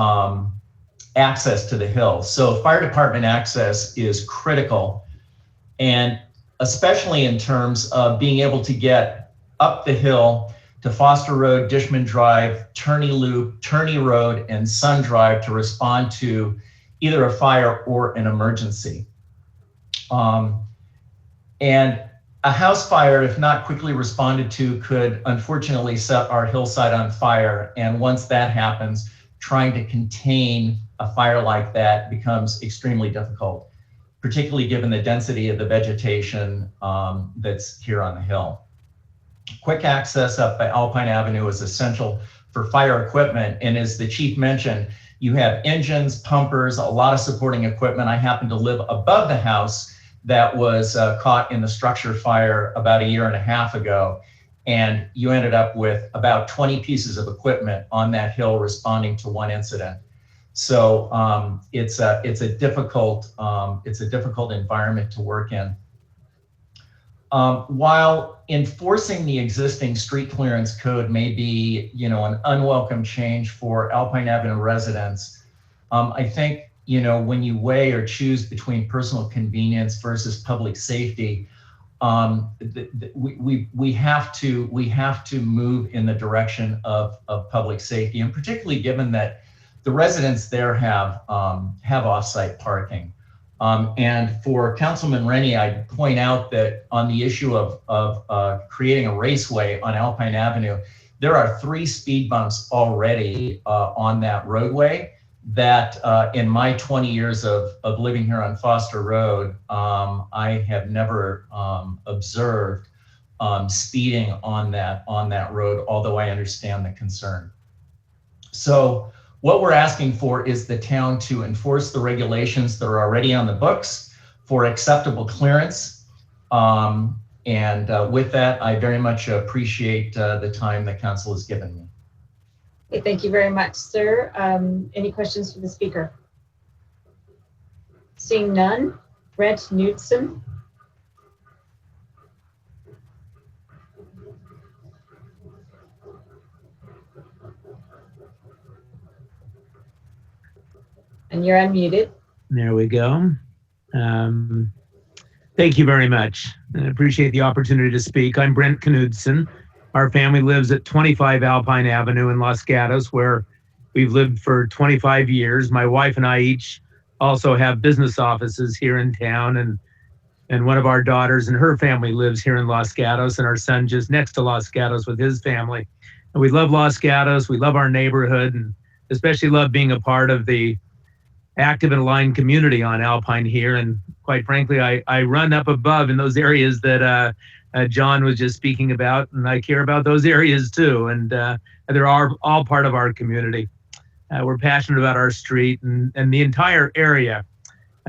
access to the hill. So fire department access is critical, and especially in terms of being able to get up the hill to Foster Road, Dishman Drive, Turney Loop, Turney Road, and Sun Drive to respond to either a fire or an emergency. And a house fire, if not quickly responded to, could unfortunately set our hillside on fire. And once that happens, trying to contain a fire like that becomes extremely difficult, particularly given the density of the vegetation that's here on the hill. Quick access up by Alpine Avenue is essential for fire equipment. And as the chief mentioned, you have engines, pumpers, a lot of supporting equipment. I happen to live above the house that was caught in the structure fire about 1.5 years ago. And you ended up with about 20 pieces of equipment on that hill responding to one incident. So it's a difficult environment to work in. While enforcing the existing street clearance code may be, an unwelcome change for Alpine Avenue residents, I think, when you weigh or choose between personal convenience versus public safety, we have to move in the direction of public safety, and particularly given that the residents there have off-site parking. And for Councilman Rennie, I'd point out that on the issue of creating a raceway on Alpine Avenue, there are 3 speed bumps already on that roadway that in my 20 years of living here on Foster Road, I have never observed speeding on that road, although I understand the concern. So what we're asking for is the town to enforce the regulations that are already on the books for acceptable clearance. And with that, I very much appreciate the time that council has given me. Okay, thank you very much, sir. Any questions for the speaker? Seeing none, Brent Knudsen. And you're unmuted. There we go. Thank you very much. I appreciate the opportunity to speak. I'm Brent Knudsen. Our family lives at 25 Alpine Avenue in Los Gatos, where we've lived for 25 years. My wife and I each also have business offices here in town, and one of our daughters and her family lives here in Los Gatos, and our son just next to Los Gatos with his family. And we love Los Gatos. We love our neighborhood, and especially love being a part of the active and aligned community on Alpine here. And quite frankly, I run up above in those areas that John was just speaking about, and I care about those areas too. And they're all part of our community. We're passionate about our street and the entire area.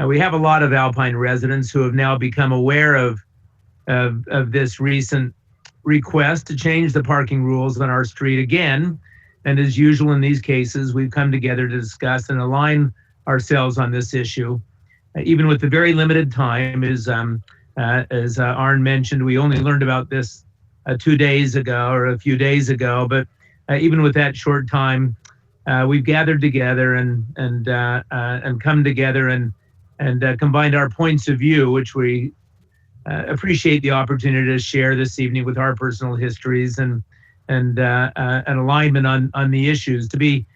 We have a lot of Alpine residents who have now become aware of this recent request to change the parking rules on our street again. And as usual in these cases, we've come together to discuss and align ourselves on this issue. Even with the very limited time, as Arn mentioned, we only learned about this 2 days ago or a few days ago, but even with that short time, we've gathered together and come together and combined our points of view, which we appreciate the opportunity to share this evening with our personal histories and an alignment on the issues. To be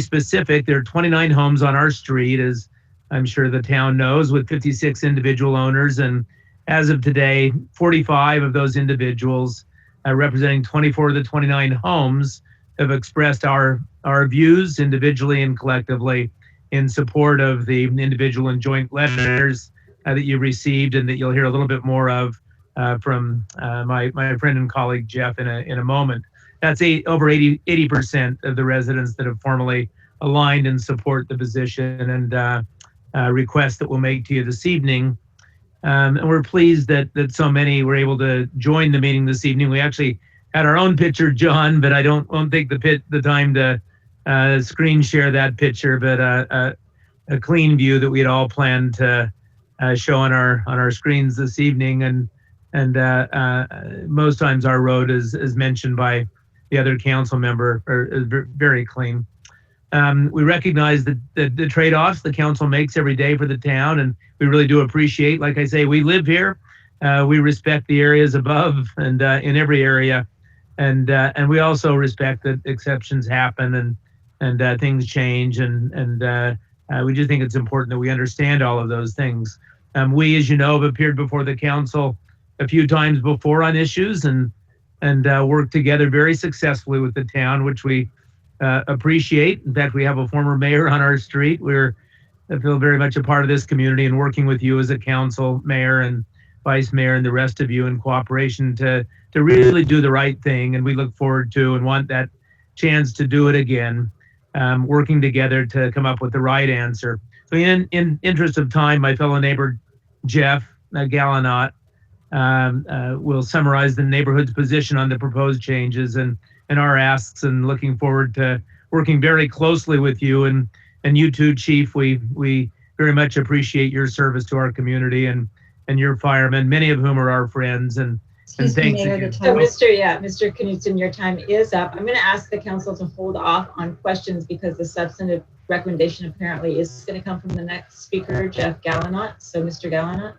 specific, there are 29 homes on our street, as I'm sure the town knows, with 56 individual owners. And as of today, 45 of those individuals, representing 24 of the 29 homes, have expressed our views individually and collectively in support of the individual and joint letters that you received and that you'll hear a little bit more of from my friend and colleague Jeff in a moment. That's over 80% of the residents that have formally aligned and support the position and request that we'll make to you this evening. And we're pleased that so many were able to join the meeting this evening. We actually had our own picture, John, but I won't take the time to screen share that picture, but a clean view that we had all planned to show on our screens this evening. And most times our road is mentioned by the other council member is very clean. We recognize the trade-offs the council makes every day for the town, and we really do appreciate, like I say, we live here. We respect the areas above and in every area. And we also respect that exceptions happen and things change. And we just think it's important that we understand all of those things. We, as you know, have appeared before the council a few times before on issues and worked together very successfully with the town, which we appreciate. In fact, we have a former mayor on our street. I feel very much a part of this community and working with you as a council, mayor and vice mayor and the rest of you in cooperation to really do the right thing. And we look forward to and want that chance to do it again, working together to come up with the right answer. So in interest of time, my fellow neighbor, Jeff Gallinot, will summarize the neighborhood's position on the proposed changes and our asks, and looking forward to working very closely with you and you too, Chief. We very much appreciate your service to our community and your firemen, many of whom are our friends. And thanks again. So Mr. Knudsen, your time is up. I'm going to ask the council to hold off on questions because the substantive recommendation apparently is going to come from the next speaker, Jeff Gallinot. So Mr. Gallinot.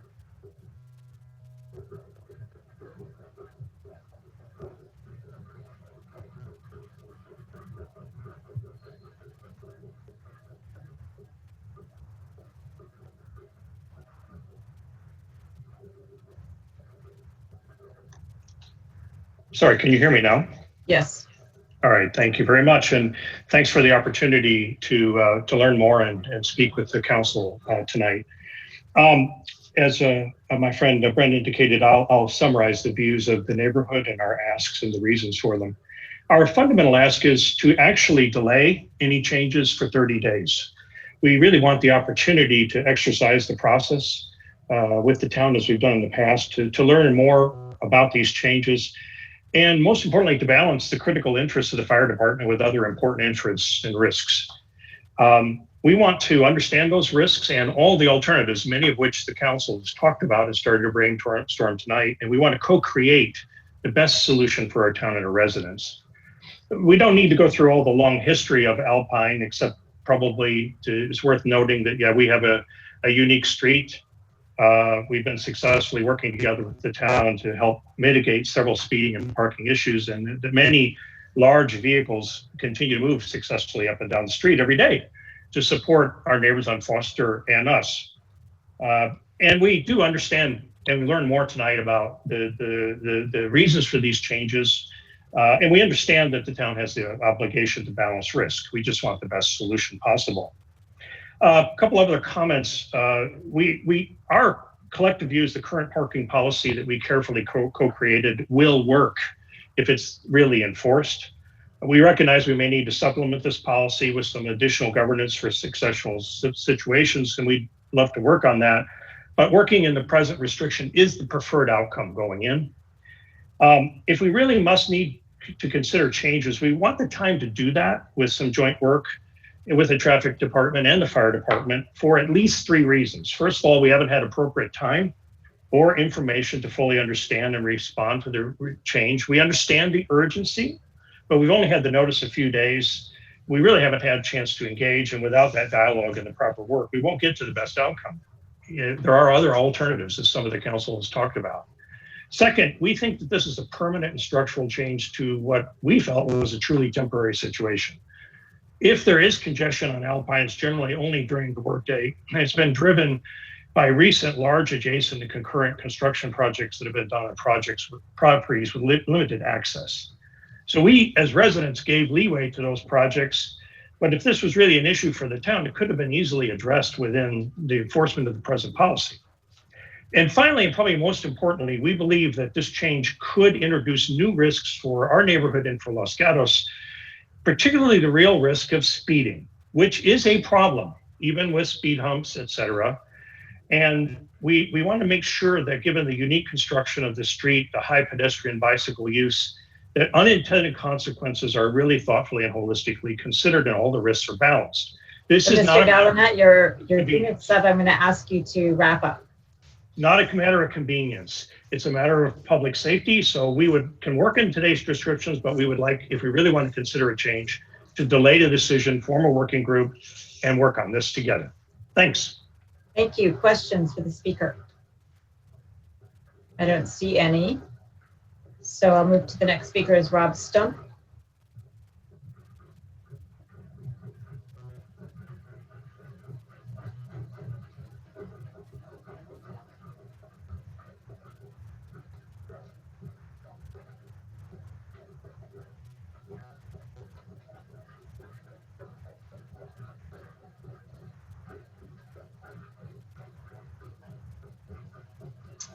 Sorry, can you hear me now? Yes. All right, thank you very much. And thanks for the opportunity to learn more and speak with the council tonight. As my friend Brent indicated, I'll summarize the views of the neighborhood and our asks and the reasons for them. Our fundamental ask is to actually delay any changes for 30 days. We really want the opportunity to exercise the process with the town as we've done in the past to learn more about these changes. And most importantly, to balance the critical interests of the fire department with other important interests and risks. We want to understand those risks and all the alternatives, many of which the council has talked about and started to brainstorm tonight. And we want to co-create the best solution for our town and our residents. We don't need to go through all the long history of Alpine, except probably it's worth noting that, yeah, we have a unique street. We've been successfully working together with the town to help mitigate several speeding and parking issues, and that many large vehicles continue to move successfully up and down the street every day to support our neighbors on Foster and us. And we do understand, and we learned more tonight about the reasons for these changes. And we understand that the town has the obligation to balance risk. We just want the best solution possible. A couple other comments. Our collective view is the current parking policy that we carefully co-created will work if it's really enforced. We recognize we may need to supplement this policy with some additional governance for successful situations, and we'd love to work on that. But working in the present restriction is the preferred outcome going in. If we really must need to consider changes, we want the time to do that with some joint work with the traffic department and the fire department for at least 3 reasons. First of all, we haven't had appropriate time or information to fully understand and respond to the change. We understand the urgency, but we've only had the notice a few days. We really haven't had a chance to engage, and without that dialogue and the proper work, we won't get to the best outcome. There are other alternatives, as some of the council has talked about. Second, we think that this is a permanent and structural change to what we felt was a truly temporary situation. If there is congestion on Alpine, it's generally only during the workday, and it's been driven by recent large adjacent and concurrent construction projects that have been done on properties with limited access. So we, as residents, gave leeway to those projects, but if this was really an issue for the town, it could have been easily addressed within the enforcement of the present policy. And finally, and probably most importantly, we believe that this change could introduce new risks for our neighborhood and for Los Gatos, particularly the real risk of speeding, which is a problem, even with speed humps, et cetera. And we want to make sure that given the unique construction of the street, the high pedestrian bicycle use, that unintended consequences are really thoughtfully and holistically considered and all the risks are balanced. This is not— Mr. Gallinet, your 2 minutes up. I'm going to ask you to wrap up. Not a matter of convenience. It's a matter of public safety. So we can work in today's descriptions, but we would like, if we really want to consider a change, to delay the decision, form a working group, and work on this together. Thanks. Thank you. Questions for the speaker? I don't see any. So I'll move to the next speaker is Rob Stump.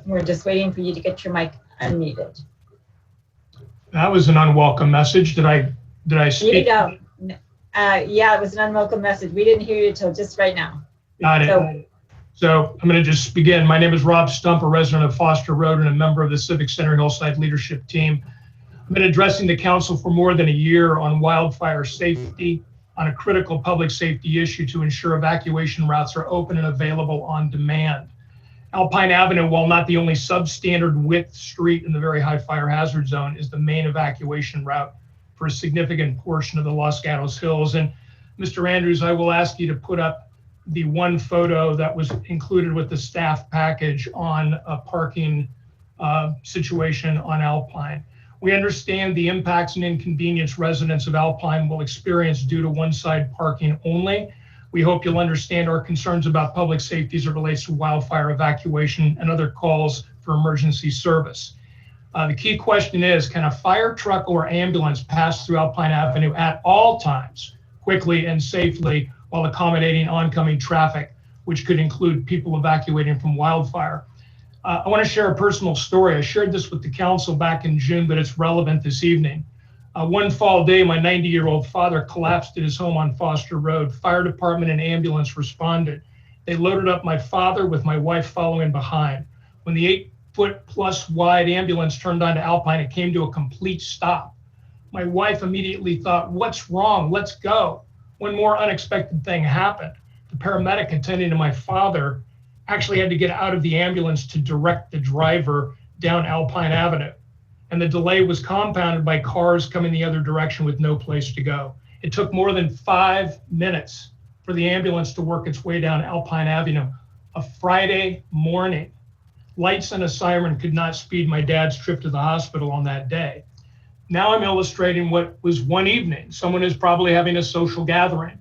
We're just waiting for you to get your mic unmuted. That was an unwelcome message. Did I speak? You go. Yeah, it was an unwelcome message. We didn't hear you till just right now. Got it. So I'm going to just begin. My name is Rob Stump, a resident of Foster Road and a member of the Civic Center Hillside Leadership Team. I've been addressing the council for more than a year on wildfire safety, on a critical public safety issue to ensure evacuation routes are open and available on demand. Alpine Avenue, while not the only substandard width street in the very high fire hazard zone, is the main evacuation route for a significant portion of the Los Gatos Hills. And Mr. Andrews, I will ask you to put up the one photo that was included with the staff package on a parking situation on Alpine. We understand the impacts and inconvenience residents of Alpine will experience due to one-side parking only. We hope you'll understand our concerns about public safety as it relates to wildfire evacuation and other calls for emergency service. The key question is, can a fire truck or ambulance pass through Alpine Avenue at all times, quickly and safely, while accommodating oncoming traffic, which could include people evacuating from wildfire? I want to share a personal story. I shared this with the council back in June, but it's relevant this evening. One fall day, my 90-year-old father collapsed at his home on Foster Road. Fire department and ambulance responded. They loaded up my father with my wife following behind. When the 8-foot-plus wide ambulance turned onto Alpine, it came to a complete stop. My wife immediately thought, what's wrong? Let's go. One more unexpected thing happened. The paramedic attending to my father actually had to get out of the ambulance to direct the driver down Alpine Avenue. And the delay was compounded by cars coming the other direction with no place to go. It took more than 5 minutes for the ambulance to work its way down Alpine Avenue. A Friday morning, lights and a siren could not speed my dad's trip to the hospital on that day. Now I'm illustrating what was one evening. Someone is probably having a social gathering.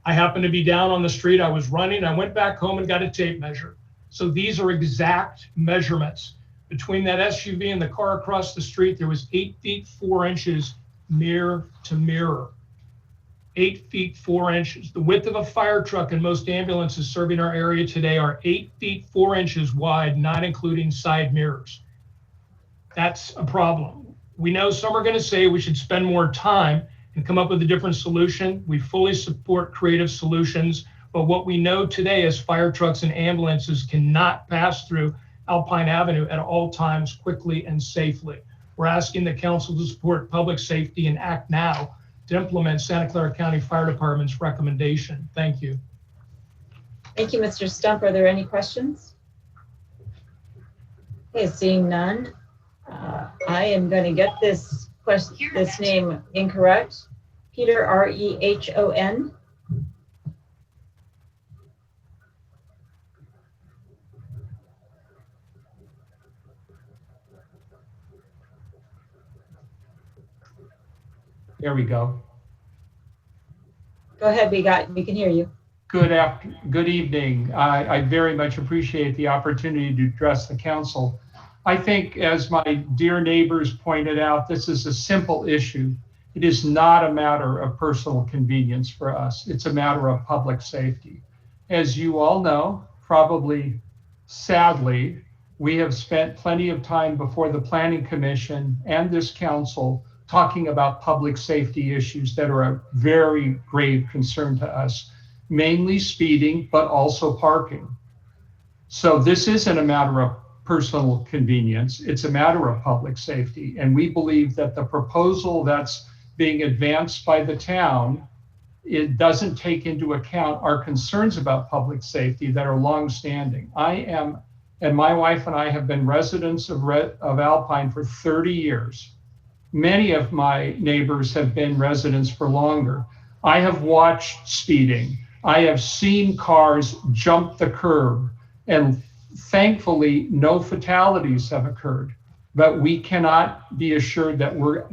I happened to be down on the street. I was running. I went back home and got a tape measure. So these are exact measurements. Between that SUV and the car across the street, there was 8 feet 4 inches mirror to mirror. 8 feet 4 inches. The width of a fire truck in most ambulances serving our area today are 8 feet 4 inches wide, not including side mirrors. That's a problem. We know some are going to say we should spend more time and come up with a different solution. We fully support creative solutions, but what we know today is fire trucks and ambulances cannot pass through Alpine Avenue at all times quickly and safely. We're asking the council to support public safety and act now to implement Santa Clara County Fire Department's recommendation. Thank you. Thank you, Mr. Stump. Are there any questions? Okay, seeing none, I am going to get this name incorrect. Peter, R-E-H-O-N. There we go. Go ahead, we can hear you. Good evening. I very much appreciate the opportunity to address the council. I think, as my dear neighbors pointed out, this is a simple issue. It is not a matter of personal convenience for us. It's a matter of public safety. As you all know, probably sadly, we have spent plenty of time before the Planning Commission and this council talking about public safety issues that are a very grave concern to us, mainly speeding, but also parking. So this isn't a matter of personal convenience, it's a matter of public safety. And we believe that the proposal that's being advanced by the town, it doesn't take into account our concerns about public safety that are longstanding. And my wife and I have been residents of Alpine for 30 years. Many of my neighbors have been residents for longer. I have watched speeding. I have seen cars jump the curb, and thankfully, no fatalities have occurred. But we cannot be assured that we're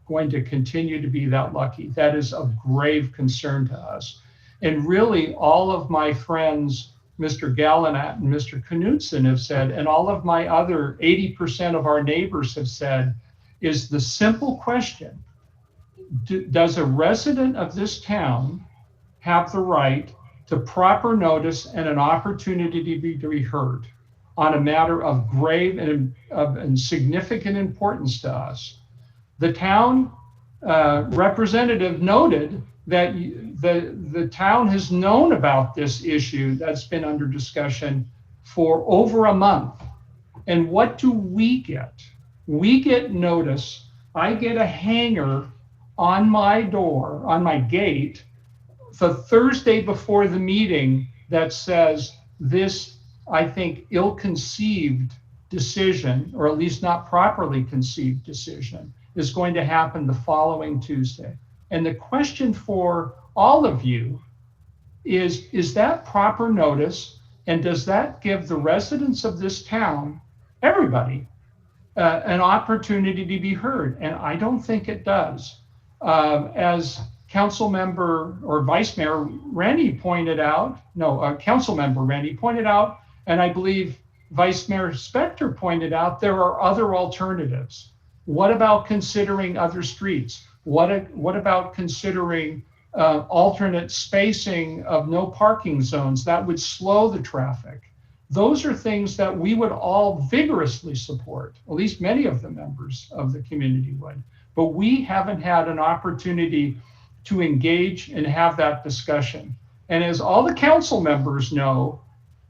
going to continue to be that lucky. That is of grave concern to us. And really, all of my friends, Mr. Gallinat and Mr. Knudsen, have said, and all of my other 80% of our neighbors have said, is the simple question: does a resident of this town have the right to proper notice and an opportunity to be heard on a matter of grave and significant importance to us? The town representative noted that the town has known about this issue that's been under discussion for over a month. And what do we get? We get notice. I get a hanger on my door, on my gate, the Thursday before the meeting that says this, I think, ill-conceived decision, or at least not properly conceived decision, is going to happen the following Tuesday. And the question for all of you is that proper notice? And does that give the residents of this town, everybody, an opportunity to be heard? And I don't think it does. As Council Member or Vice Mayor Rennie pointed out, Council Member Rennie pointed out, and I believe Vice Mayor Spector pointed out, there are other alternatives. What about considering other streets? What about considering alternate spacing of no parking zones that would slow the traffic? Those are things that we would all vigorously support, at least many of the members of the community would. But we haven't had an opportunity to engage and have that discussion. And as all the council members know,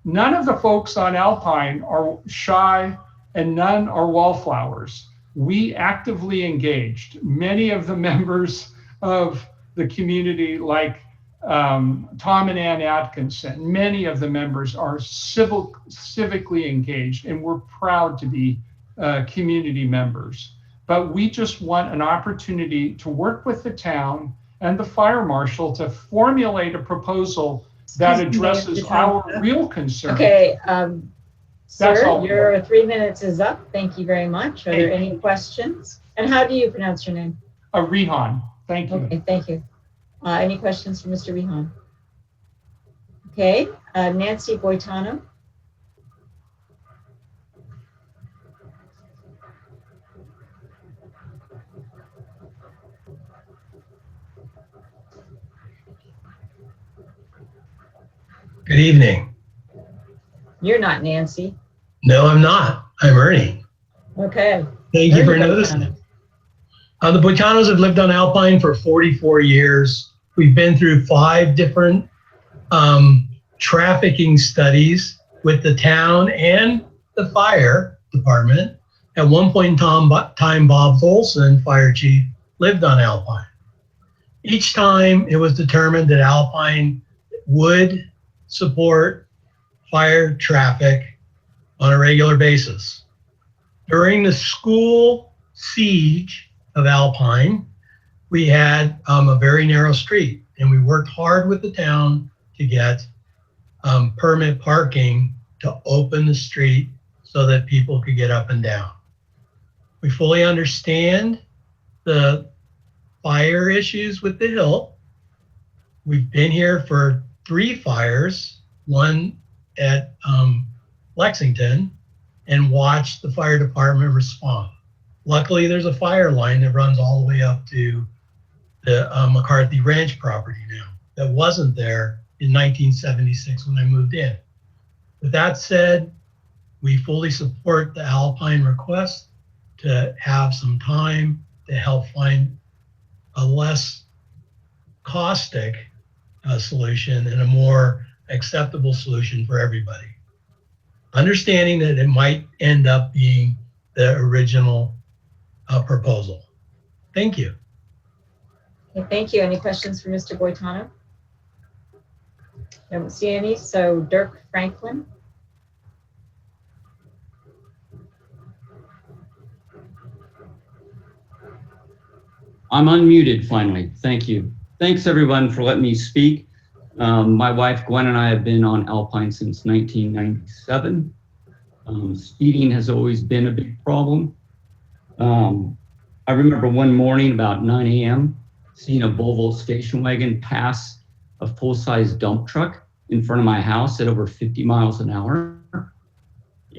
none of the folks on Alpine are shy and none are wallflowers. We actively engaged. Many of the members of the community, like Tom and Ann Atkinson, many of the members are civically engaged, and we're proud to be community members. But we just want an opportunity to work with the town and the fire marshal to formulate a proposal that addresses our real concern. Okay, That's sir, all. your 3 minutes is up. Thank you very much. Are there any questions? And how do you pronounce your name? Rihan, thank you. Okay, thank you. Any questions for Mr. Rihan? Okay, Nancy Boitano. Good evening. You're not Nancy. No, I'm not. I'm Ernie. Okay. Thank you for Ernie noticing. Boitano. The Boitanos have lived on Alpine for 44 years. We've been through 5 different trafficking studies with the town and the fire department. At one point in time, Bob Tholson, fire chief, lived on Alpine. Each time it was determined that Alpine would support fire traffic on a regular basis. During the school siege of Alpine, we had a very narrow street, and we worked hard with the town to get permit parking to open the street so that people could get up and down. We fully understand the fire issues with the hill. We've been here for 3 fires, one at Lexington, and watched the fire department respond. Luckily, there's a fire line that runs all the way up to the McCarthy Ranch property now that wasn't there in 1976 when I moved in. With that said, we fully support the Alpine request to have some time to help find a less caustic solution and a more acceptable solution for everybody. Understanding that it might end up being the original proposal. Thank you. Okay, thank you. Any questions for Mr. Boitano? I don't see any. So Dirk Franklin. I'm unmuted finally. Thank you. Thanks everyone for letting me speak. My wife Gwen and I have been on Alpine since 1997. Speeding has always been a big problem. I remember one morning about 9 a.m. seeing a Volvo station wagon pass a full-size dump truck in front of my house at over 50 miles an hour.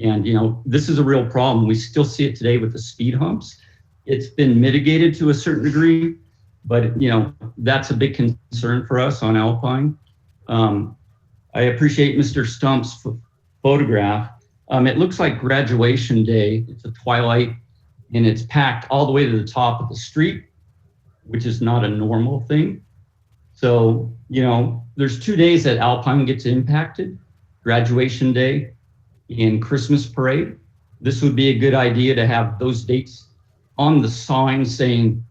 And you know, this is a real problem. We still see it today with the speed humps. It's been mitigated to a certain degree, but you know, that's a big concern for us on Alpine. I appreciate Mr. Stump's photograph. It looks like graduation day. It's a twilight and it's packed all the way to the top of the street, which is not a normal thing. So, you know, there's 2 days that Alpine gets impacted, graduation day and Christmas parade. This would be a good idea to have those dates on the sign saying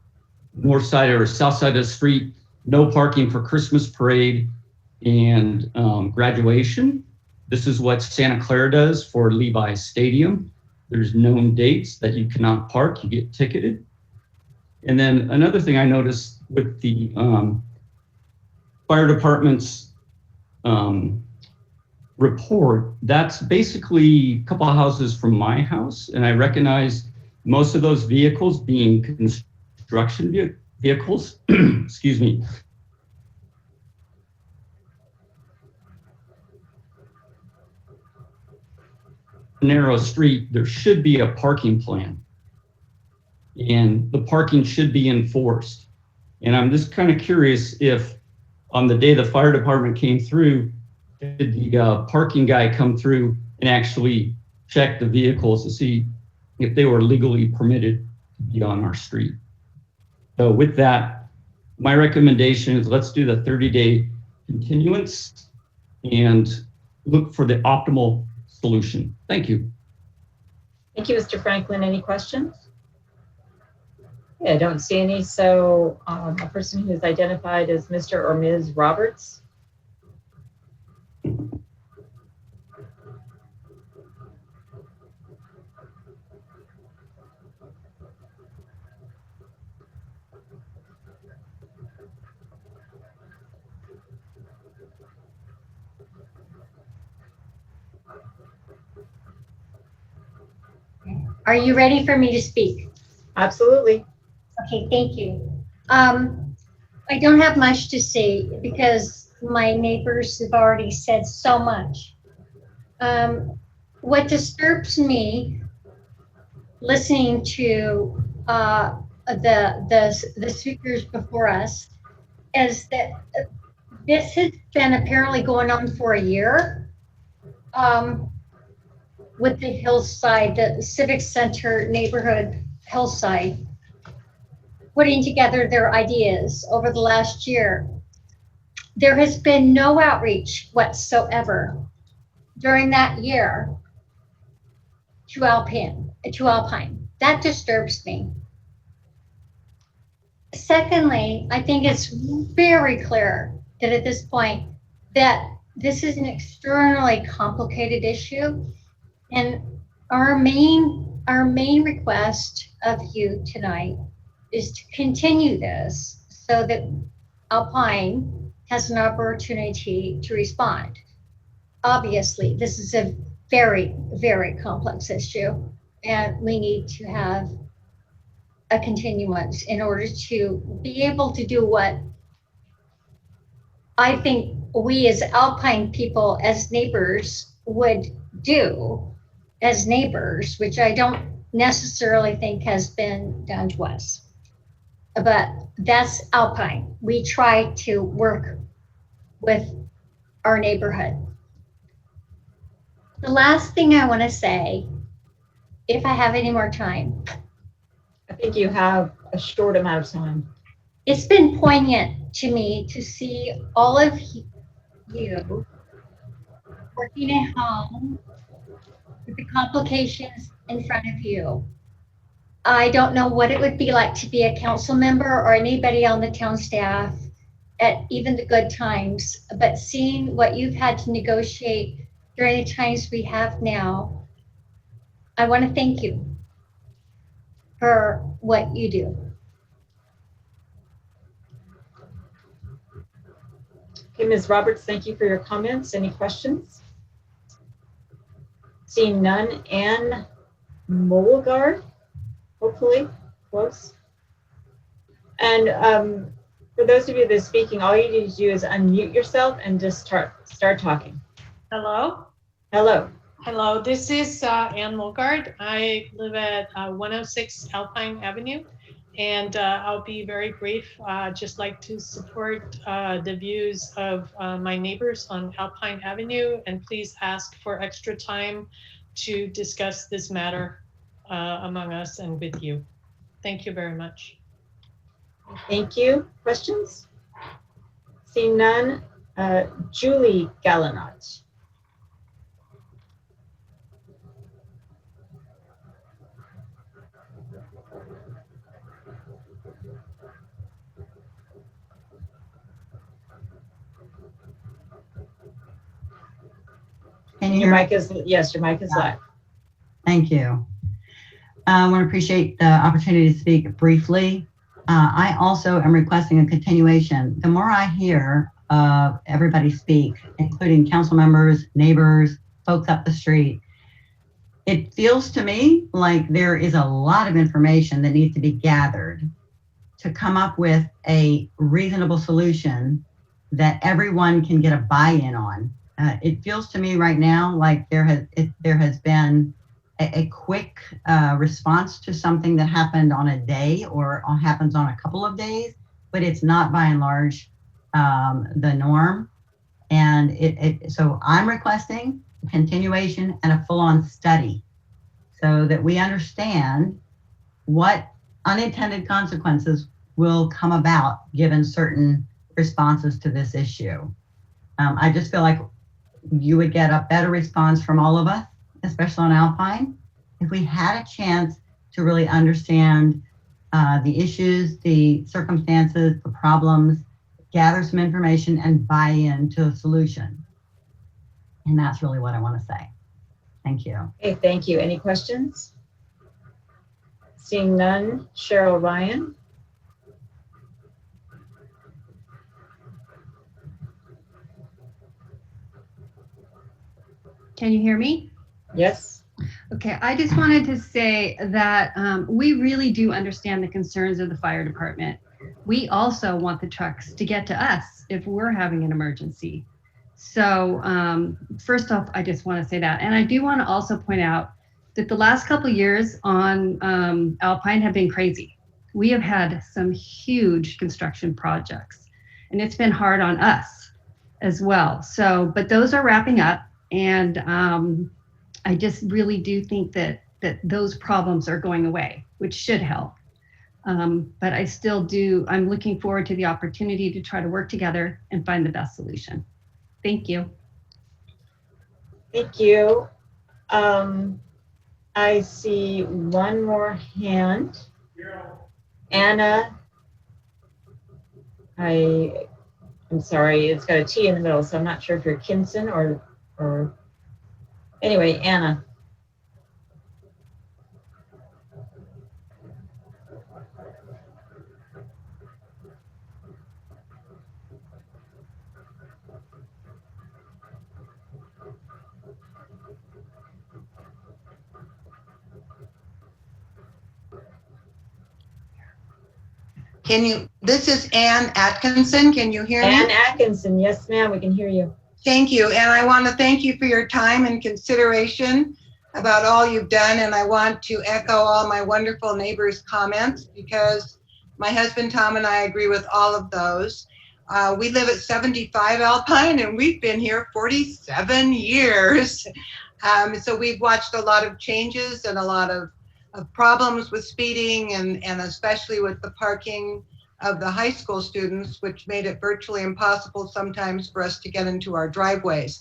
north side or south side of the street, no parking for Christmas parade and graduation. This is what Santa Clara does for Levi Stadium. There's known dates that you cannot park, you get ticketed. And then another thing I noticed with the fire department's report, that's basically a couple of houses from my house. And I recognize most of those vehicles being construction vehicles, excuse me. Narrow street, there should be a parking plan and the parking should be enforced. And I'm just kind of curious if on the day the fire department came through, did the parking guy come through and actually check the vehicles to see if they were legally permitted to be on our street? So with that, my recommendation is let's do the 30-day continuance and look for the optimal solution. Thank you. Thank you, Mr. Franklin. Any questions? Yeah, I don't see any. So a person who's identified as Mr. or Ms. Roberts. Are you ready for me to speak? Absolutely. Okay, thank you. I don't have much to say because my neighbors have already said so much. What disturbs me listening to the speakers before us is that this has been apparently going on for a year with the hillside, the Civic Center neighborhood hillside, putting together their ideas over the last year. There has been no outreach whatsoever during that year to Alpine. That disturbs me. Secondly, I think it's very clear that at this point that this is an extraordinarily complicated issue, and our main request of you tonight is to continue this so that Alpine has an opportunity to respond. Obviously, this is a very, very complex issue, and we need to have a continuance in order to be able to do what I think we as Alpine people, as neighbors, would do as neighbors, which I don't necessarily think has been done to us. But that's Alpine. We try to work with our neighborhood. The last thing I want to say, if I have any more time. I think you have a short amount of time. It's been poignant to me to see all of you working at home with the complications in front of you. I don't know what it would be like to be a council member or anybody on the town staff at even the good times, but seeing what you've had to negotiate during the times we have now, I want to thank you for what you do. Okay, Ms. Roberts, thank you for your comments. Any questions? Seeing none. Ann Molgard, hopefully close. And for those of you that are speaking, all you need to do is unmute yourself and just start talking. Hello. Hello. Hello, this is Ann Molgard. I live at 106 Alpine Avenue, and I'll be very brief. Just like to support the views of my neighbors on Alpine Avenue, and please ask for extra time to discuss this matter among us and with you. Thank you very much. Thank you. Questions? Seeing none. Julie Gallinot. Can you Your hear mic is, yes, your mic is live. Thank you. I want to appreciate the opportunity to speak briefly. I also am requesting a continuation. The more I hear everybody speak, including council members, neighbors, folks up the street, it feels to me like there is a lot of information that needs to be gathered to come up with a reasonable solution that everyone can get a buy-in on. It feels to me right now like there has been a quick response to something that happened on a day or happens on a couple of days, but it's not by and large the norm. And so I'm requesting a continuation and a full-on study so that we understand what unintended consequences will come about given certain responses to this issue. I just feel like you would get a better response from all of us, especially on Alpine, if we had a chance to really understand the issues, the circumstances, the problems, gather some information and buy into a solution. And that's really what I want to say. Thank you. Okay, thank you. Any questions? Seeing none, Cheryl Ryan. Can you hear me? Yes. Okay, I just wanted to say that we really do understand the concerns of the fire department. We also want the trucks to get to us if we're having an emergency. So first off, I just want to say that. And I do want to also point out that the last couple of years on Alpine have been crazy. We have had some huge construction projects, and it's been hard on us as well. So, but those are wrapping up, and I just really do think that those problems are going away, which should help. But I still do, I'm looking forward to the opportunity to try to work together and find the best solution. Thank you. Thank you. I see one more hand. Anna, I'm sorry, it's got a T in the middle, so I'm not sure if you're Kinson or anyway, Anna. This is Ann Atkinson. Can you hear me? Ann Atkinson, yes ma'am, we can hear you. Thank you. And I want to thank you for your time and consideration about all you've done. And I want to echo all my wonderful neighbors' comments because my husband Tom and I agree with all of those. We live at 75 Alpine and we've been here 47 years. So we've watched a lot of changes and a lot of problems with speeding and especially with the parking of the high school students, which made it virtually impossible sometimes for us to get into our driveways.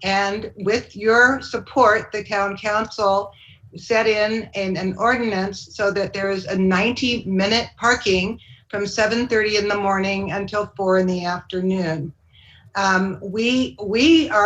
And with your support, the town council set in an ordinance so that there is a 90-minute parking from 7:30 in the morning until 4 in the afternoon. Our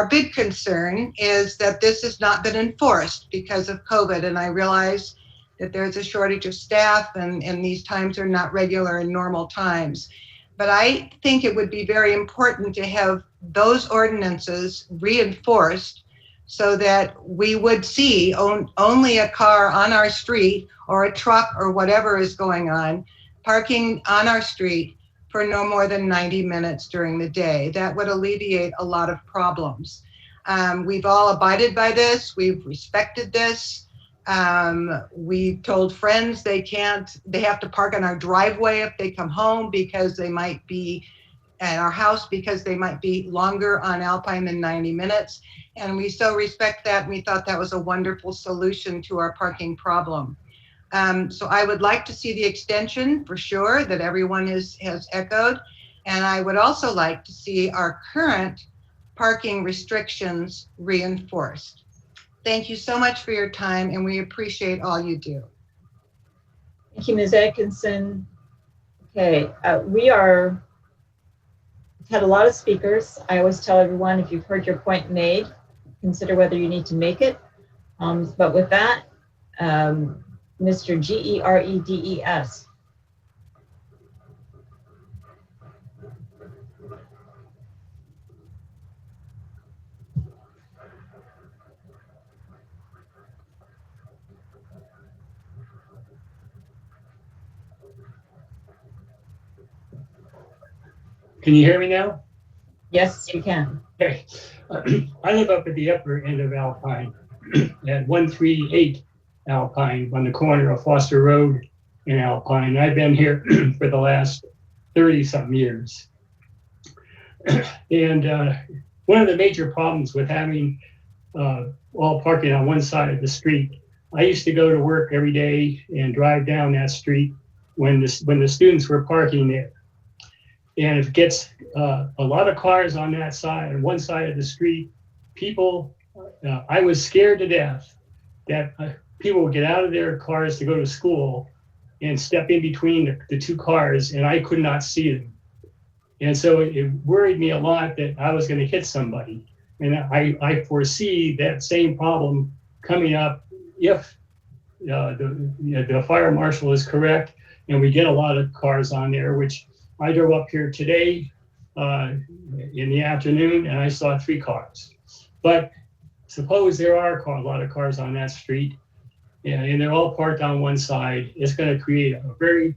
big concern is that this has not been enforced because of COVID, and I realize that there's a shortage of staff and these times are not regular and normal times. But I think it would be very important to have those ordinances reinforced so that we would see only a car on our street or a truck or whatever is going on, parking on our street for no more than 90 minutes during the day. That would alleviate a lot of problems. We've all abided by this, we've respected this. We told friends they have to park on our driveway if they come home because they might be at our house because they might be longer on Alpine than 90 minutes. And we so respect that. And we thought that was a wonderful solution to our parking problem. So I would like to see the extension for sure that everyone has echoed. And I would also like to see our current parking restrictions reinforced. Thank you so much for your time, and we appreciate all you do. Thank you, Ms. Atkinson. Okay, we've had a lot of speakers. I always tell everyone, if you've heard your point made, consider whether you need to make it. But with that, Mr. Geredes. Can you hear me now? Yes, you can. Okay. I live up at the upper end of Alpine at 138 Alpine on the corner of Foster Road and Alpine. I've been here for the last 30-something years. And one of the major problems with having all parking on one side of the street, I used to go to work every day and drive down that street when the students were parking there. And if it gets a lot of cars on that side, on one side of the street, people, I was scared to death that people would get out of their cars to go to school and step in between the two cars, and I could not see them. And so it worried me a lot that I was going to hit somebody. And I foresee that same problem coming up if the fire marshal is correct and we get a lot of cars on there, which I drove up here today in the afternoon and I saw 3 cars. But suppose there are a lot of cars on that street, and they're all parked on one side. It's going to create a very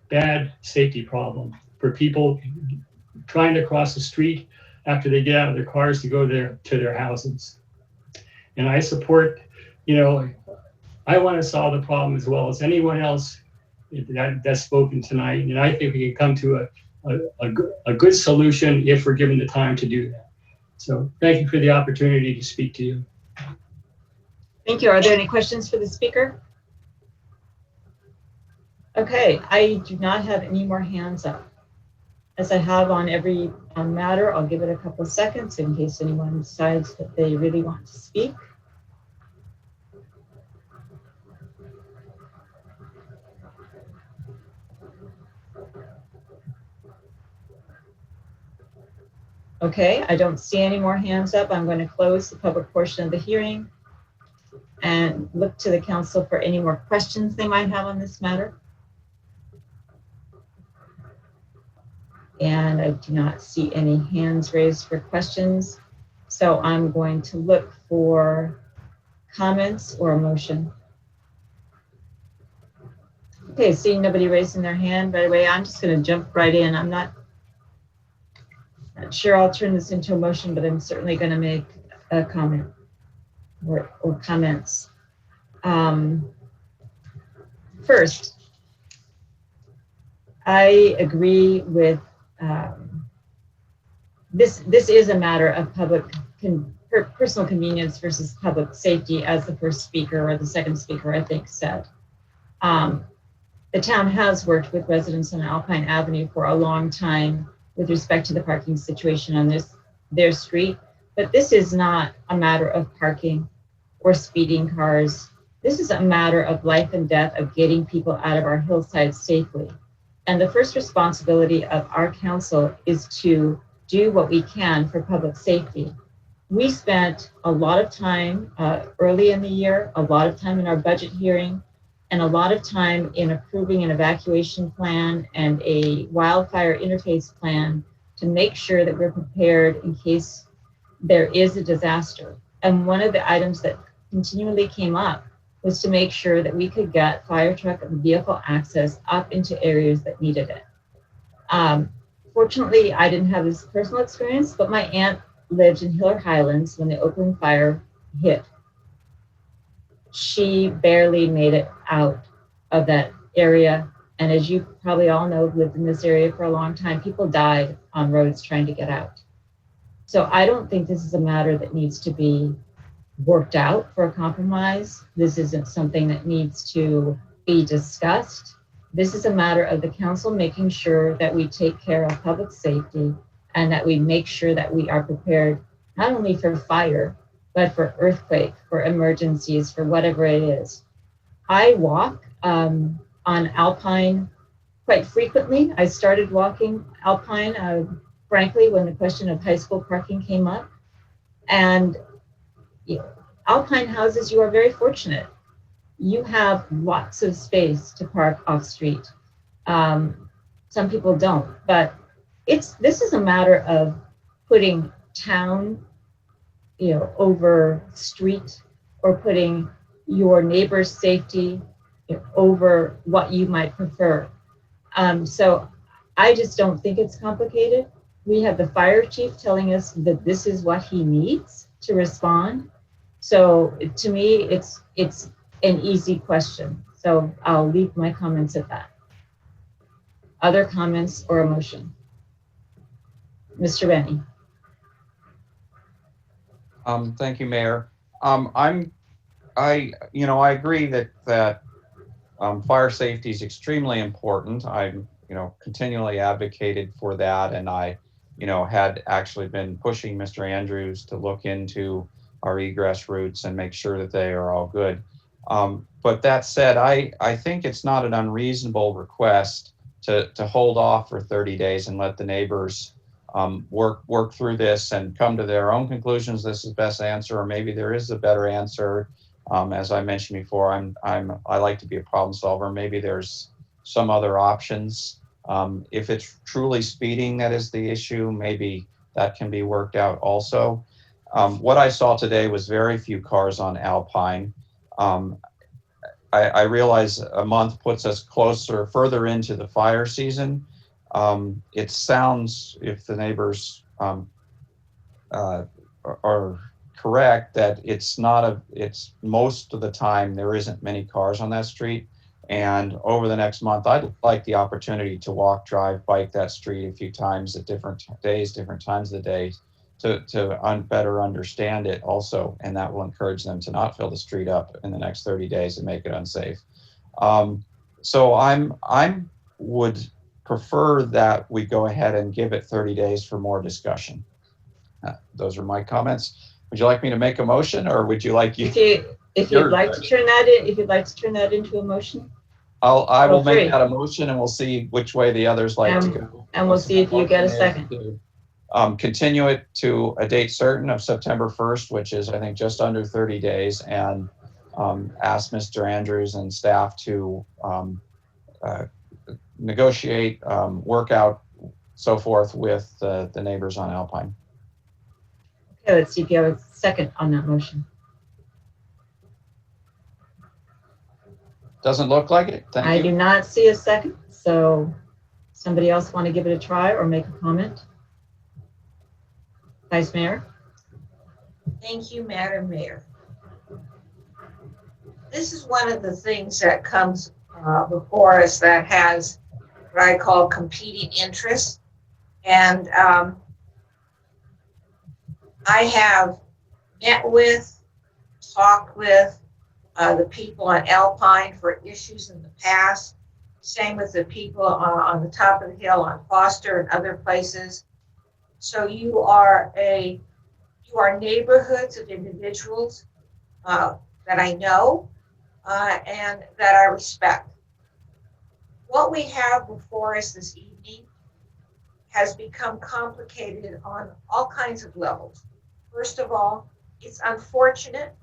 bad safety problem for people trying to cross the street after they get out of their cars to go to their houses. And I support, I want to solve the problem as well as anyone else that's spoken tonight. And I think we can come to a good solution if we're given the time to do that. So thank you for the opportunity to speak to you. Thank you. Are there any questions for the speaker? Okay, I do not have any more hands up. As I have on every matter, I'll give it a couple of seconds in case anyone decides that they really want to speak. Okay, I don't see any more hands up. I'm going to close the public portion of the hearing and look to the council for any more questions they might have on this matter. And I do not see any hands raised for questions. So I'm going to look for comments or a motion. Okay, seeing nobody raising their hand right away, I'm just going to jump right in. I'm not sure I'll turn this into a motion, but I'm certainly going to make a comment or comments. First, I agree with this is a matter of personal convenience versus public safety, as the first speaker or the second speaker, I think, said. The town has worked with residents on Alpine Avenue for a long time with respect to the parking situation on their street, but this is not a matter of parking or speeding cars. This is a matter of life and death, of getting people out of our hillsides safely. And the first responsibility of our council is to do what we can for public safety. We spent a lot of time early in the year, a lot of time in our budget hearing, and a lot of time in approving an evacuation plan and a wildfire interface plan to make sure that we're prepared in case there is a disaster. And one of the items that continually came up was to make sure that we could get fire truck and vehicle access up into areas that needed it. Fortunately, I didn't have this personal experience, but my aunt lived in Hiller Highlands when the Oakland fire hit. She barely made it out of that area. And as you probably all know, lived in this area for a long time, people died on roads trying to get out. So I don't think this is a matter that needs to be worked out for a compromise. This isn't something that needs to be discussed. This is a matter of the council making sure that we take care of public safety and that we make sure that we are prepared not only for fire, but for earthquake, for emergencies, for whatever it is. I walk on Alpine quite frequently. I started walking Alpine, frankly, when the question of high school parking came up. And Alpine houses, you are very fortunate. You have lots of space to park off street. Some people don't, but this is a matter of putting town over street, or putting your neighbor's safety over what you might prefer. So I just don't think it's complicated. We have the fire chief telling us that this is what he needs to respond. So to me, it's an easy question. So I'll leave my comments at that. Other comments or a motion? Mr. Benny. Thank you, Mayor. I agree that fire safety is extremely important. I'm, continually advocated for that, and I, had actually been pushing Mr. Andrews to look into our egress routes and make sure that they are all good. But that said, I think it's not an unreasonable request to hold off for 30 days and let the neighbors work through this and come to their own conclusions. This is the best answer, or maybe there is a better answer. As I mentioned before, I like to be a problem solver. Maybe there's some other options. If it's truly speeding that is the issue, maybe that can be worked out also. What I saw today was very few cars on Alpine. I realize a month puts us further into the fire season. It sounds, if the neighbors are correct, that it's most of the time there isn't many cars on that street. And over the next month, I'd like the opportunity to walk, drive, bike that street a few times at different days, different times of the day, to better understand it also, and that will encourage them to not fill the street up in the next 30 days and make it unsafe. So I would prefer that we go ahead and give it 30 days for more discussion. Those are my comments. Would you like me to make a motion, or would you like if you'd like to turn that into a motion? I will make that a motion, and we'll see which way the others like to go. And we'll see if you get a second. Continue it to a date certain of September 1st, which is, I think, just under 30 days, and ask Mr. Andrews and staff to negotiate, work out, so forth with the neighbors on Alpine. Okay, let's see if you have a second on that motion. Doesn't look like it. Thank you. I do not see a second, so somebody else want to give it a try or make a comment? Vice Mayor? Thank you, Madam Mayor. This is one of the things that comes before us that has what I call competing interests. And I have met with, talked with the people on Alpine for issues in the past. Same with the people on the top of the hill on Foster and other places. So you are neighborhoods of individuals that I know and that I respect. What we have before us this evening has become complicated on all kinds of levels. First of all, it's unfortunate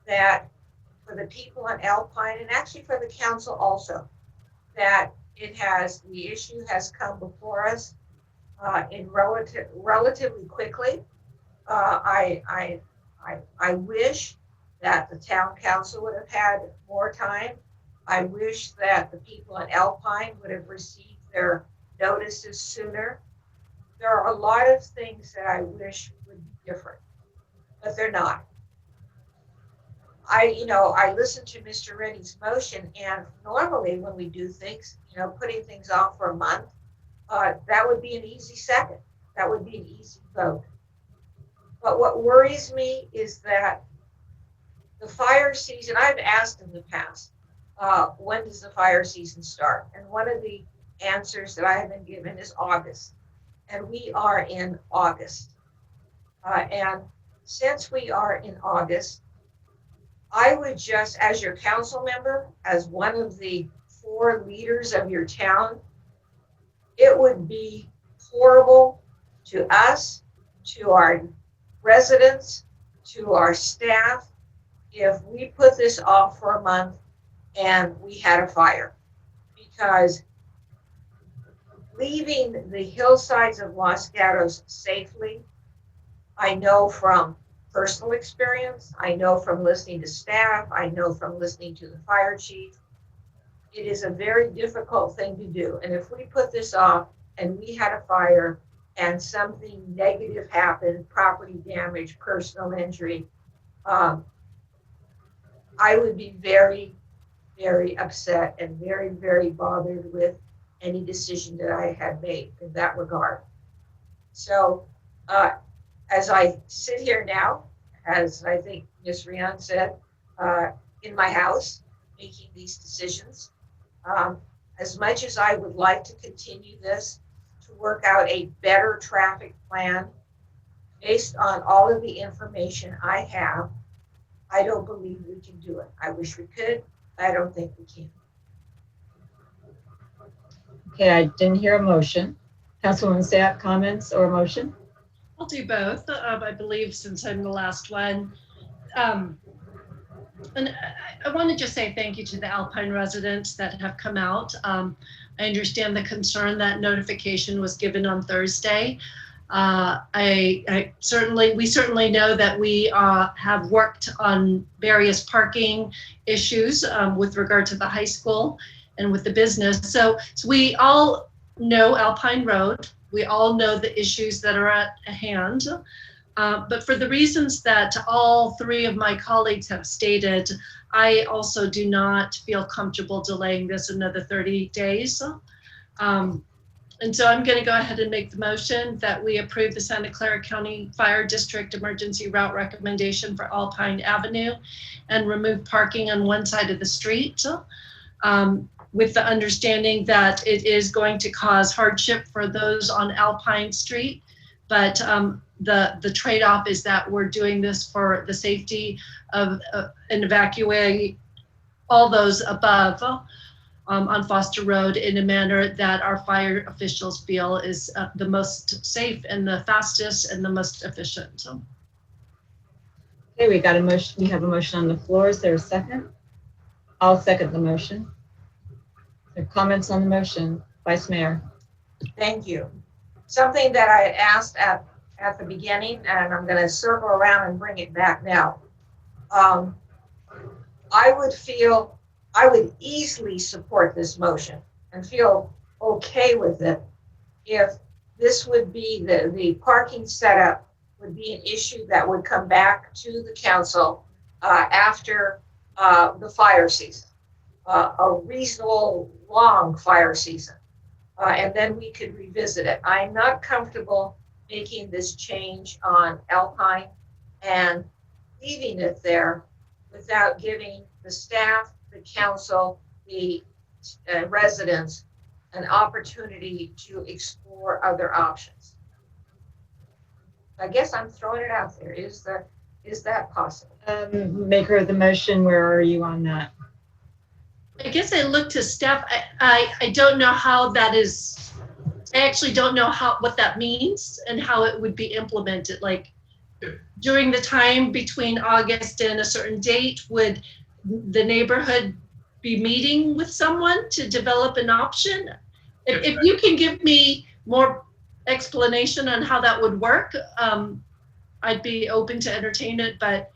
that for the people on Alpine, and actually for the council also, that the issue has come before us in relatively quickly. I wish that the town council would have had more time. I wish that the people in Alpine would have received their notices sooner. There are a lot of things that I wish would be different, but they're not. I listened to Mr. Reddy's motion, and normally when we do things, putting things off for a month, that would be an easy second. That would be an easy vote. But what worries me is that the fire season, I've asked in the past, when does the fire season start? And one of the answers that I have been given is August. And we are in August. And since we are in August, I would just, as your council member, as one of the 4 leaders of your town, it would be horrible to us, to our residents, to our staff, if we put this off for a month and we had a fire. Because leaving the hillsides of Los Gatos safely, I know from personal experience, I know from listening to staff, I know from listening to the fire chief, it is a very difficult thing to do. And if we put this off and we had a fire and something negative happened, property damage, personal injury, I would be very, very upset and very, very bothered with any decision that I had made in that regard. So as I sit here now, as I think Ms. Rian said, in my house, making these decisions, as much as I would like to continue this, to work out a better traffic plan based on all of the information I have, I don't believe we can do it. I wish we could. I don't think we can. Okay, I didn't hear a motion. Councilwoman Sapp, comments or motion? I'll do both, I believe, since I'm the last one. And I want to just say thank you to the Alpine residents that have come out. I understand the concern that notification was given on Thursday. we certainly know that we have worked on various parking issues with regard to the high school and with the business. So we all know Alpine Road. We all know the issues that are at hand. But for the reasons that all three of my colleagues have stated, I also do not feel comfortable delaying this another 30 days. And so I'm going to go ahead and make the motion that we approve the Santa Clara County Fire District Emergency Route Recommendation for Alpine Avenue and remove parking on one side of the street, with the understanding that it is going to cause hardship for those on Alpine Street. But the trade-off is that we're doing this for the safety of and evacuate all those above on Foster Road in a manner that our fire officials feel is the most safe and the fastest and the most efficient. Okay, we got a motion. We have a motion on the floor. Is there a second? I'll second the motion. Are there comments on the motion? Vice Mayor. Thank you. Something that I had asked at the beginning, and I'm going to circle around and bring it back now. I would easily support this motion and feel okay with it if this would be the parking setup would be an issue that would come back to the council after the fire season, a reasonable long fire season, and then we could revisit it. I'm not comfortable making this change on Alpine and leaving it there without giving the staff, the council, the residents an opportunity to explore other options. I guess I'm throwing it out there. Is that possible? Maker of the motion, where are you on that? I guess I look to staff. I don't know how that is. I actually don't know what that means and how it would be implemented. Like during the time between August and a certain date, would the neighborhood be meeting with someone to develop an option? If you can give me more explanation on how that would work, I'd be open to entertain it. But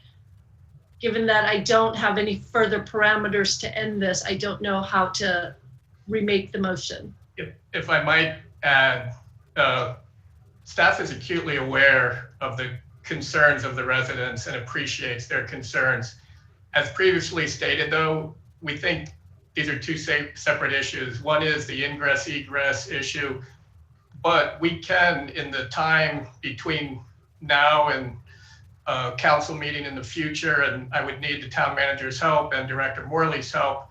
given that I don't have any further parameters to end this, I don't know how to remake the motion. If I might add, staff is acutely aware of the concerns of the residents and appreciates their concerns. As previously stated, though, we think these are two separate issues. One is the ingress-egress issue, but we can, in the time between now and council meeting in the future, and I would need the town manager's help and Director Morley's help,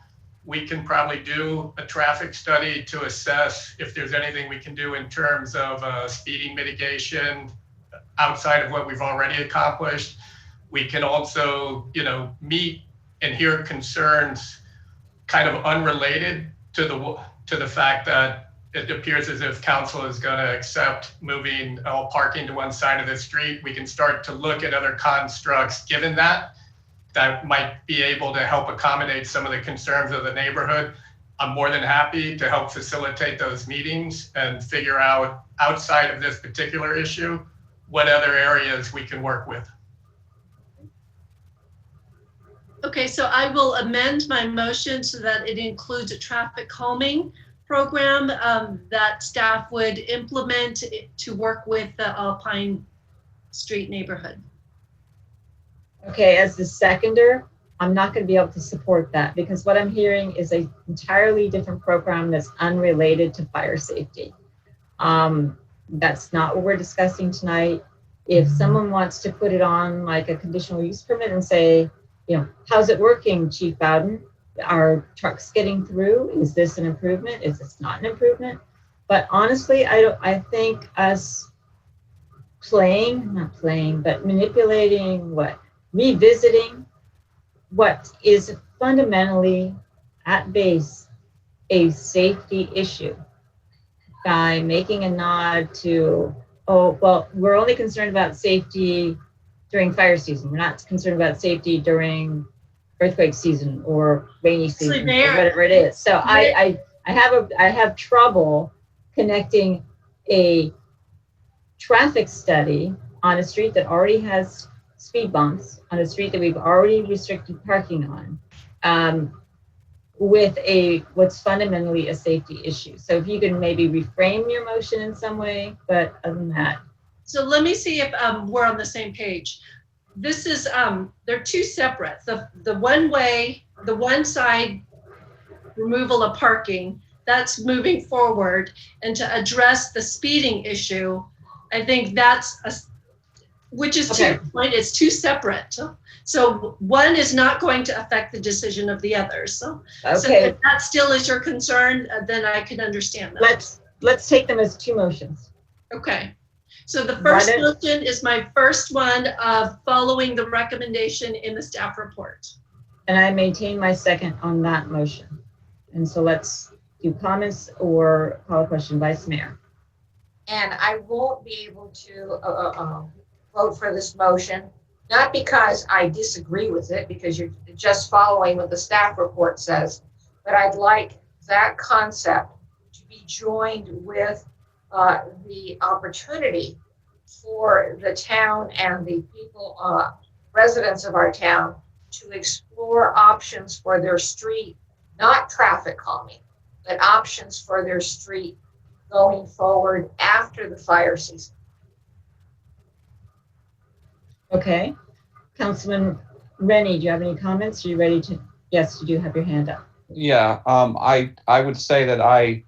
we can probably do a traffic study to assess if there's anything we can do in terms of speeding mitigation outside of what we've already accomplished. We can also, meet and hear concerns kind of unrelated to the fact that it appears as if council is going to accept moving all parking to one side of the street. We can start to look at other constructs given that might be able to help accommodate some of the concerns of the neighborhood. I'm more than happy to help facilitate those meetings and figure out, outside of this particular issue, what other areas we can work with. Okay, so I will amend my motion so that it includes a traffic calming program that staff would implement to work with the Alpine Street neighborhood. Okay, as the seconder, I'm not going to be able to support that because what I'm hearing is an entirely different program that's unrelated to fire safety. That's not what we're discussing tonight. If someone wants to put it on like a conditional use permit and say, how's it working, Chief Bowden? Are trucks getting through? Is this an improvement? Is this not an improvement? But honestly, I think us manipulating revisiting what is fundamentally at base a safety issue by making a nod to, we're only concerned about safety during fire season. We're not concerned about safety during earthquake season or rainy season or whatever it is. So I have trouble connecting a traffic study on a street that already has speed bumps, on a street that we've already restricted parking on, with what's fundamentally a safety issue. So if you can maybe reframe your motion in some way, but other than that. So let me see if we're on the same page. This is, they're two separate. The one way, the one side removal of parking, that's moving forward. And to address the speeding issue, I think that's, which is to your point, it's two separate. So one is not going to affect the decision of the others. So if that still is your concern, then I can understand that. Let's take them as two motions. Okay. So the first motion is my first one of following the recommendation in the staff report. And I maintain my second on that motion. And so let's do comments or call a question. Vice Mayor. And I won't be able to vote for this motion, not because I disagree with it, because you're just following what the staff report says, but I'd like that concept to be joined with the opportunity for the town and the people, residents of our town, to explore options for their street, not traffic calming, but options for their street going forward after the fire season. Okay. Councilman Rennie, do you have any comments? Are you ready to? Yes, you do have your hand up. Yeah, I would say that I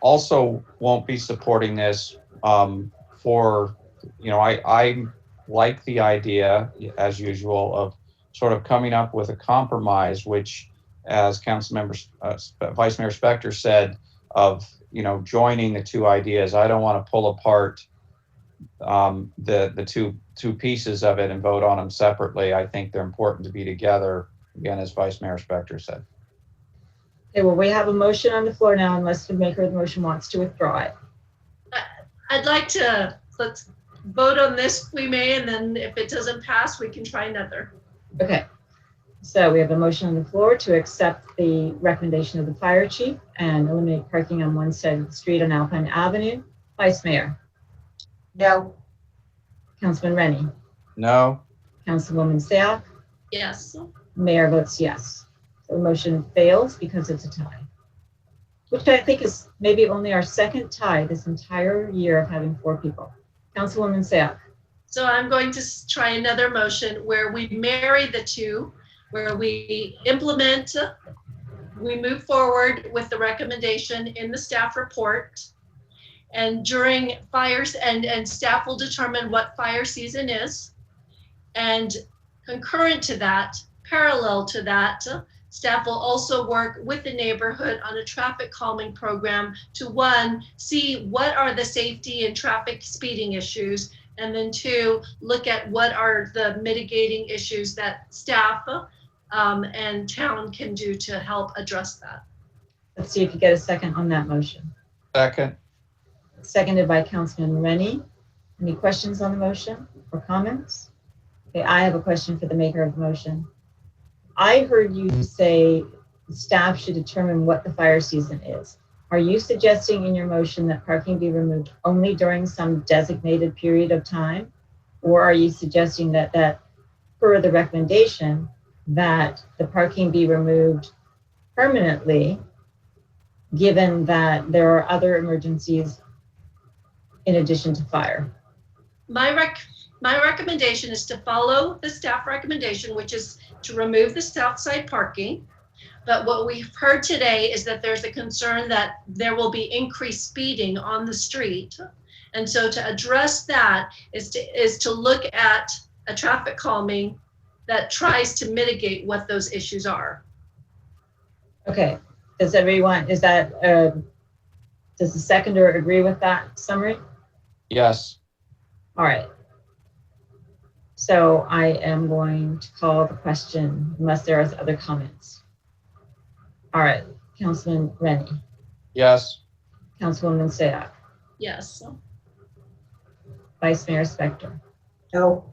also won't be supporting this for, I like the idea, as usual, of sort of coming up with a compromise, which, as Vice Mayor Spector said, of, joining the two ideas. I don't want to pull apart the two pieces of it and vote on them separately. I think they're important to be together, again, as Vice Mayor Spector said. Okay, well, we have a motion on the floor now, unless the maker of the motion wants to withdraw it. I'd like to, let's vote on this if we may, and then if it doesn't pass, we can try another. Okay, so we have a motion on the floor to accept the recommendation of the fire chief and eliminate parking on one side of the street on Alpine Avenue. Vice Mayor. No. Councilman Rennie. No. Councilwoman Sayoc. Yes. Mayor votes yes. So the motion fails because it's a tie, which I think is maybe only our second tie this entire year of having 4 people. Councilwoman Sayoc. So I'm going to try another motion where we marry the two, where we implement, we move forward with the recommendation in the staff report. And during fires, and staff will determine what fire season is. And concurrent to that, parallel to that, staff will also work with the neighborhood on a traffic calming program to, 1, see what are the safety and traffic speeding issues, and then 2, look at what are the mitigating issues that staff and town can do to help address that. Let's see if you get a second on that motion. Second. Seconded by Councilman Rennie. Any questions on the motion or comments? Okay, I have a question for the maker of the motion. I heard you say staff should determine what the fire season is. Are you suggesting in your motion that parking be removed only during some designated period of time? Or are you suggesting that per the recommendation, that the parking be removed permanently, given that there are other emergencies in addition to fire? My recommendation is to follow the staff recommendation, which is to remove the south side parking. But what we've heard today is that there's a concern that there will be increased speeding on the street. And so to address that is to look at a traffic calming that tries to mitigate what those issues are. Okay, does everyone, does the seconder agree with that summary? Yes. All right. So I am going to call the question unless there are other comments. All right, Councilman Rennie. Yes. Councilwoman Sayoc. Yes. Vice Mayor Spector. No.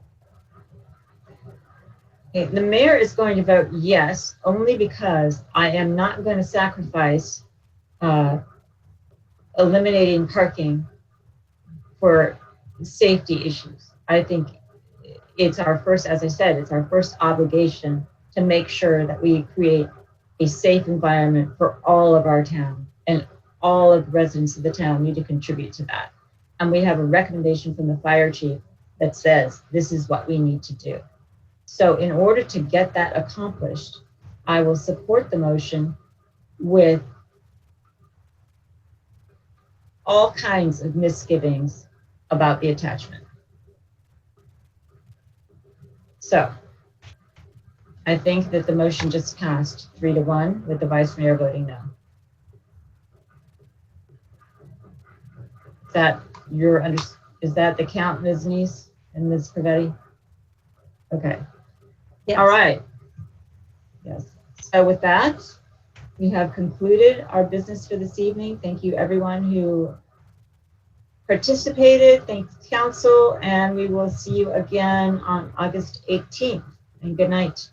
Okay, the mayor is going to vote yes, only because I am not going to sacrifice eliminating parking for safety issues. I think it's our first, as I said, it's our first obligation to make sure that we create a safe environment for all of our town, and all of the residents of the town need to contribute to that. And we have a recommendation from the fire chief that says this is what we need to do. So in order to get that accomplished, I will support the motion with all kinds of misgivings about the attachment. So I think that the motion just passed 3-1 with the vice mayor voting no. Is that the count, Ms. Neese and Ms. Pervetti? Okay. Yes. All right. Yes. So with that, we have concluded our business for this evening. Thank you everyone who participated. Thanks council, and we will see you again on August 18th. And good night.